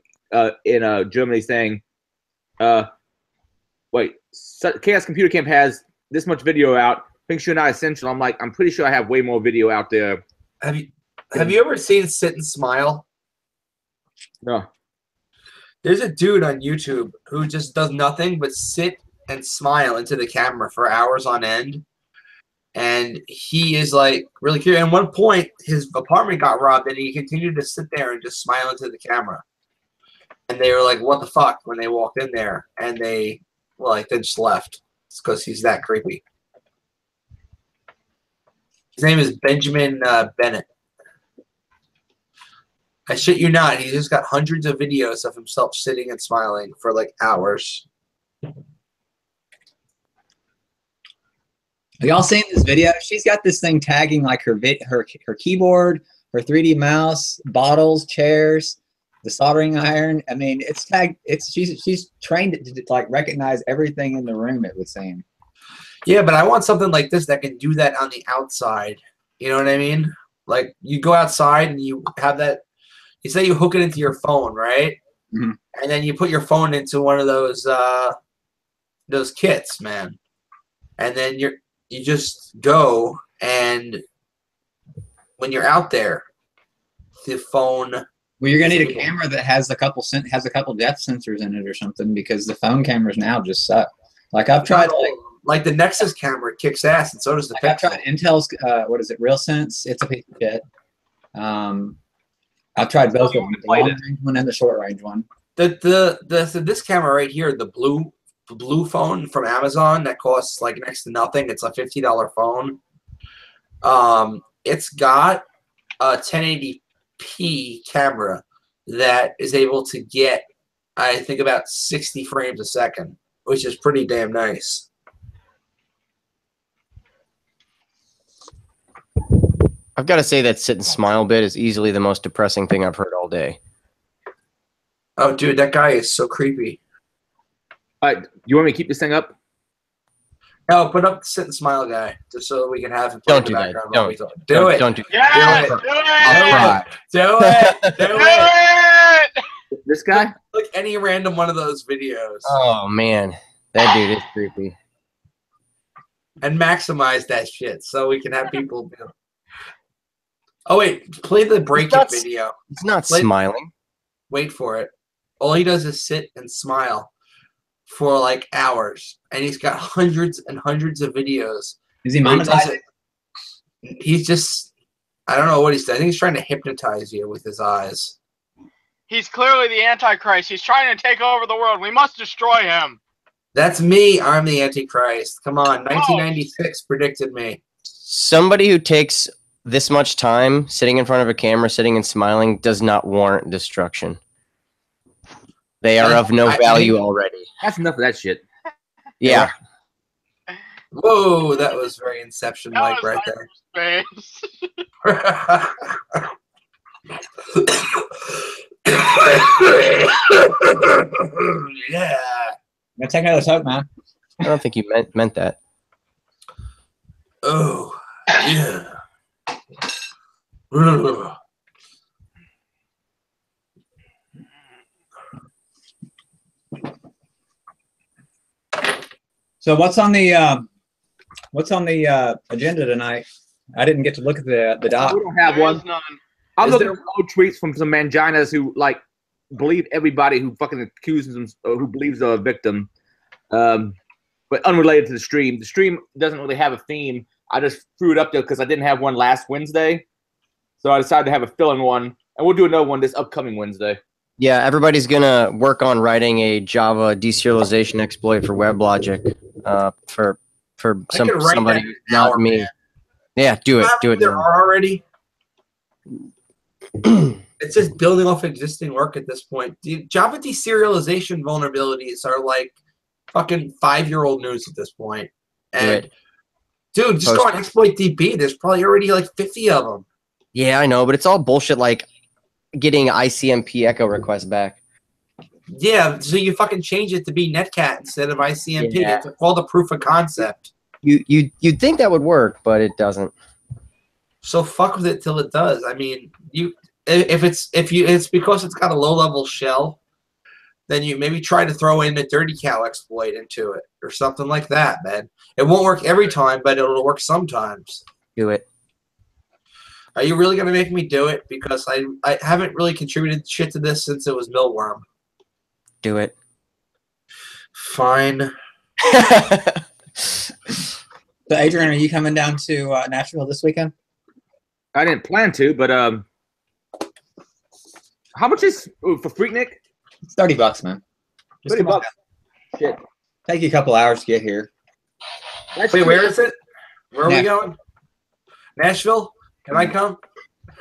Germany saying, wait, Chaos Computer Camp has this much video out, thinks you're not essential. I'm pretty sure I have way more video out there. Have you ever seen Sit and Smile? No. There's a dude on YouTube who just does nothing but sit and smile into the camera for hours on end. And he is really curious. At one point, his apartment got robbed, and he continued to sit there and just smile into the camera. And they were like, "What the fuck?" when they walked in there, and they then just left. It's because he's that creepy. His name is Benjamin Bennett. I shit you not. He's just got hundreds of videos of himself sitting and smiling for hours. Have y'all seen this video? She's got this thing tagging her keyboard, her 3D mouse, bottles, chairs, The soldering iron. I mean, it's tagged. She's trained to like recognize everything in the room. It would seem. Yeah, but I want something like this that can do that on the outside. You know what I mean? Like you go outside and you have that. You say you hook it into your phone, right? Mm-hmm. And then you put your phone into one of those kits, man. And then you just go, and when you're out there, the phone. Well, you're gonna need a camera that has a couple depth sensors in it or something, because the phone cameras now just suck. Like I've tried, like the Nexus camera kicks ass, and so does the Pixel. I've tried Intel's what is it, RealSense? It's a piece of shit. I've tried both of them, the long range one and the short range one. This camera right here, the blue phone from Amazon that costs like next to nothing. It's a $50 phone. It's got a 1080p camera that is able to get, I think, about 60 frames a second, which is pretty damn nice. I've got to say that sit and smile bit is easily the most depressing thing I've heard all day. Oh, dude, that guy is so creepy. All right, you want me to keep this thing up? No, put up the sit and smile guy, just so we can have him play in the background. Don't do it. Don't do Yes, Do it. do it. Do it. Do Do it. it. This guy? Like any random one of those videos. Oh man, that dude is creepy. And maximize that shit so we can have people do. Oh wait, play the break-it video. He's not smiling. Wait for it. All he does is sit and smile for like hours, and he's got hundreds and hundreds of videos. Is he monetizing? He's just, I don't know what he's doing. I think he's trying to hypnotize you with his eyes. He's clearly the Antichrist. He's trying to take over the world. We must destroy him. That's me. I'm the Antichrist. Come on, 1996 predicted me. Somebody who takes this much time sitting in front of a camera, sitting and smiling, does not warrant destruction. They are of no value already. That's enough of that shit. Yeah. Whoa, that was very Inception-like right there. Yeah. I'm gonna take another soak, man. I don't think you meant that. Oh, yeah. So what's on the agenda tonight? I didn't get to look at the doc. We don't have one. I'm looking at old tweets from some manginas who like believe everybody who fucking accuses them, or who believes they're a victim. But unrelated to the stream. The stream doesn't really have a theme. I just threw it up there because I didn't have one last Wednesday. So I decided to have a fill-in one, and we'll do another one this upcoming Wednesday. Yeah, everybody's gonna work on writing a Java deserialization exploit for WebLogic. For somebody who's not me. Man. Yeah, do it. Do it. There are already. It's just building off existing work at this point. Java deserialization vulnerabilities are like fucking 5-year-old news at this point. And dude, just go on exploit DB. There's probably already like 50 of them. Yeah, I know, but it's all bullshit. Like getting ICMP echo requests back. Yeah, so you fucking change it to be Netcat instead of ICMP. Yeah. It's called a proof of concept. You'd think that would work, but it doesn't. So fuck with it till it does. I mean, it's because it's got a low level shell, then you maybe try to throw in a dirty cow exploit into it or something like that, man. It won't work every time, but it'll work sometimes. Do it. Are you really gonna make me do it? Because I haven't really contributed shit to this since it was Millworm. Do it. Fine. So Adrian, are you coming down to Nashville this weekend? I didn't plan to, but how much is for Freaknik? It's $30, man. Just $30. Shit. Take you a couple hours to get here. Wait, where is it? Where are we going? Nashville? Can I come?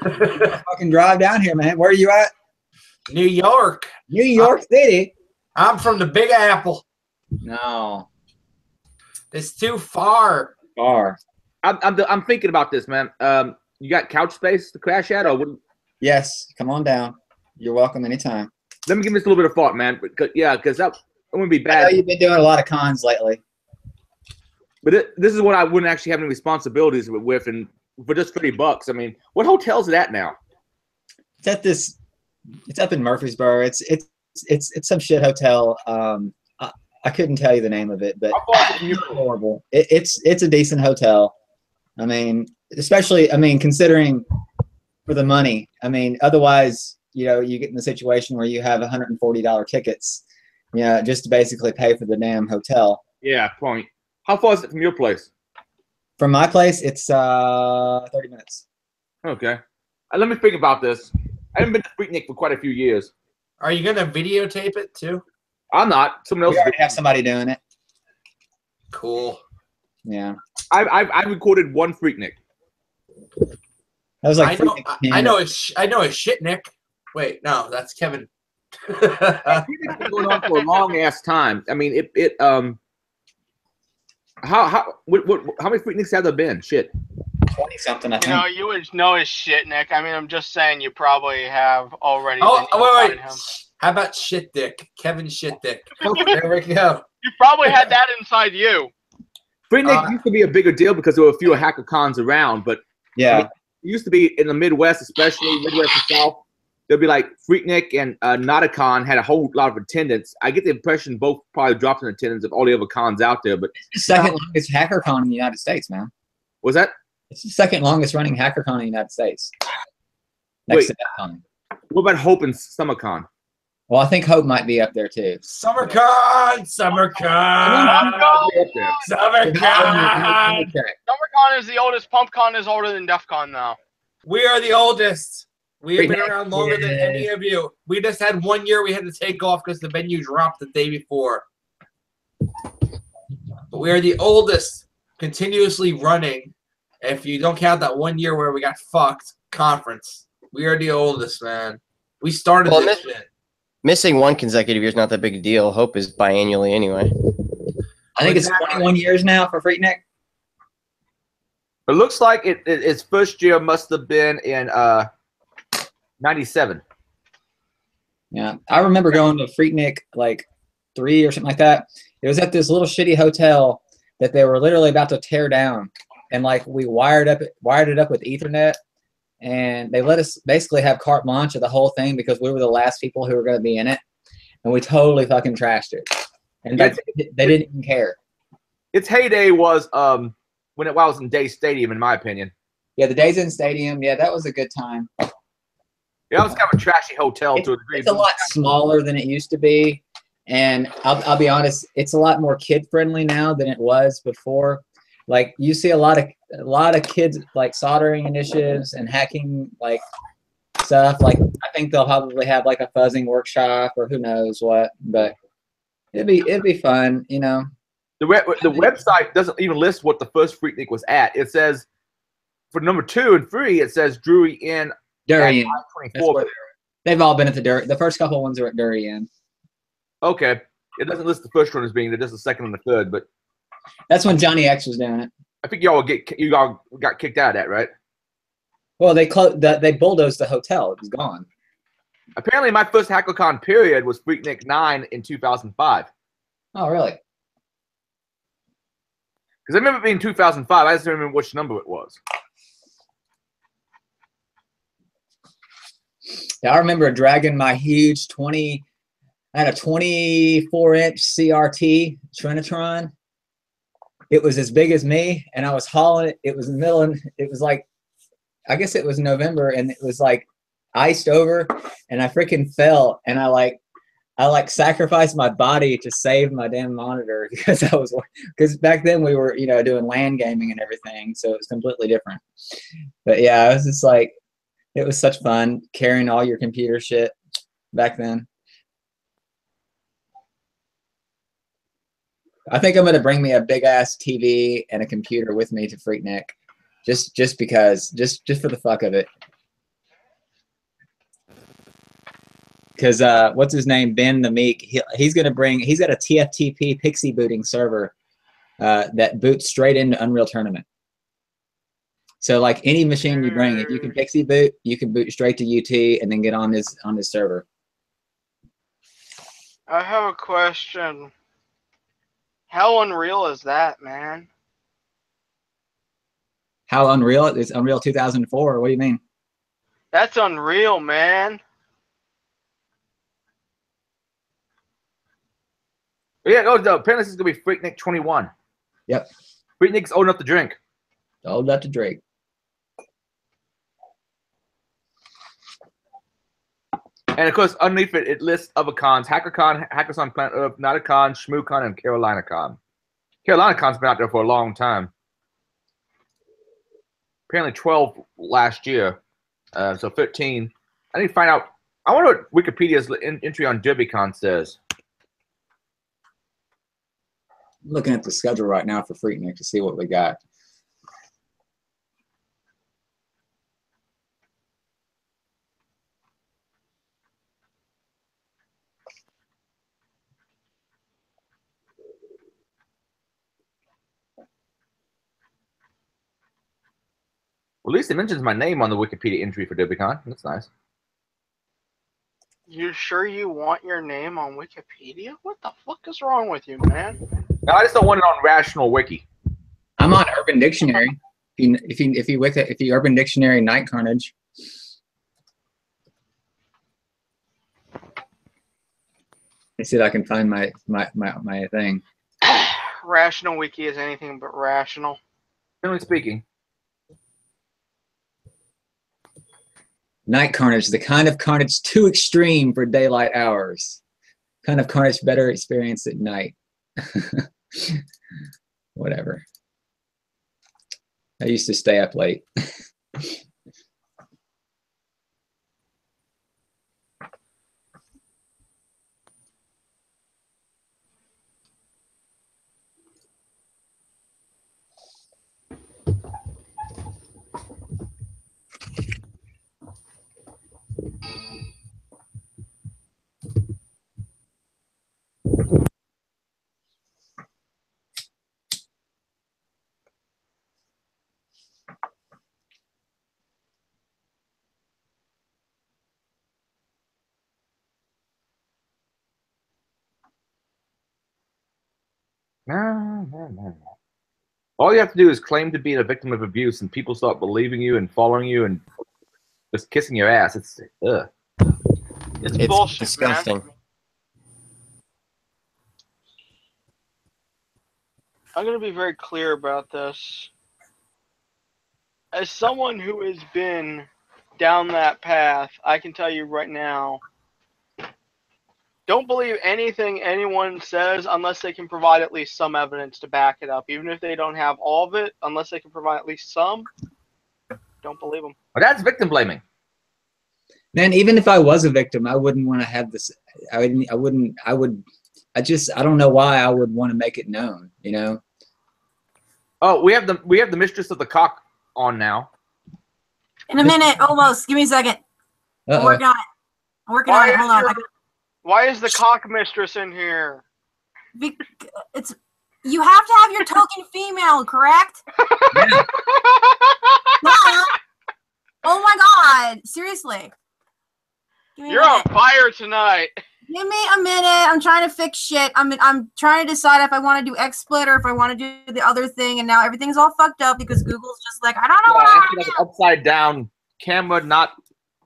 Fucking drive down here, man. Where are you at? New York. New York City. I'm from the Big Apple. No. It's too far. Far. I'm thinking about this, man. You got couch space to crash at, or what? Yes. Come on down. You're welcome anytime. Let me give this a little bit of thought, man. Because that wouldn't be I bad. know you've been doing a lot of cons lately. But this is what I wouldn't actually have any responsibilities with, and for just $30. I mean, what hotel is it at now? It's at this. It's up in Murfreesboro. It's some shit hotel. I couldn't tell you the name of it, but it's horrible. It's a decent hotel. I mean, especially considering for the money. I mean, otherwise, you get in the situation where you have $140 tickets, just to basically pay for the damn hotel. Yeah, point. How far is it from your place? From my place, it's 30 minutes. Okay. Let me think about this. I haven't been to Freaknik for quite a few years. Are you gonna videotape it too? I'm not. Someone else. We already have somebody doing it. Cool. Yeah. I've recorded one Freaknik. That was like I know it's shit, Nick. Wait, no, that's Kevin. Freaknik's been going on for a long ass time. I mean, how many Freakniks have there been? Shit. 20 something, I think. You would know his shit, Nick. I mean, I'm just saying you probably have already. Wait. How about Shit Dick? Kevin Shit Dick. There we go. You probably had that inside you. Freaknik used to be a bigger deal because there were a few hacker cons around, but yeah, I mean, it used to be in the Midwest, especially Midwest and South. There'd be like Freaknik and Nauticon had a whole lot of attendance. I get the impression both probably dropped in attendance of all the other cons out there, but it's the second longest hacker con in the United States, man. Was that? It's the second longest running hacker con in the United States. Next to that con. What about Hope and SummerCon? Well, I think Hope might be up there too. SummerCon! SummerCon is the oldest. PumpCon is older than DEFCON now. We are the oldest. We have been around longer than any of you. We just had 1 year we had to take off because the venue dropped the day before. But we are the oldest continuously running. If you don't count that 1 year where we got fucked conference, we are the oldest, man. We started this shit. Missing one consecutive year is not that big a deal. Hope is biannually anyway. I think it's 21 years now for Freaknik. It looks like its first year must have been in 97. Yeah, I remember going to Freaknik like 3 or something like that. It was at this little shitty hotel that they were literally about to tear down, and like we wired it up with Ethernet, and they let us basically have carte blanche of the whole thing because we were the last people who were going to be in it, and we totally fucking trashed it, and they didn't even care. Its heyday was when it was in Day Stadium, in my opinion. Yeah, the Days in Stadium. Yeah, that was a good time. Yeah, that was kind of a trashy hotel to a degree. It's a lot smaller than it used to be, and I'll be honest, it's a lot more kid friendly now than it was before. Like you see a lot of kids like soldering initiatives and hacking like stuff. Like I think they'll probably have like a fuzzing workshop or who knows what, but it'd be fun, you know. The website doesn't even list what the first Freaknik was at. It says for number 2 and 3, it says Drury Inn. Darien. They've all been at the first couple ones are at Darien. Okay. It doesn't list the first one as being there, just the second and the third, but that's when Johnny X was doing it. I think y'all got kicked out of that, right? Well, they bulldozed the hotel. It was gone. Apparently, my first HackerCon period was Freaknik 9 in 2005. Oh, really? Because I remember it being 2005. I just don't remember which number it was. Yeah, I remember dragging my huge I had a 24-inch CRT Trinitron. It was as big as me, and I was hauling it. It was in the middle, and it was like, I guess it was November, and it was like iced over, and I freaking fell, and I sacrificed my body to save my damn monitor because back then we were, doing LAN gaming and everything, so it was completely different. But yeah, it was just like, it was such fun carrying all your computer shit back then. I think I'm gonna bring me a big ass TV and a computer with me to Freaknik, just because, just for the fuck of it. Because what's his name, Ben the Meek? He's got a TFTP Pixie booting server that boots straight into Unreal Tournament. So like any machine you bring, if you can pixie boot, you can boot straight to UT and then get on this server. I have a question. How unreal is that, man? How unreal? It's Unreal 2004. What do you mean? That's unreal, man. Yeah, no, apparently this is gonna be Freaknik 21. Yep. Freaknik's old enough to drink. Old enough to drink. And of course, underneath it, it lists other cons: HackerCon, Hackers on Planet Earth, NataCon, ShmooCon, and CarolinaCon. CarolinaCon's been out there for a long time. Apparently 12 last year, so 13. I need to find out. I wonder what Wikipedia's entry on DerbyCon says. I'm looking at the schedule right now for Freaknik to see what we got. Well, at least it mentions my name on the Wikipedia entry for DerbyCon. That's nice. You sure you want your name on Wikipedia? What the fuck is wrong with you, man? No, I just don't want it on Rational Wiki. I'm on Urban Dictionary. If you Urban Dictionary Night Carnage. Let's see if I can find my thing. Rational Wiki is anything but rational. Generally speaking. Night Carnage, the kind of carnage too extreme for daylight hours. Kind of carnage better experienced at night. Whatever. I used to stay up late. No. All you have to do is claim to be a victim of abuse, and people start believing you and following you and just kissing your ass. It's It's bullshit, disgusting. man. I'm going to be very clear about this. As someone who has been down that path, I can tell you right now, don't believe anything anyone says unless they can provide at least some evidence to back it up. Even if they don't have all of it, unless they can provide at least some, don't believe them. But that's victim blaming. Man, even if I was a victim, I wouldn't want to have this. I don't know why I would want to make it known, you know? Oh, we have the mistress of the cock on now. In a minute, almost. Give me a second. I'm working on it. Hold on. Why is the cock mistress in here? It's you have to have your token female, correct? Yeah. Oh my god! Seriously. You're on fire tonight. Give me a minute. I'm trying to fix shit. I'm trying to decide if I want to do XSplit or if I want to do the other thing, and now everything's all fucked up because Google's just like, I don't know what I want to do. Upside down camera not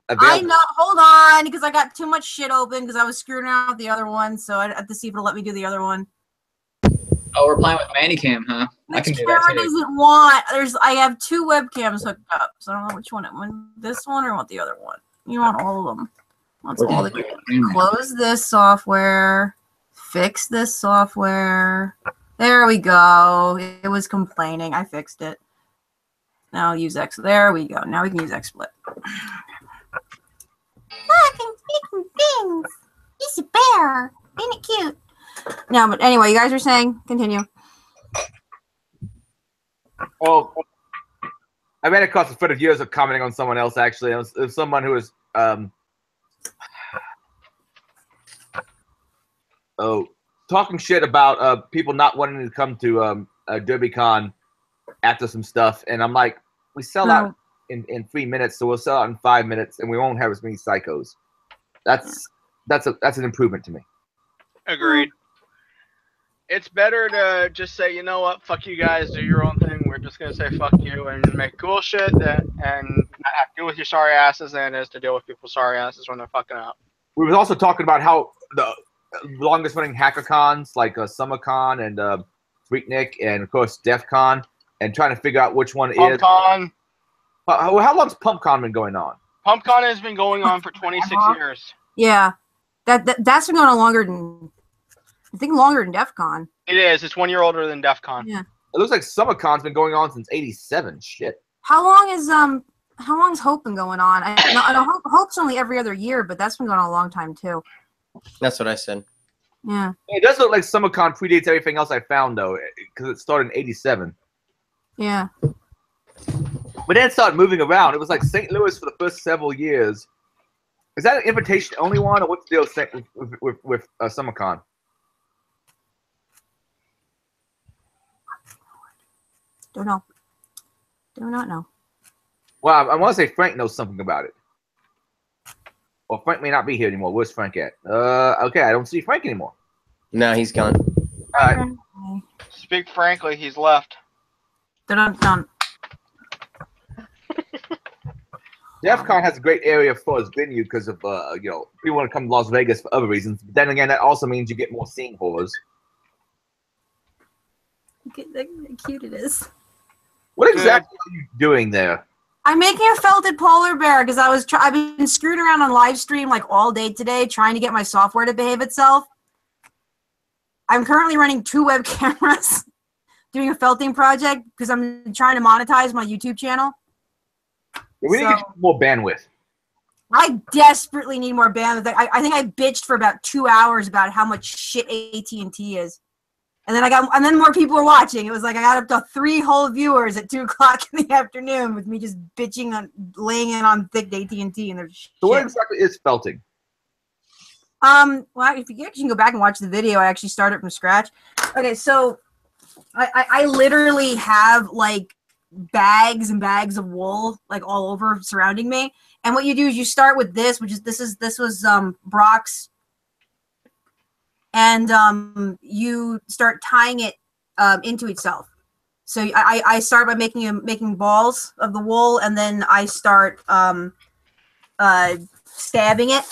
available. I know. Hold on, because I got too much shit open because I was screwing around with the other one, so I have to see if it'll let me do the other one. Oh, we're playing with Mandycam, huh? I can do that camera too. doesn't want. I have two webcams hooked up, so I don't know which one. I want this one or want the other one. You want all of them. Let's all the close this software. Fix this software. There we go. It was complaining. I fixed it. Now use X. There we go. Now we can use XSplit. I can speak things. He's a bear. Ain't it cute? No, but anyway, you guys are saying, continue. Well, I ran across a foot of years of commenting on someone else, actually. It was someone who was talking shit about people not wanting to come to DerbyCon after some stuff. And I'm like, we sell out in 3 minutes, so we'll sell out in 5 minutes, and we won't have as many psychos. That's an improvement to me. Agreed. It's better to just say, you know what, fuck you guys, do your own thing. We're just gonna say fuck you and make cool shit and not have to deal with your sorry asses than it is to deal with people's sorry asses when they're fucking up. We were also talking about how the longest running hacker cons like SummerCon and Freaknik and of course DEF CON, and trying to figure out which one is. PumpCon. How long's PumpCon been going on? PumpCon has been going on for 26 years. Yeah, that's been going on longer than, I think, longer than DEF CON. It is. It's 1 year older than DEF CON. Yeah. It looks like SummerCon's been going on since '87. Shit. How long's Hope been going on? I know Hope's only every other year, but that's been going on a long time too. That's what I said. Yeah. It does look like SummerCon predates everything else I found though, because it started in '87. Yeah. But then it started moving around. It was like St. Louis for the first several years. Is that an invitation only one, or what's the deal with SummerCon? Don't know. Do not know. Well, I want to say Frank knows something about it. Well, Frank may not be here anymore. Where's Frank at? Okay, I don't see Frank anymore. No, he's gone. All right. Speak frankly, he's left. Dun. DEF CON has a great area for its venue because of people want to come to Las Vegas for other reasons. But then again, that also means you get more scene horrors. Look at how cute it is. What exactly are you doing there? I'm making a felted polar bear because I've been screwing around on live stream like all day today trying to get my software to behave itself. I'm currently running 2 web cameras doing a felting project because I'm trying to monetize my YouTube channel. We need to get more bandwidth. I desperately need more bandwidth. I think I bitched for about 2 hours about how much shit AT&T is. And then more people were watching. It was like I got up to 3 whole viewers at 2 o'clock in the afternoon with me just bitching on laying in on thick AT&T and their shit. So what exactly is felting? Well, if you can go back and watch the video, I actually started from scratch. Okay, so I literally have like bags and bags of wool like all over surrounding me. And what you do is you start with this, which is this was Brock's. And you start tying it into itself. So I start by making balls of the wool, and then I start stabbing it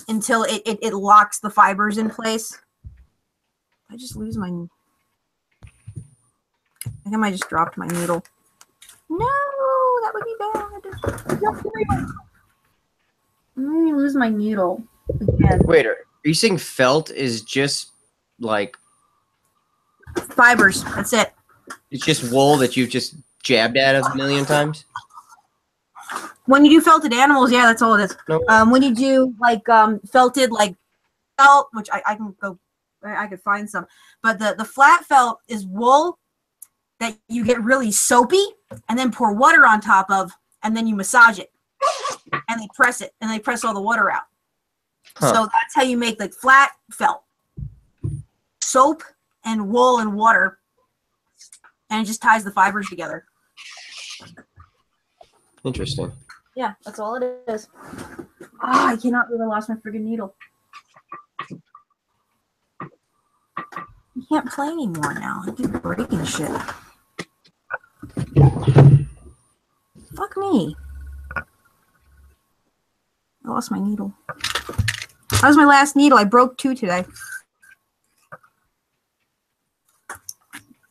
until it locks the fibers in place. I just lose my. I think I might just dropped my needle. No, that would be bad. I'm gonna lose my needle. Again. Wait, are you saying felt is just like fibers? That's it. It's just wool that you've just jabbed at a million times? When you do felted animals, yeah, that's all it is. Nope. When you do like felted like felt, which I could find some, but the flat felt is wool that you get really soapy and then pour water on top of, and then you massage it and they press it and they press all the water out. Huh. So that's how you make like flat felt. Soap and wool and water, and it just ties the fibers together. Interesting. Yeah, that's all it is. Oh, I cannot believe I lost my friggin' needle. You can't play anymore now. I keep breaking shit. Fuck me. I lost my needle. That was my last needle. I broke 2 today.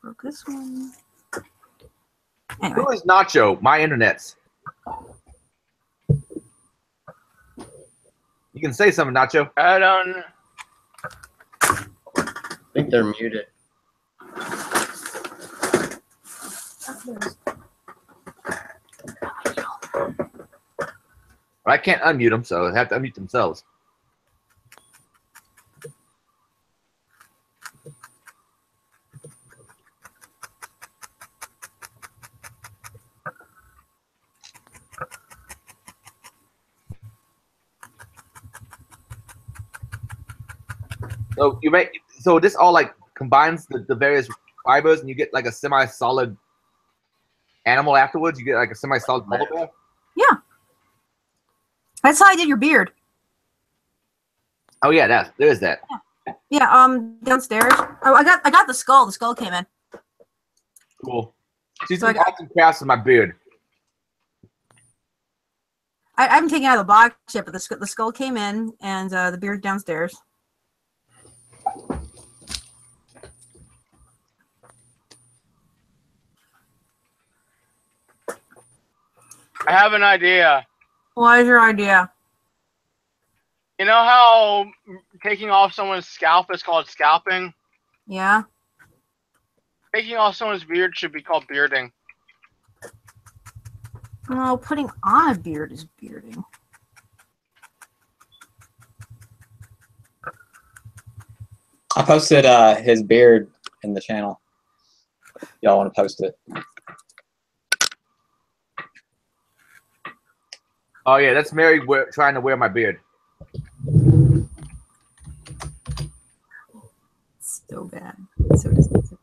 Broke this one. Anyway. Who is Nacho? My internet's. You can say something, Nacho. I don't. I think they're muted. I can't unmute them, so they have to unmute themselves. So this all like combines the various fibers, and you get like a semi-solid animal afterwards? You get like a semi-solid polar bear? Yeah. That's how I did your beard. Oh yeah, there's that. Yeah, downstairs. Oh, I got the skull. The skull came in. Cool. She's So I doing got- awesome crafts in my beard. I haven't taken it out of the box yet, but the skull came in, and the beard downstairs. I have an idea. What is your idea? You know how taking off someone's scalp is called scalping? Yeah. Taking off someone's beard should be called bearding. No, putting on a beard is bearding. I posted his beard in the channel. Y'all want to post it? Oh yeah, that's Mary trying to wear my beard. So bad. So disgusting.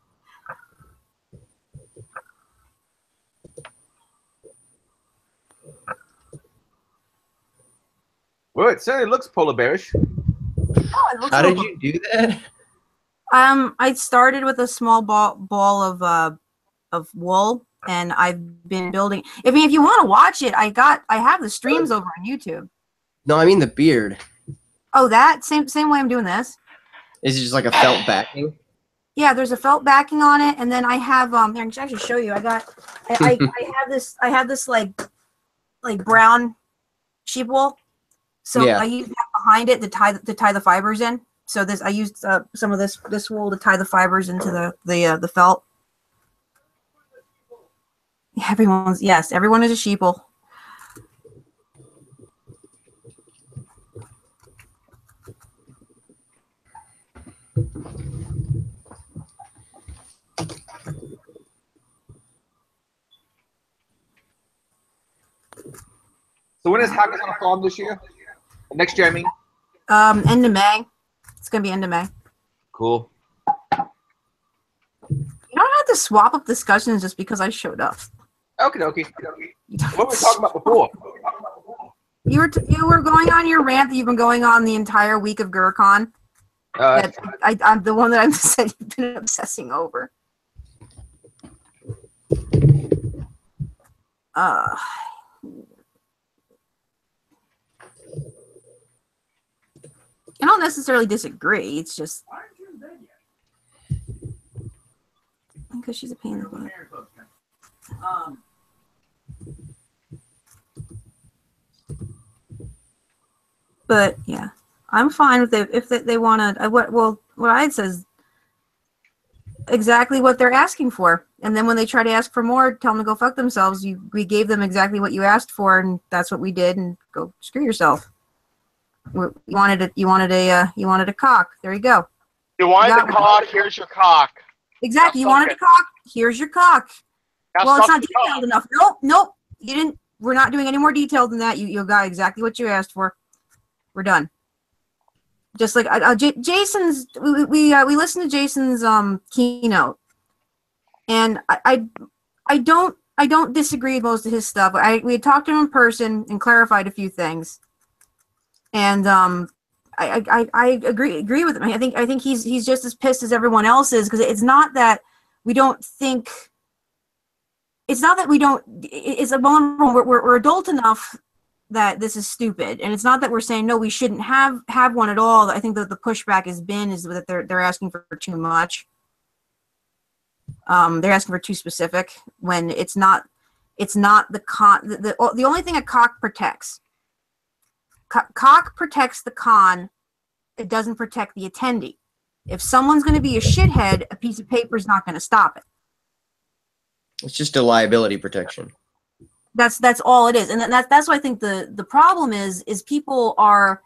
Well, it certainly looks polar bearish. Oh, it looks How did little- you do that? I started with a small ball of wool, and I've been building. I mean, if you want to watch it, I have the streams over on YouTube. No, I mean the beard. Oh, that same way I'm doing this. Is it just like a felt backing? Yeah, there's a felt backing on it, and then I have here, I can actually show you. I have this like brown sheep wool. So Yeah. I used that behind it to tie the fibers in. So I used some of this wool to tie the fibers into the felt. Everyone is a sheeple. So when is Hackers on a farm this year? Next year, I mean. End of May. It's gonna be end of May. Cool. You don't have to swap up discussions just because I showed up. Okay. What were we talking about before? You were going on your rant that you've been going on the entire week of GurCon. I'm the one that I'm said you've been obsessing over. I don't necessarily disagree. It's just because she's a pain in the butt. But yeah, I'm fine with it if they want to. What I said is exactly what they're asking for, and then when they try to ask for more, tell them to go fuck themselves. We gave them exactly what you asked for, and that's what we did. And go screw yourself. You wanted a cock. There you go. You wanted got the cock, here's your cock. Exactly. Now You wanted suck a cock. Here's your cock. Now Well, it's suck not the cock. detailed enough. Nope. You didn't. We're not doing any more detailed than that. You got exactly what you asked for. We're done. Just like Jason's, we listened to Jason's keynote, and I don't disagree with most of his stuff. We had talked to him in person and clarified a few things, and I agree with him. I think he's just as pissed as everyone else is, because it's not that we don't think. It's not that we don't. It's a moment we're adult enough that this is stupid, and it's not that we're saying no, we shouldn't have one at all. I think that the pushback has been is that they're asking for too much. They're asking for too specific when it's not the con. The only thing a cock protects. Cock protects the con. It doesn't protect the attendee. If someone's going to be a shithead, a piece of paper is not going to stop it. It's just a liability protection. That's all it is, and that's why I think the problem is people are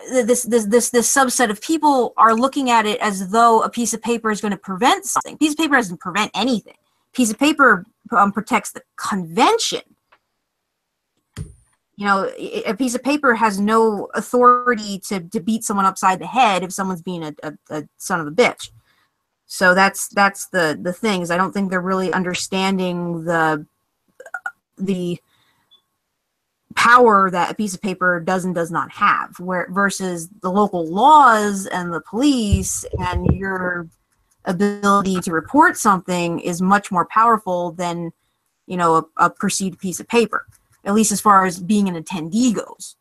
this subset of people are looking at it as though a piece of paper is going to prevent something. A piece of paper doesn't prevent anything. A piece of paper protects the convention. You know, a piece of paper has no authority to beat someone upside the head if someone's being a son of a bitch. So that's the thing, is I don't think they're really understanding the power that a piece of paper does and does not have, where versus the local laws and the police and your ability to report something is much more powerful than, you know, a perceived piece of paper, at least as far as being an attendee goes.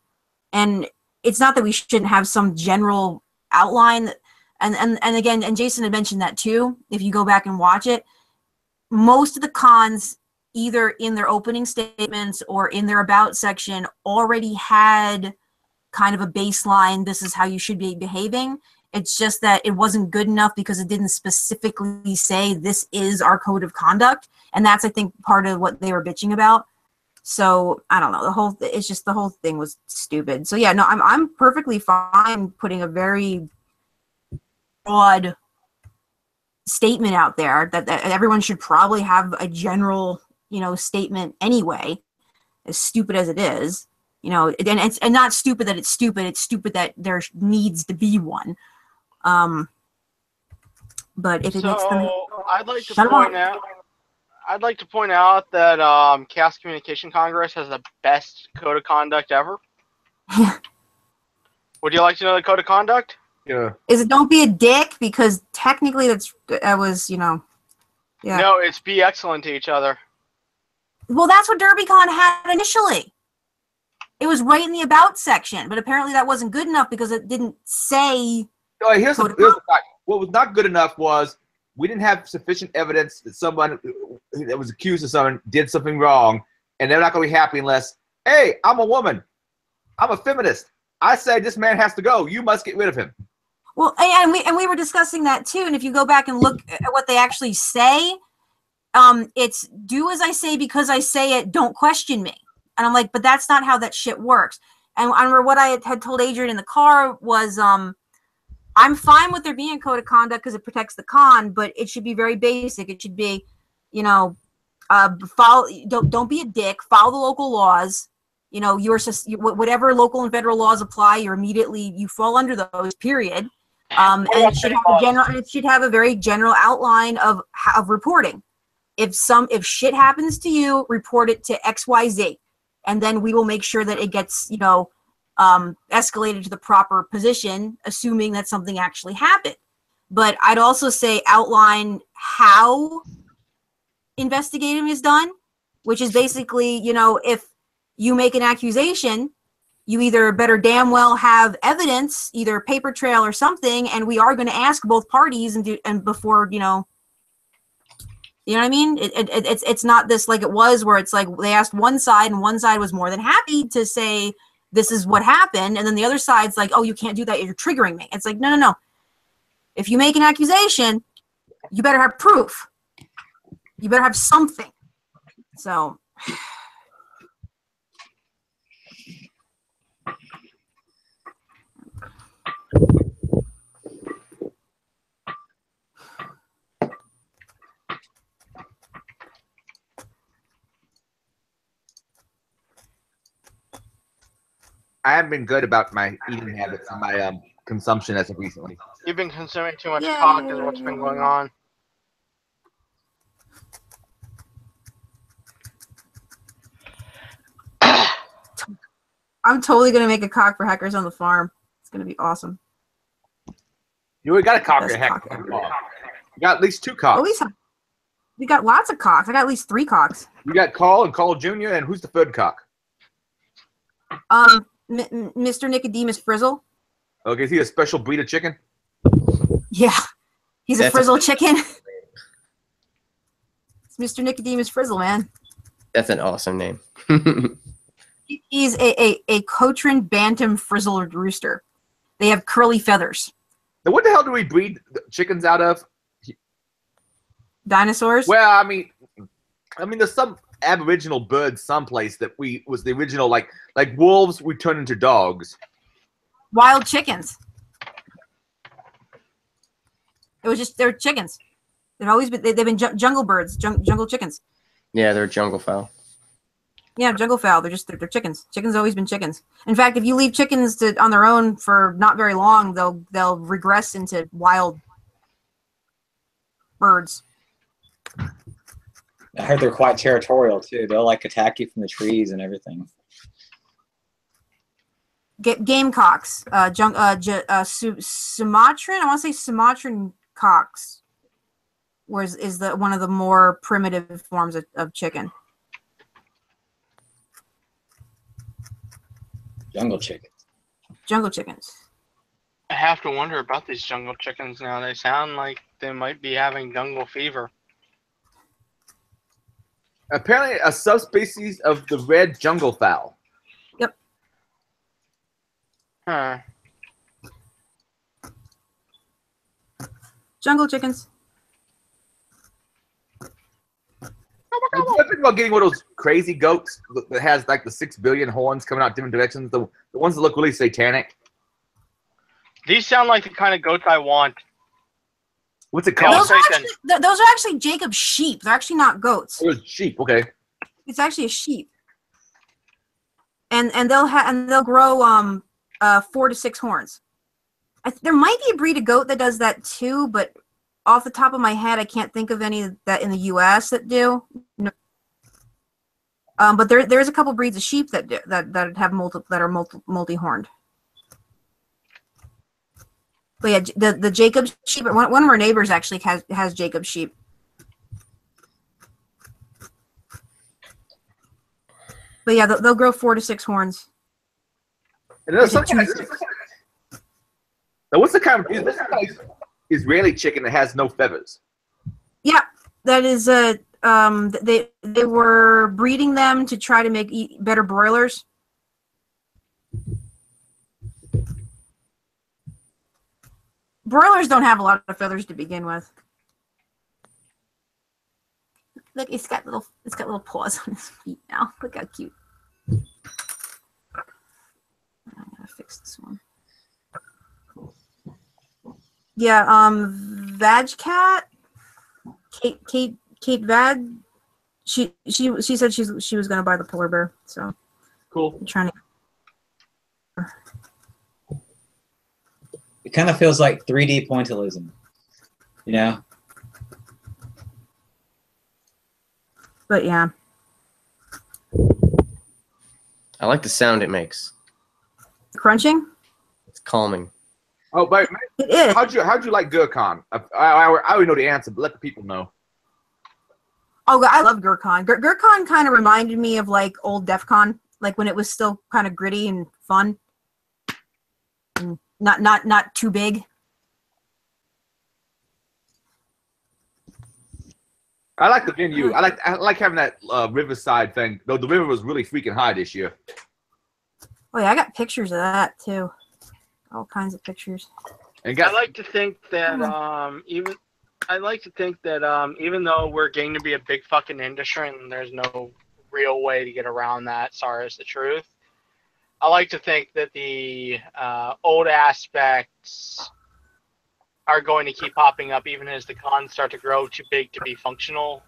And it's not that we shouldn't have some general outline. And again, and Jason had mentioned that too. If you go back and watch it, most of the cons, either in their opening statements or in their about section, already had kind of a baseline, this is how you should be behaving. It's just that it wasn't good enough because it didn't specifically say this is our code of conduct. And that's, I think, part of what they were bitching about. So I don't know, the whole thing was stupid. So yeah, no, I'm perfectly fine putting a very broad statement out there that everyone should probably have a general, you know, statement anyway, as stupid as it is, you know, and not stupid that it's stupid that there needs to be one. But if it makes them, I'd like to point out that Chaos Communication Congress has the best code of conduct ever. Would you like to know the code of conduct? Yeah. Is it don't be a dick? Because technically that was, you know, yeah. No, it's be excellent to each other. Well, that's what DerbyCon had initially. It was right in the about section, but apparently that wasn't good enough because it didn't say. No, here's the fact. What was not good enough was we didn't have sufficient evidence that someone that was accused of something did something wrong, and they're not going to be happy unless, hey, I'm a woman, I'm a feminist, I say this man has to go, you must get rid of him. Well, and we were discussing that too. And if you go back and look at what they actually say, it's do as I say because I say it, don't question me. And I'm like, but that's not how that shit works. And I remember what I had told Adrian in the car was, I'm fine with there being a code of conduct because it protects the con, but it should be very basic. It should be, you know, don't be a dick, follow the local laws. You know, whatever local and federal laws apply, you fall under those, period. And it should have a very general outline of reporting. If shit happens to you, report it to XYZ, and then we will make sure that it gets, you know, escalated to the proper position, assuming that something actually happened. But I'd also say outline how investigating is done, which is basically, you know, if you make an accusation, you either better damn well have evidence, either paper trail or something, and we are going to ask both parties and before, you know what I mean? It's not this like it was where it's like they asked one side and one side was more than happy to say this is what happened, and then the other side's like, oh, you can't do that, you're triggering me. It's like, no. If you make an accusation, you better have proof. You better have something. So I haven't been good about my eating habits and my consumption as of recently. You've been consuming too much cock is what's been going on. I'm totally going to make a cock for Hackers on the Farm. It's going to be awesome. You already got a cock at Hackers on the Farm. You got at least 2 cocks. At least we got lots of cocks. I got at least 3 cocks. You got Carl and Carl Jr., and who's the third cock? Mr. Nicodemus Frizzle. Okay, is he a special breed of chicken? Yeah, he's a frizzle chicken. It's Mr. Nicodemus Frizzle, man. That's an awesome name. He's a Cochrane Bantam Frizzled Rooster. They have curly feathers. Now, what the hell do we breed chickens out of? Dinosaurs? Well, I mean, there's some aboriginal bird someplace that was the original, like wolves we turn into dogs. Wild chickens. They're chickens. They've been jungle birds, jungle chickens. Yeah, they're jungle fowl. Yeah, jungle fowl. They're chickens. Chickens have always been chickens. In fact, if you leave chickens on their own for not very long, they'll regress into wild. birds. I heard they're quite territorial too. They'll like attack you from the trees and everything. Gamecocks, Sumatran. I want to say Sumatran cocks, is the one of the more primitive forms of chicken. Jungle chickens. Jungle chickens. I have to wonder about these jungle chickens now. They sound like they might be having jungle fever. Apparently, a subspecies of the red jungle fowl. Yep. Huh. Jungle chickens. I'm thinking about getting one of those crazy goats that has like the 6 billion horns coming out different directions. The ones that look really satanic. These sound like the kind of goats I want. What's it called? Those are actually Jacob's sheep. They're actually not goats. Oh, sheep. Okay. It's actually a sheep. And they'll grow 4 to 6 horns. There might be a breed of goat that does that too, but off the top of my head, I can't think of any that in the U.S. that do. No. But there's a couple breeds of sheep that have multi-horned. But yeah, the Jacob's sheep. One of our neighbors actually has Jacob's sheep. But yeah, they'll grow 4 to 6 horns. And there's now, what's the kind of Israeli chicken that has no feathers? Yeah, that is they were breeding them to try to make better broilers. Broilers don't have a lot of feathers to begin with. Look, it's got little paws on his feet now. Look how cute. I'm gonna fix this one. Yeah, Vagcat, Kate Vag. She said she was gonna buy the polar bear. So cool. I'm trying to. It kind of feels like 3D pointillism, you know? But yeah. I like the sound it makes. Crunching? It's calming. Oh, but it is. How'd you like Gurkhan? I already know the answer, but let the people know. Oh, I love Gurkhan. Gurkhan kind of reminded me of like old DEF CON, like when it was still kind of gritty and fun. And not too big. I like the venue. I like having that Riverside thing. Though the river was really freaking high this year. Oh yeah, I got pictures of that too. All kinds of pictures. I like to think that even though we're getting to be a big fucking industry and there's no real way to get around that, sorry is the truth. I like to think that the old aspects are going to keep popping up even as the cons start to grow too big to be functional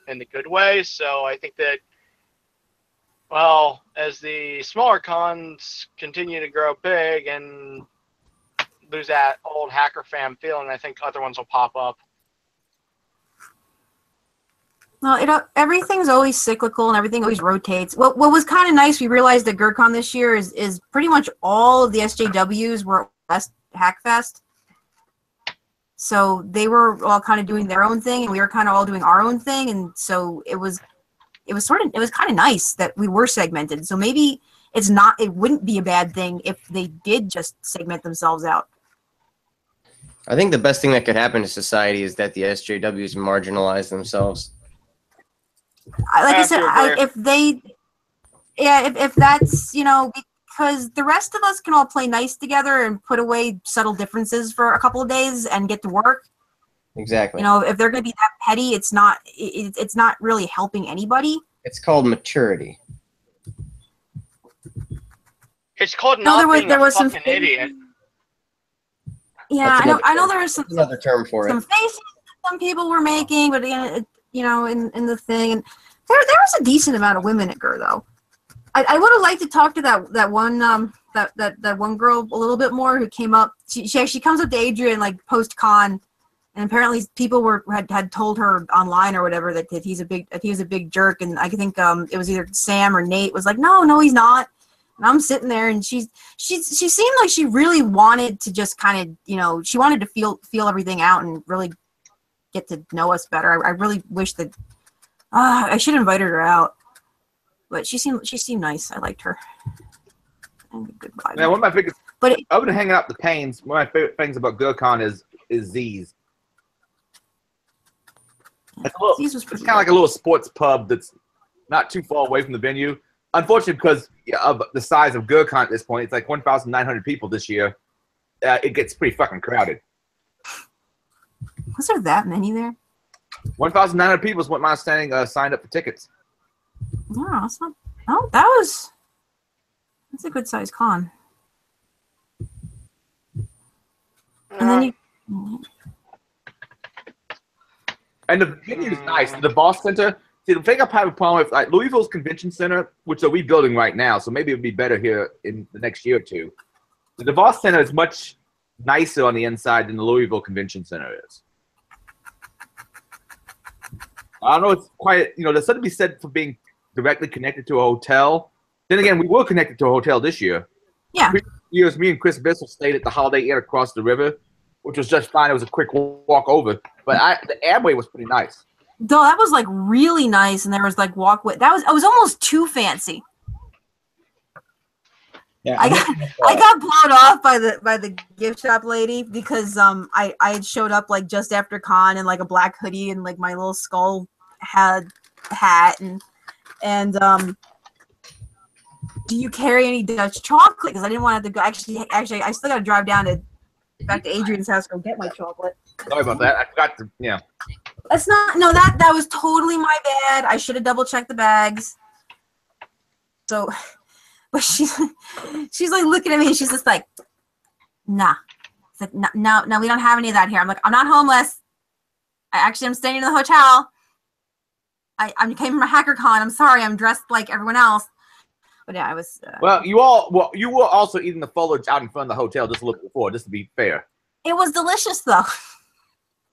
in the good way. So I think that, well, as the smaller cons continue to grow big and lose that old hacker fam feeling, I think other ones will pop up. Well, everything's always cyclical and everything always rotates. What was kind of nice, we realized at Gurkhan this year is pretty much all of the SJWs were at Hackfest. So they were all kind of doing their own thing, and we were kind of all doing our own thing, and so it was kind of nice that we were segmented. So maybe it wouldn't be a bad thing if they did just segment themselves out. I think the best thing that could happen to society is that the SJWs marginalize themselves. Like I said, if that's, because the rest of us can all play nice together and put away subtle differences for a couple of days and get to work. Exactly. If they're going to be that petty, it's not really helping anybody. It's called maturity. It's called not being a fucking idiot. Yeah, I know there was another term for some faces some people were making, but in the thing, and there was a decent amount of women at GER though. I would have liked to talk to that one girl a little bit more who came up. She comes up to Adrian like post con, And apparently people had told her online or whatever that he was a big jerk. And I think it was either Sam or Nate was like, no, he's not. And I'm sitting there, and she seemed like she really wanted to just kind of, she wanted to feel everything out and really get to know us better. I really wish that I should have invited her out, but she seemed nice. I liked her. And good vibe. Yeah, one of my biggest. But other than hanging out the pains, one of my favorite things about GoCon is Z's. It's kind of like a little sports pub that's not too far away from the venue. Unfortunately, because of the size of GoCon at this point, it's like 1,900 people this year. It gets pretty fucking crowded. Was there that many there? 1,900 people is what my understanding signed up for tickets. No, that's not. Oh, that's a good size con. And then And the venue is nice. The Voss Center. See, the thing I have a problem with, like Louisville's Convention Center, which they're rebuilding right now, so maybe it would be better here in the next year or two. The Voss Center is much nicer on the inside than the Louisville Convention Center is. I don't know. It's quite, there's something to be said for being directly connected to a hotel. Then again, we were connected to a hotel this year. Yeah. Previous years, me and Chris Bissell stayed at the Holiday Inn across the river, which was just fine. It was a quick walk over, but the Amway was pretty nice. No, that was like really nice, and there was like walkway. It was almost too fancy. Yeah, I got blown off by the gift shop lady because I had showed up like just after con in like a black hoodie and like my little skull hat and do you carry any Dutch chocolate? Because I didn't want to have to go. Actually, I still got to drive back to Adrian's house to go get my chocolate. Sorry about that. I forgot to. Yeah. That's not. No, that was totally my bad. I should have double checked the bags. So, but she's like looking at me and she's just like, nah. It's like no, we don't have any of that here. I'm like, I'm not homeless. I'm staying in the hotel. I came from a HackerCon. I'm sorry. I'm dressed like everyone else. But yeah, I was. You were also eating the foliage out in front of the hotel just a little bit before, just to be fair. It was delicious though.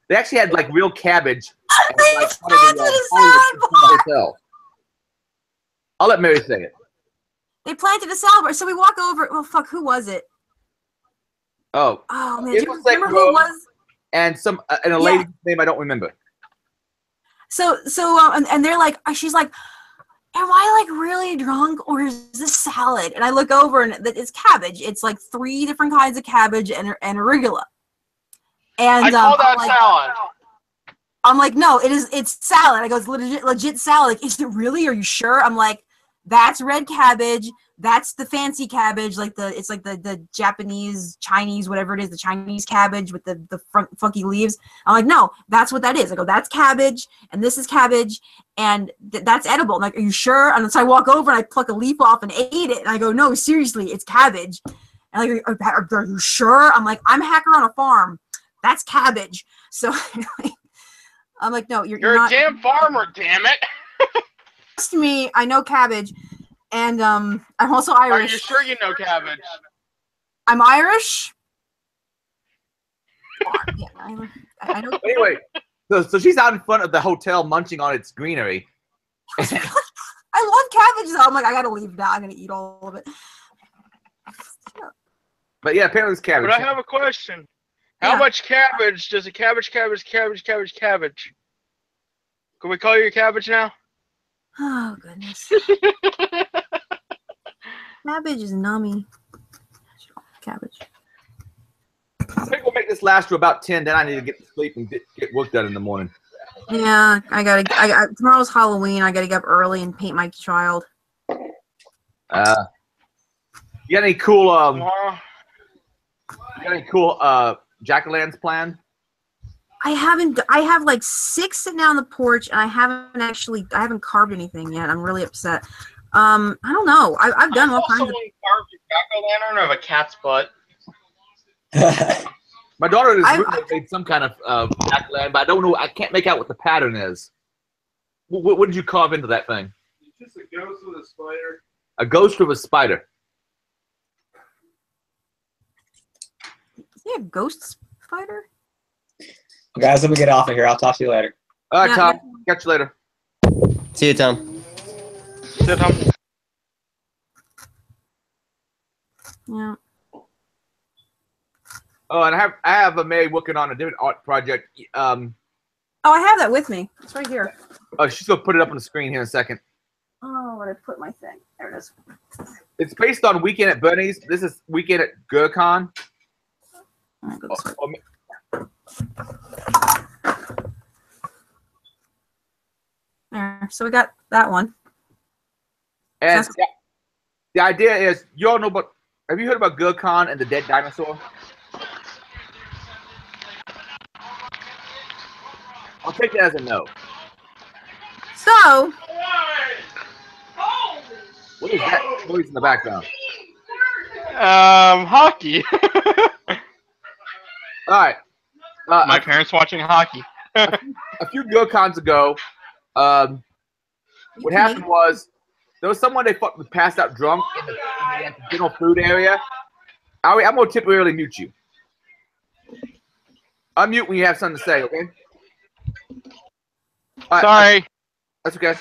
They actually had like real cabbage. They like, planted a salad bar. Hotel. I'll let Mary say it. They planted a salad bar. So we walk over. Well, fuck, who was it? Oh man, do you remember who it was? And a lady's name I don't remember. So and they're like, she's like, am I like really drunk or is this salad? And I look over and it's cabbage. It's like 3 different kinds of cabbage and arugula. And I call that salad. I'm like, no, it's salad. I go, it's legit salad. Like, is it really? Are you sure? I'm like, that's red cabbage. That's the fancy cabbage, it's like the Japanese, Chinese, whatever it is, the Chinese cabbage with the funky leaves. I'm like, no, that's what that is. I go, that's cabbage, and this is cabbage, and that's edible. I'm like, are you sure? And so I walk over and I pluck a leaf off and ate it, and I go, no, seriously, it's cabbage. And like, are you sure? I'm like, I'm a hacker on a farm. That's cabbage. So I'm like, no, you're not. You're a damn farmer, damn it. Trust me, I know cabbage. And I'm also Irish. Are you sure you know cabbage? I'm Irish. Yeah, I know. Anyway, so she's out in front of the hotel munching on its greenery. I love cabbage though. I'm like, I gotta leave now. I'm gonna eat all of it. But yeah, apparently it's cabbage. But I have a question. How much cabbage does a cabbage? Can we call you cabbage now? Oh goodness. Cabbage is nummy. Cabbage. I think we'll make this last to about 10. Then I need to get to sleep and get work done in the morning. Yeah, tomorrow's Halloween. I gotta get up early and paint my child. You got any cool jack-o'-lanterns planned? I have like 6 sitting out on the porch, and I haven't carved anything yet. I'm really upset. I don't know. I've done all kinds of. Someone carved a jack-o'-lantern of a cat's butt. My daughter has made some kind of jack-o'-lantern, but I don't know. I can't make out what the pattern is. What did you carve into that thing? It's just a ghost with a spider. A ghost with a spider. Is he a ghost spider? Guys, let me get off of here. I'll talk to you later. All right, Yeah, Tom. Catch you later. See you, Tom. Sit down. Yeah. Oh, and I have a Mary working on a different art project. Oh, I have that with me. It's right here. Oh, she's gonna put it up on the screen here in a second. Oh, where did I put my thing? There it is. It's based on Weekend at Bernie's. This is Weekend at GurCon. I'll go this way. There. So we got that one. And the idea is, you all know about. Have you heard about GurCon and the dead dinosaur? I'll take that as a no. So, What is that noise in the background? Hockey. All right. My parents watching hockey. A few GurCons ago, what happened was there was someone they fucking passed out drunk in the general food area. I'm gonna temporarily mute you. Unmute when you have something to say, okay? All right, Sorry. that's okay.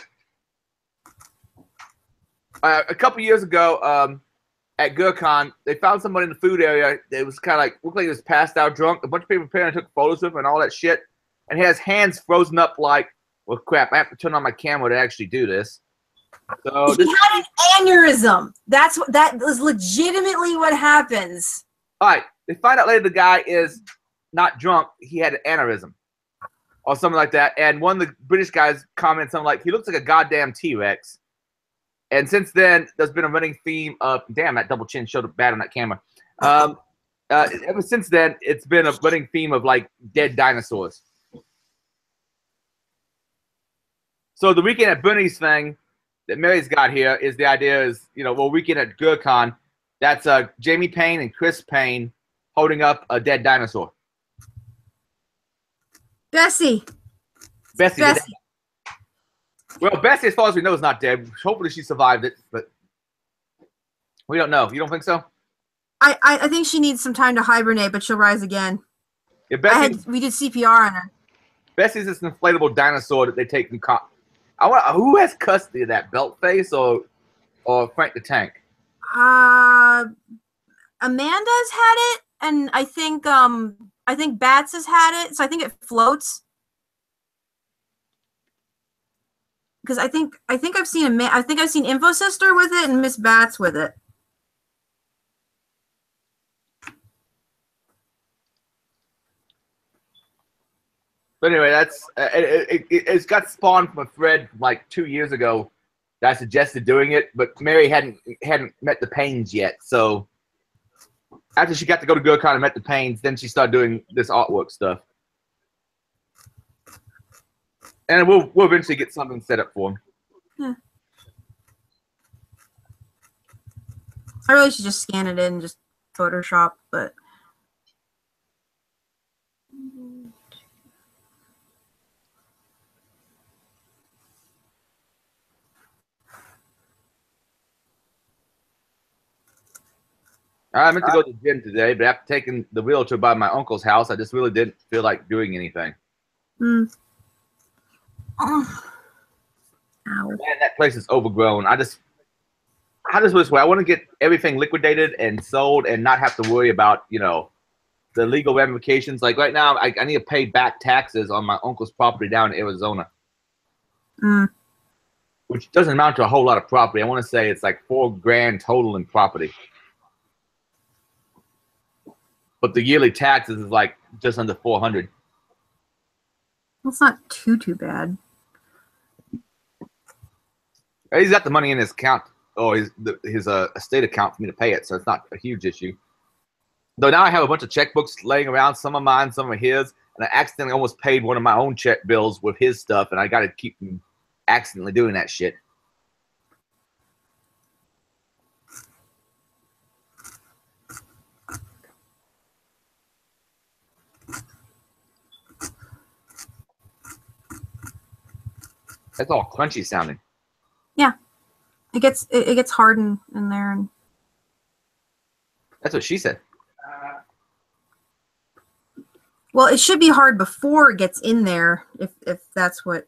A couple years ago, at GurCon, they found somebody in the food area. It was kind of like looked like he was passed out drunk. A bunch of people apparently took photos of him and all that shit. And he has hands frozen up like, well, crap. I have to turn on my camera to actually do this. So he had an aneurysm. That was legitimately what happens. all right, they find out later the guy is not drunk. He had an aneurysm or something like that. And one of the British guys commented something like, he looks like a goddamn T-Rex. And since then, there's been a running theme of, damn, that double chin showed up bad on that camera. Ever since then, it's been a running theme of like dead dinosaurs. So the Weekend at Bernie's thing that Mary's got here is the idea is, well, Weekend at GurCon, that's Jamie Payne and Chris Payne holding up a dead dinosaur. Bessie. Bessie. Well, Bessie, as far as we know, is not dead. Hopefully she survived it, but we don't know. You don't think so? I think she needs some time to hibernate, but she'll rise again. Yeah, We did CPR on her. Bessie's this inflatable dinosaur that they take from who has custody of that, Beltface or Frank the Tank? Amanda's had it, and I think Bats has had it, so I think it floats. Because I think I've seen Info Sister with it and Miss Bats with it. But anyway, that's it's got spawned from a thread from like 2 years ago that I suggested doing it, but Mary hadn't met the Paynes yet. So after she got to go to GurCon and met the Paynes, then she started doing this artwork stuff. And we'll eventually get something set up for him. Yeah. I really should just scan it in and just Photoshop, but I meant to go to the gym today, but after taking the wheelchair by my uncle's house, I just really didn't feel like doing anything. Oh. Ow. Man, that place is overgrown. I just wish I want to get everything liquidated and sold and not have to worry about, the legal ramifications. Like right now, I need to pay back taxes on my uncle's property down in Arizona. Which doesn't amount to a whole lot of property. I want to say it's like $4,000 total in property. But the yearly taxes is like just under $400. That's not too bad. He's got the money in his account, or his estate account for me to pay it, so it's not a huge issue. Though now I have a bunch of checkbooks laying around, some of mine, some of his, and I accidentally almost paid one of my own check bills with his stuff, and I got to keep from accidentally doing that shit. That's all crunchy sounding. Yeah, it gets hard in there, and that's what she said. Well, it should be hard before it gets in there, if that's what.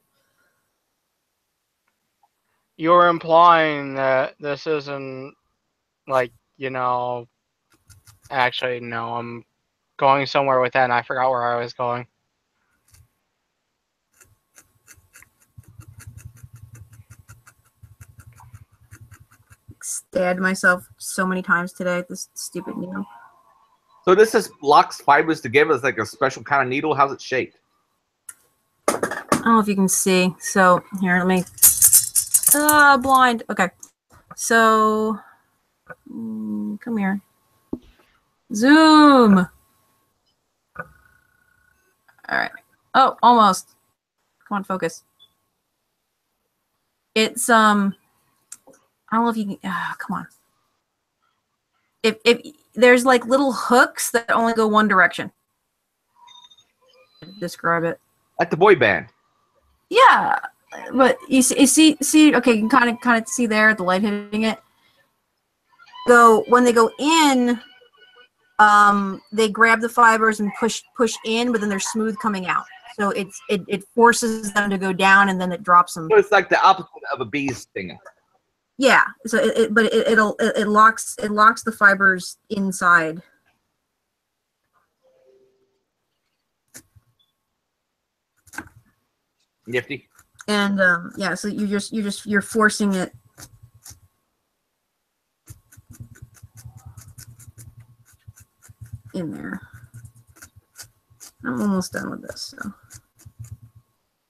You're implying that this isn't like, you know, actually, no, I'm going somewhere with that and I forgot where I was going. Stabbed myself so many times today at this stupid needle. So this is locks fibers together. It's like a special kind of needle. How's it shaped? I don't know if you can see. So here, let me. Blind. Okay. So, come here. Zoom. All right. Oh, almost. Come on, focus. It's I don't know if you can. Come on. If there's like little hooks that only go one direction. Describe it. Like the boy band. Yeah, but you see. Okay, you can kind of see there the light hitting it. When they go in, they grab the fibers and push in, but then they're smooth coming out. So it forces them to go down, and then it drops them. So it's like the opposite of a bee's sting. Yeah. So it locks the fibers inside. Nifty. And yeah, so you're forcing it. In there. I'm almost done with this. So.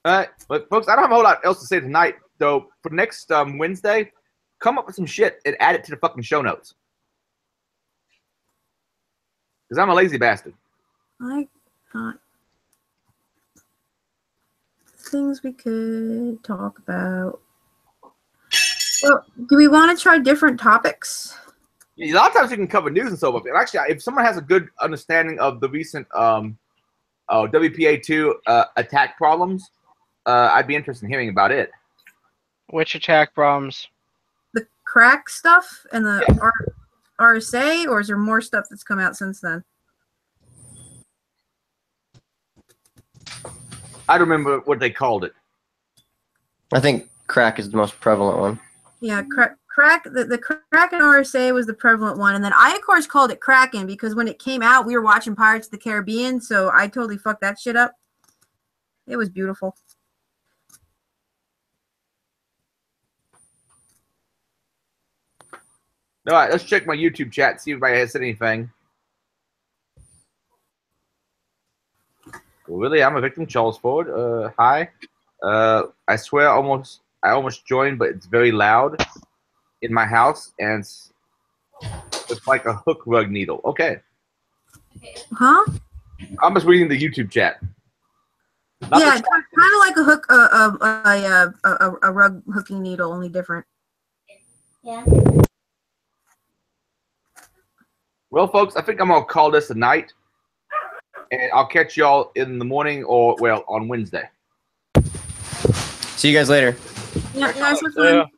All right, but folks, I don't have a whole lot else to say tonight. Though for next Wednesday, come up with some shit and add it to the fucking show notes. Because I'm a lazy bastard. I got things we could talk about. Well, do we want to try different topics? A lot of times you can cover news and so forth. And actually, if someone has a good understanding of the recent WPA2 attack problems, I'd be interested in hearing about it. Which attack problems? The crack stuff and the RSA, or is there more stuff that's come out since then? I don't remember what they called it. I think crack is the most prevalent one. Yeah, crack. The crack and RSA was the prevalent one, and then I of course called it Kraken because when it came out, we were watching Pirates of the Caribbean, so I totally fucked that shit up. It was beautiful. All right, let's check my YouTube chat, see if anybody has said anything. Well, really, I'm a victim, Charles Ford. Hi. I swear I almost joined, but it's very loud in my house, and it's like a hook rug needle. Okay. Huh? I'm just reading the YouTube chat. Yeah, kind of like a hook, a rug hooking needle, only different. Yeah. Well, folks, I think I'm gonna call this a night, and I'll catch y'all in the morning or on Wednesday. See you guys later. Yeah, nice for fun.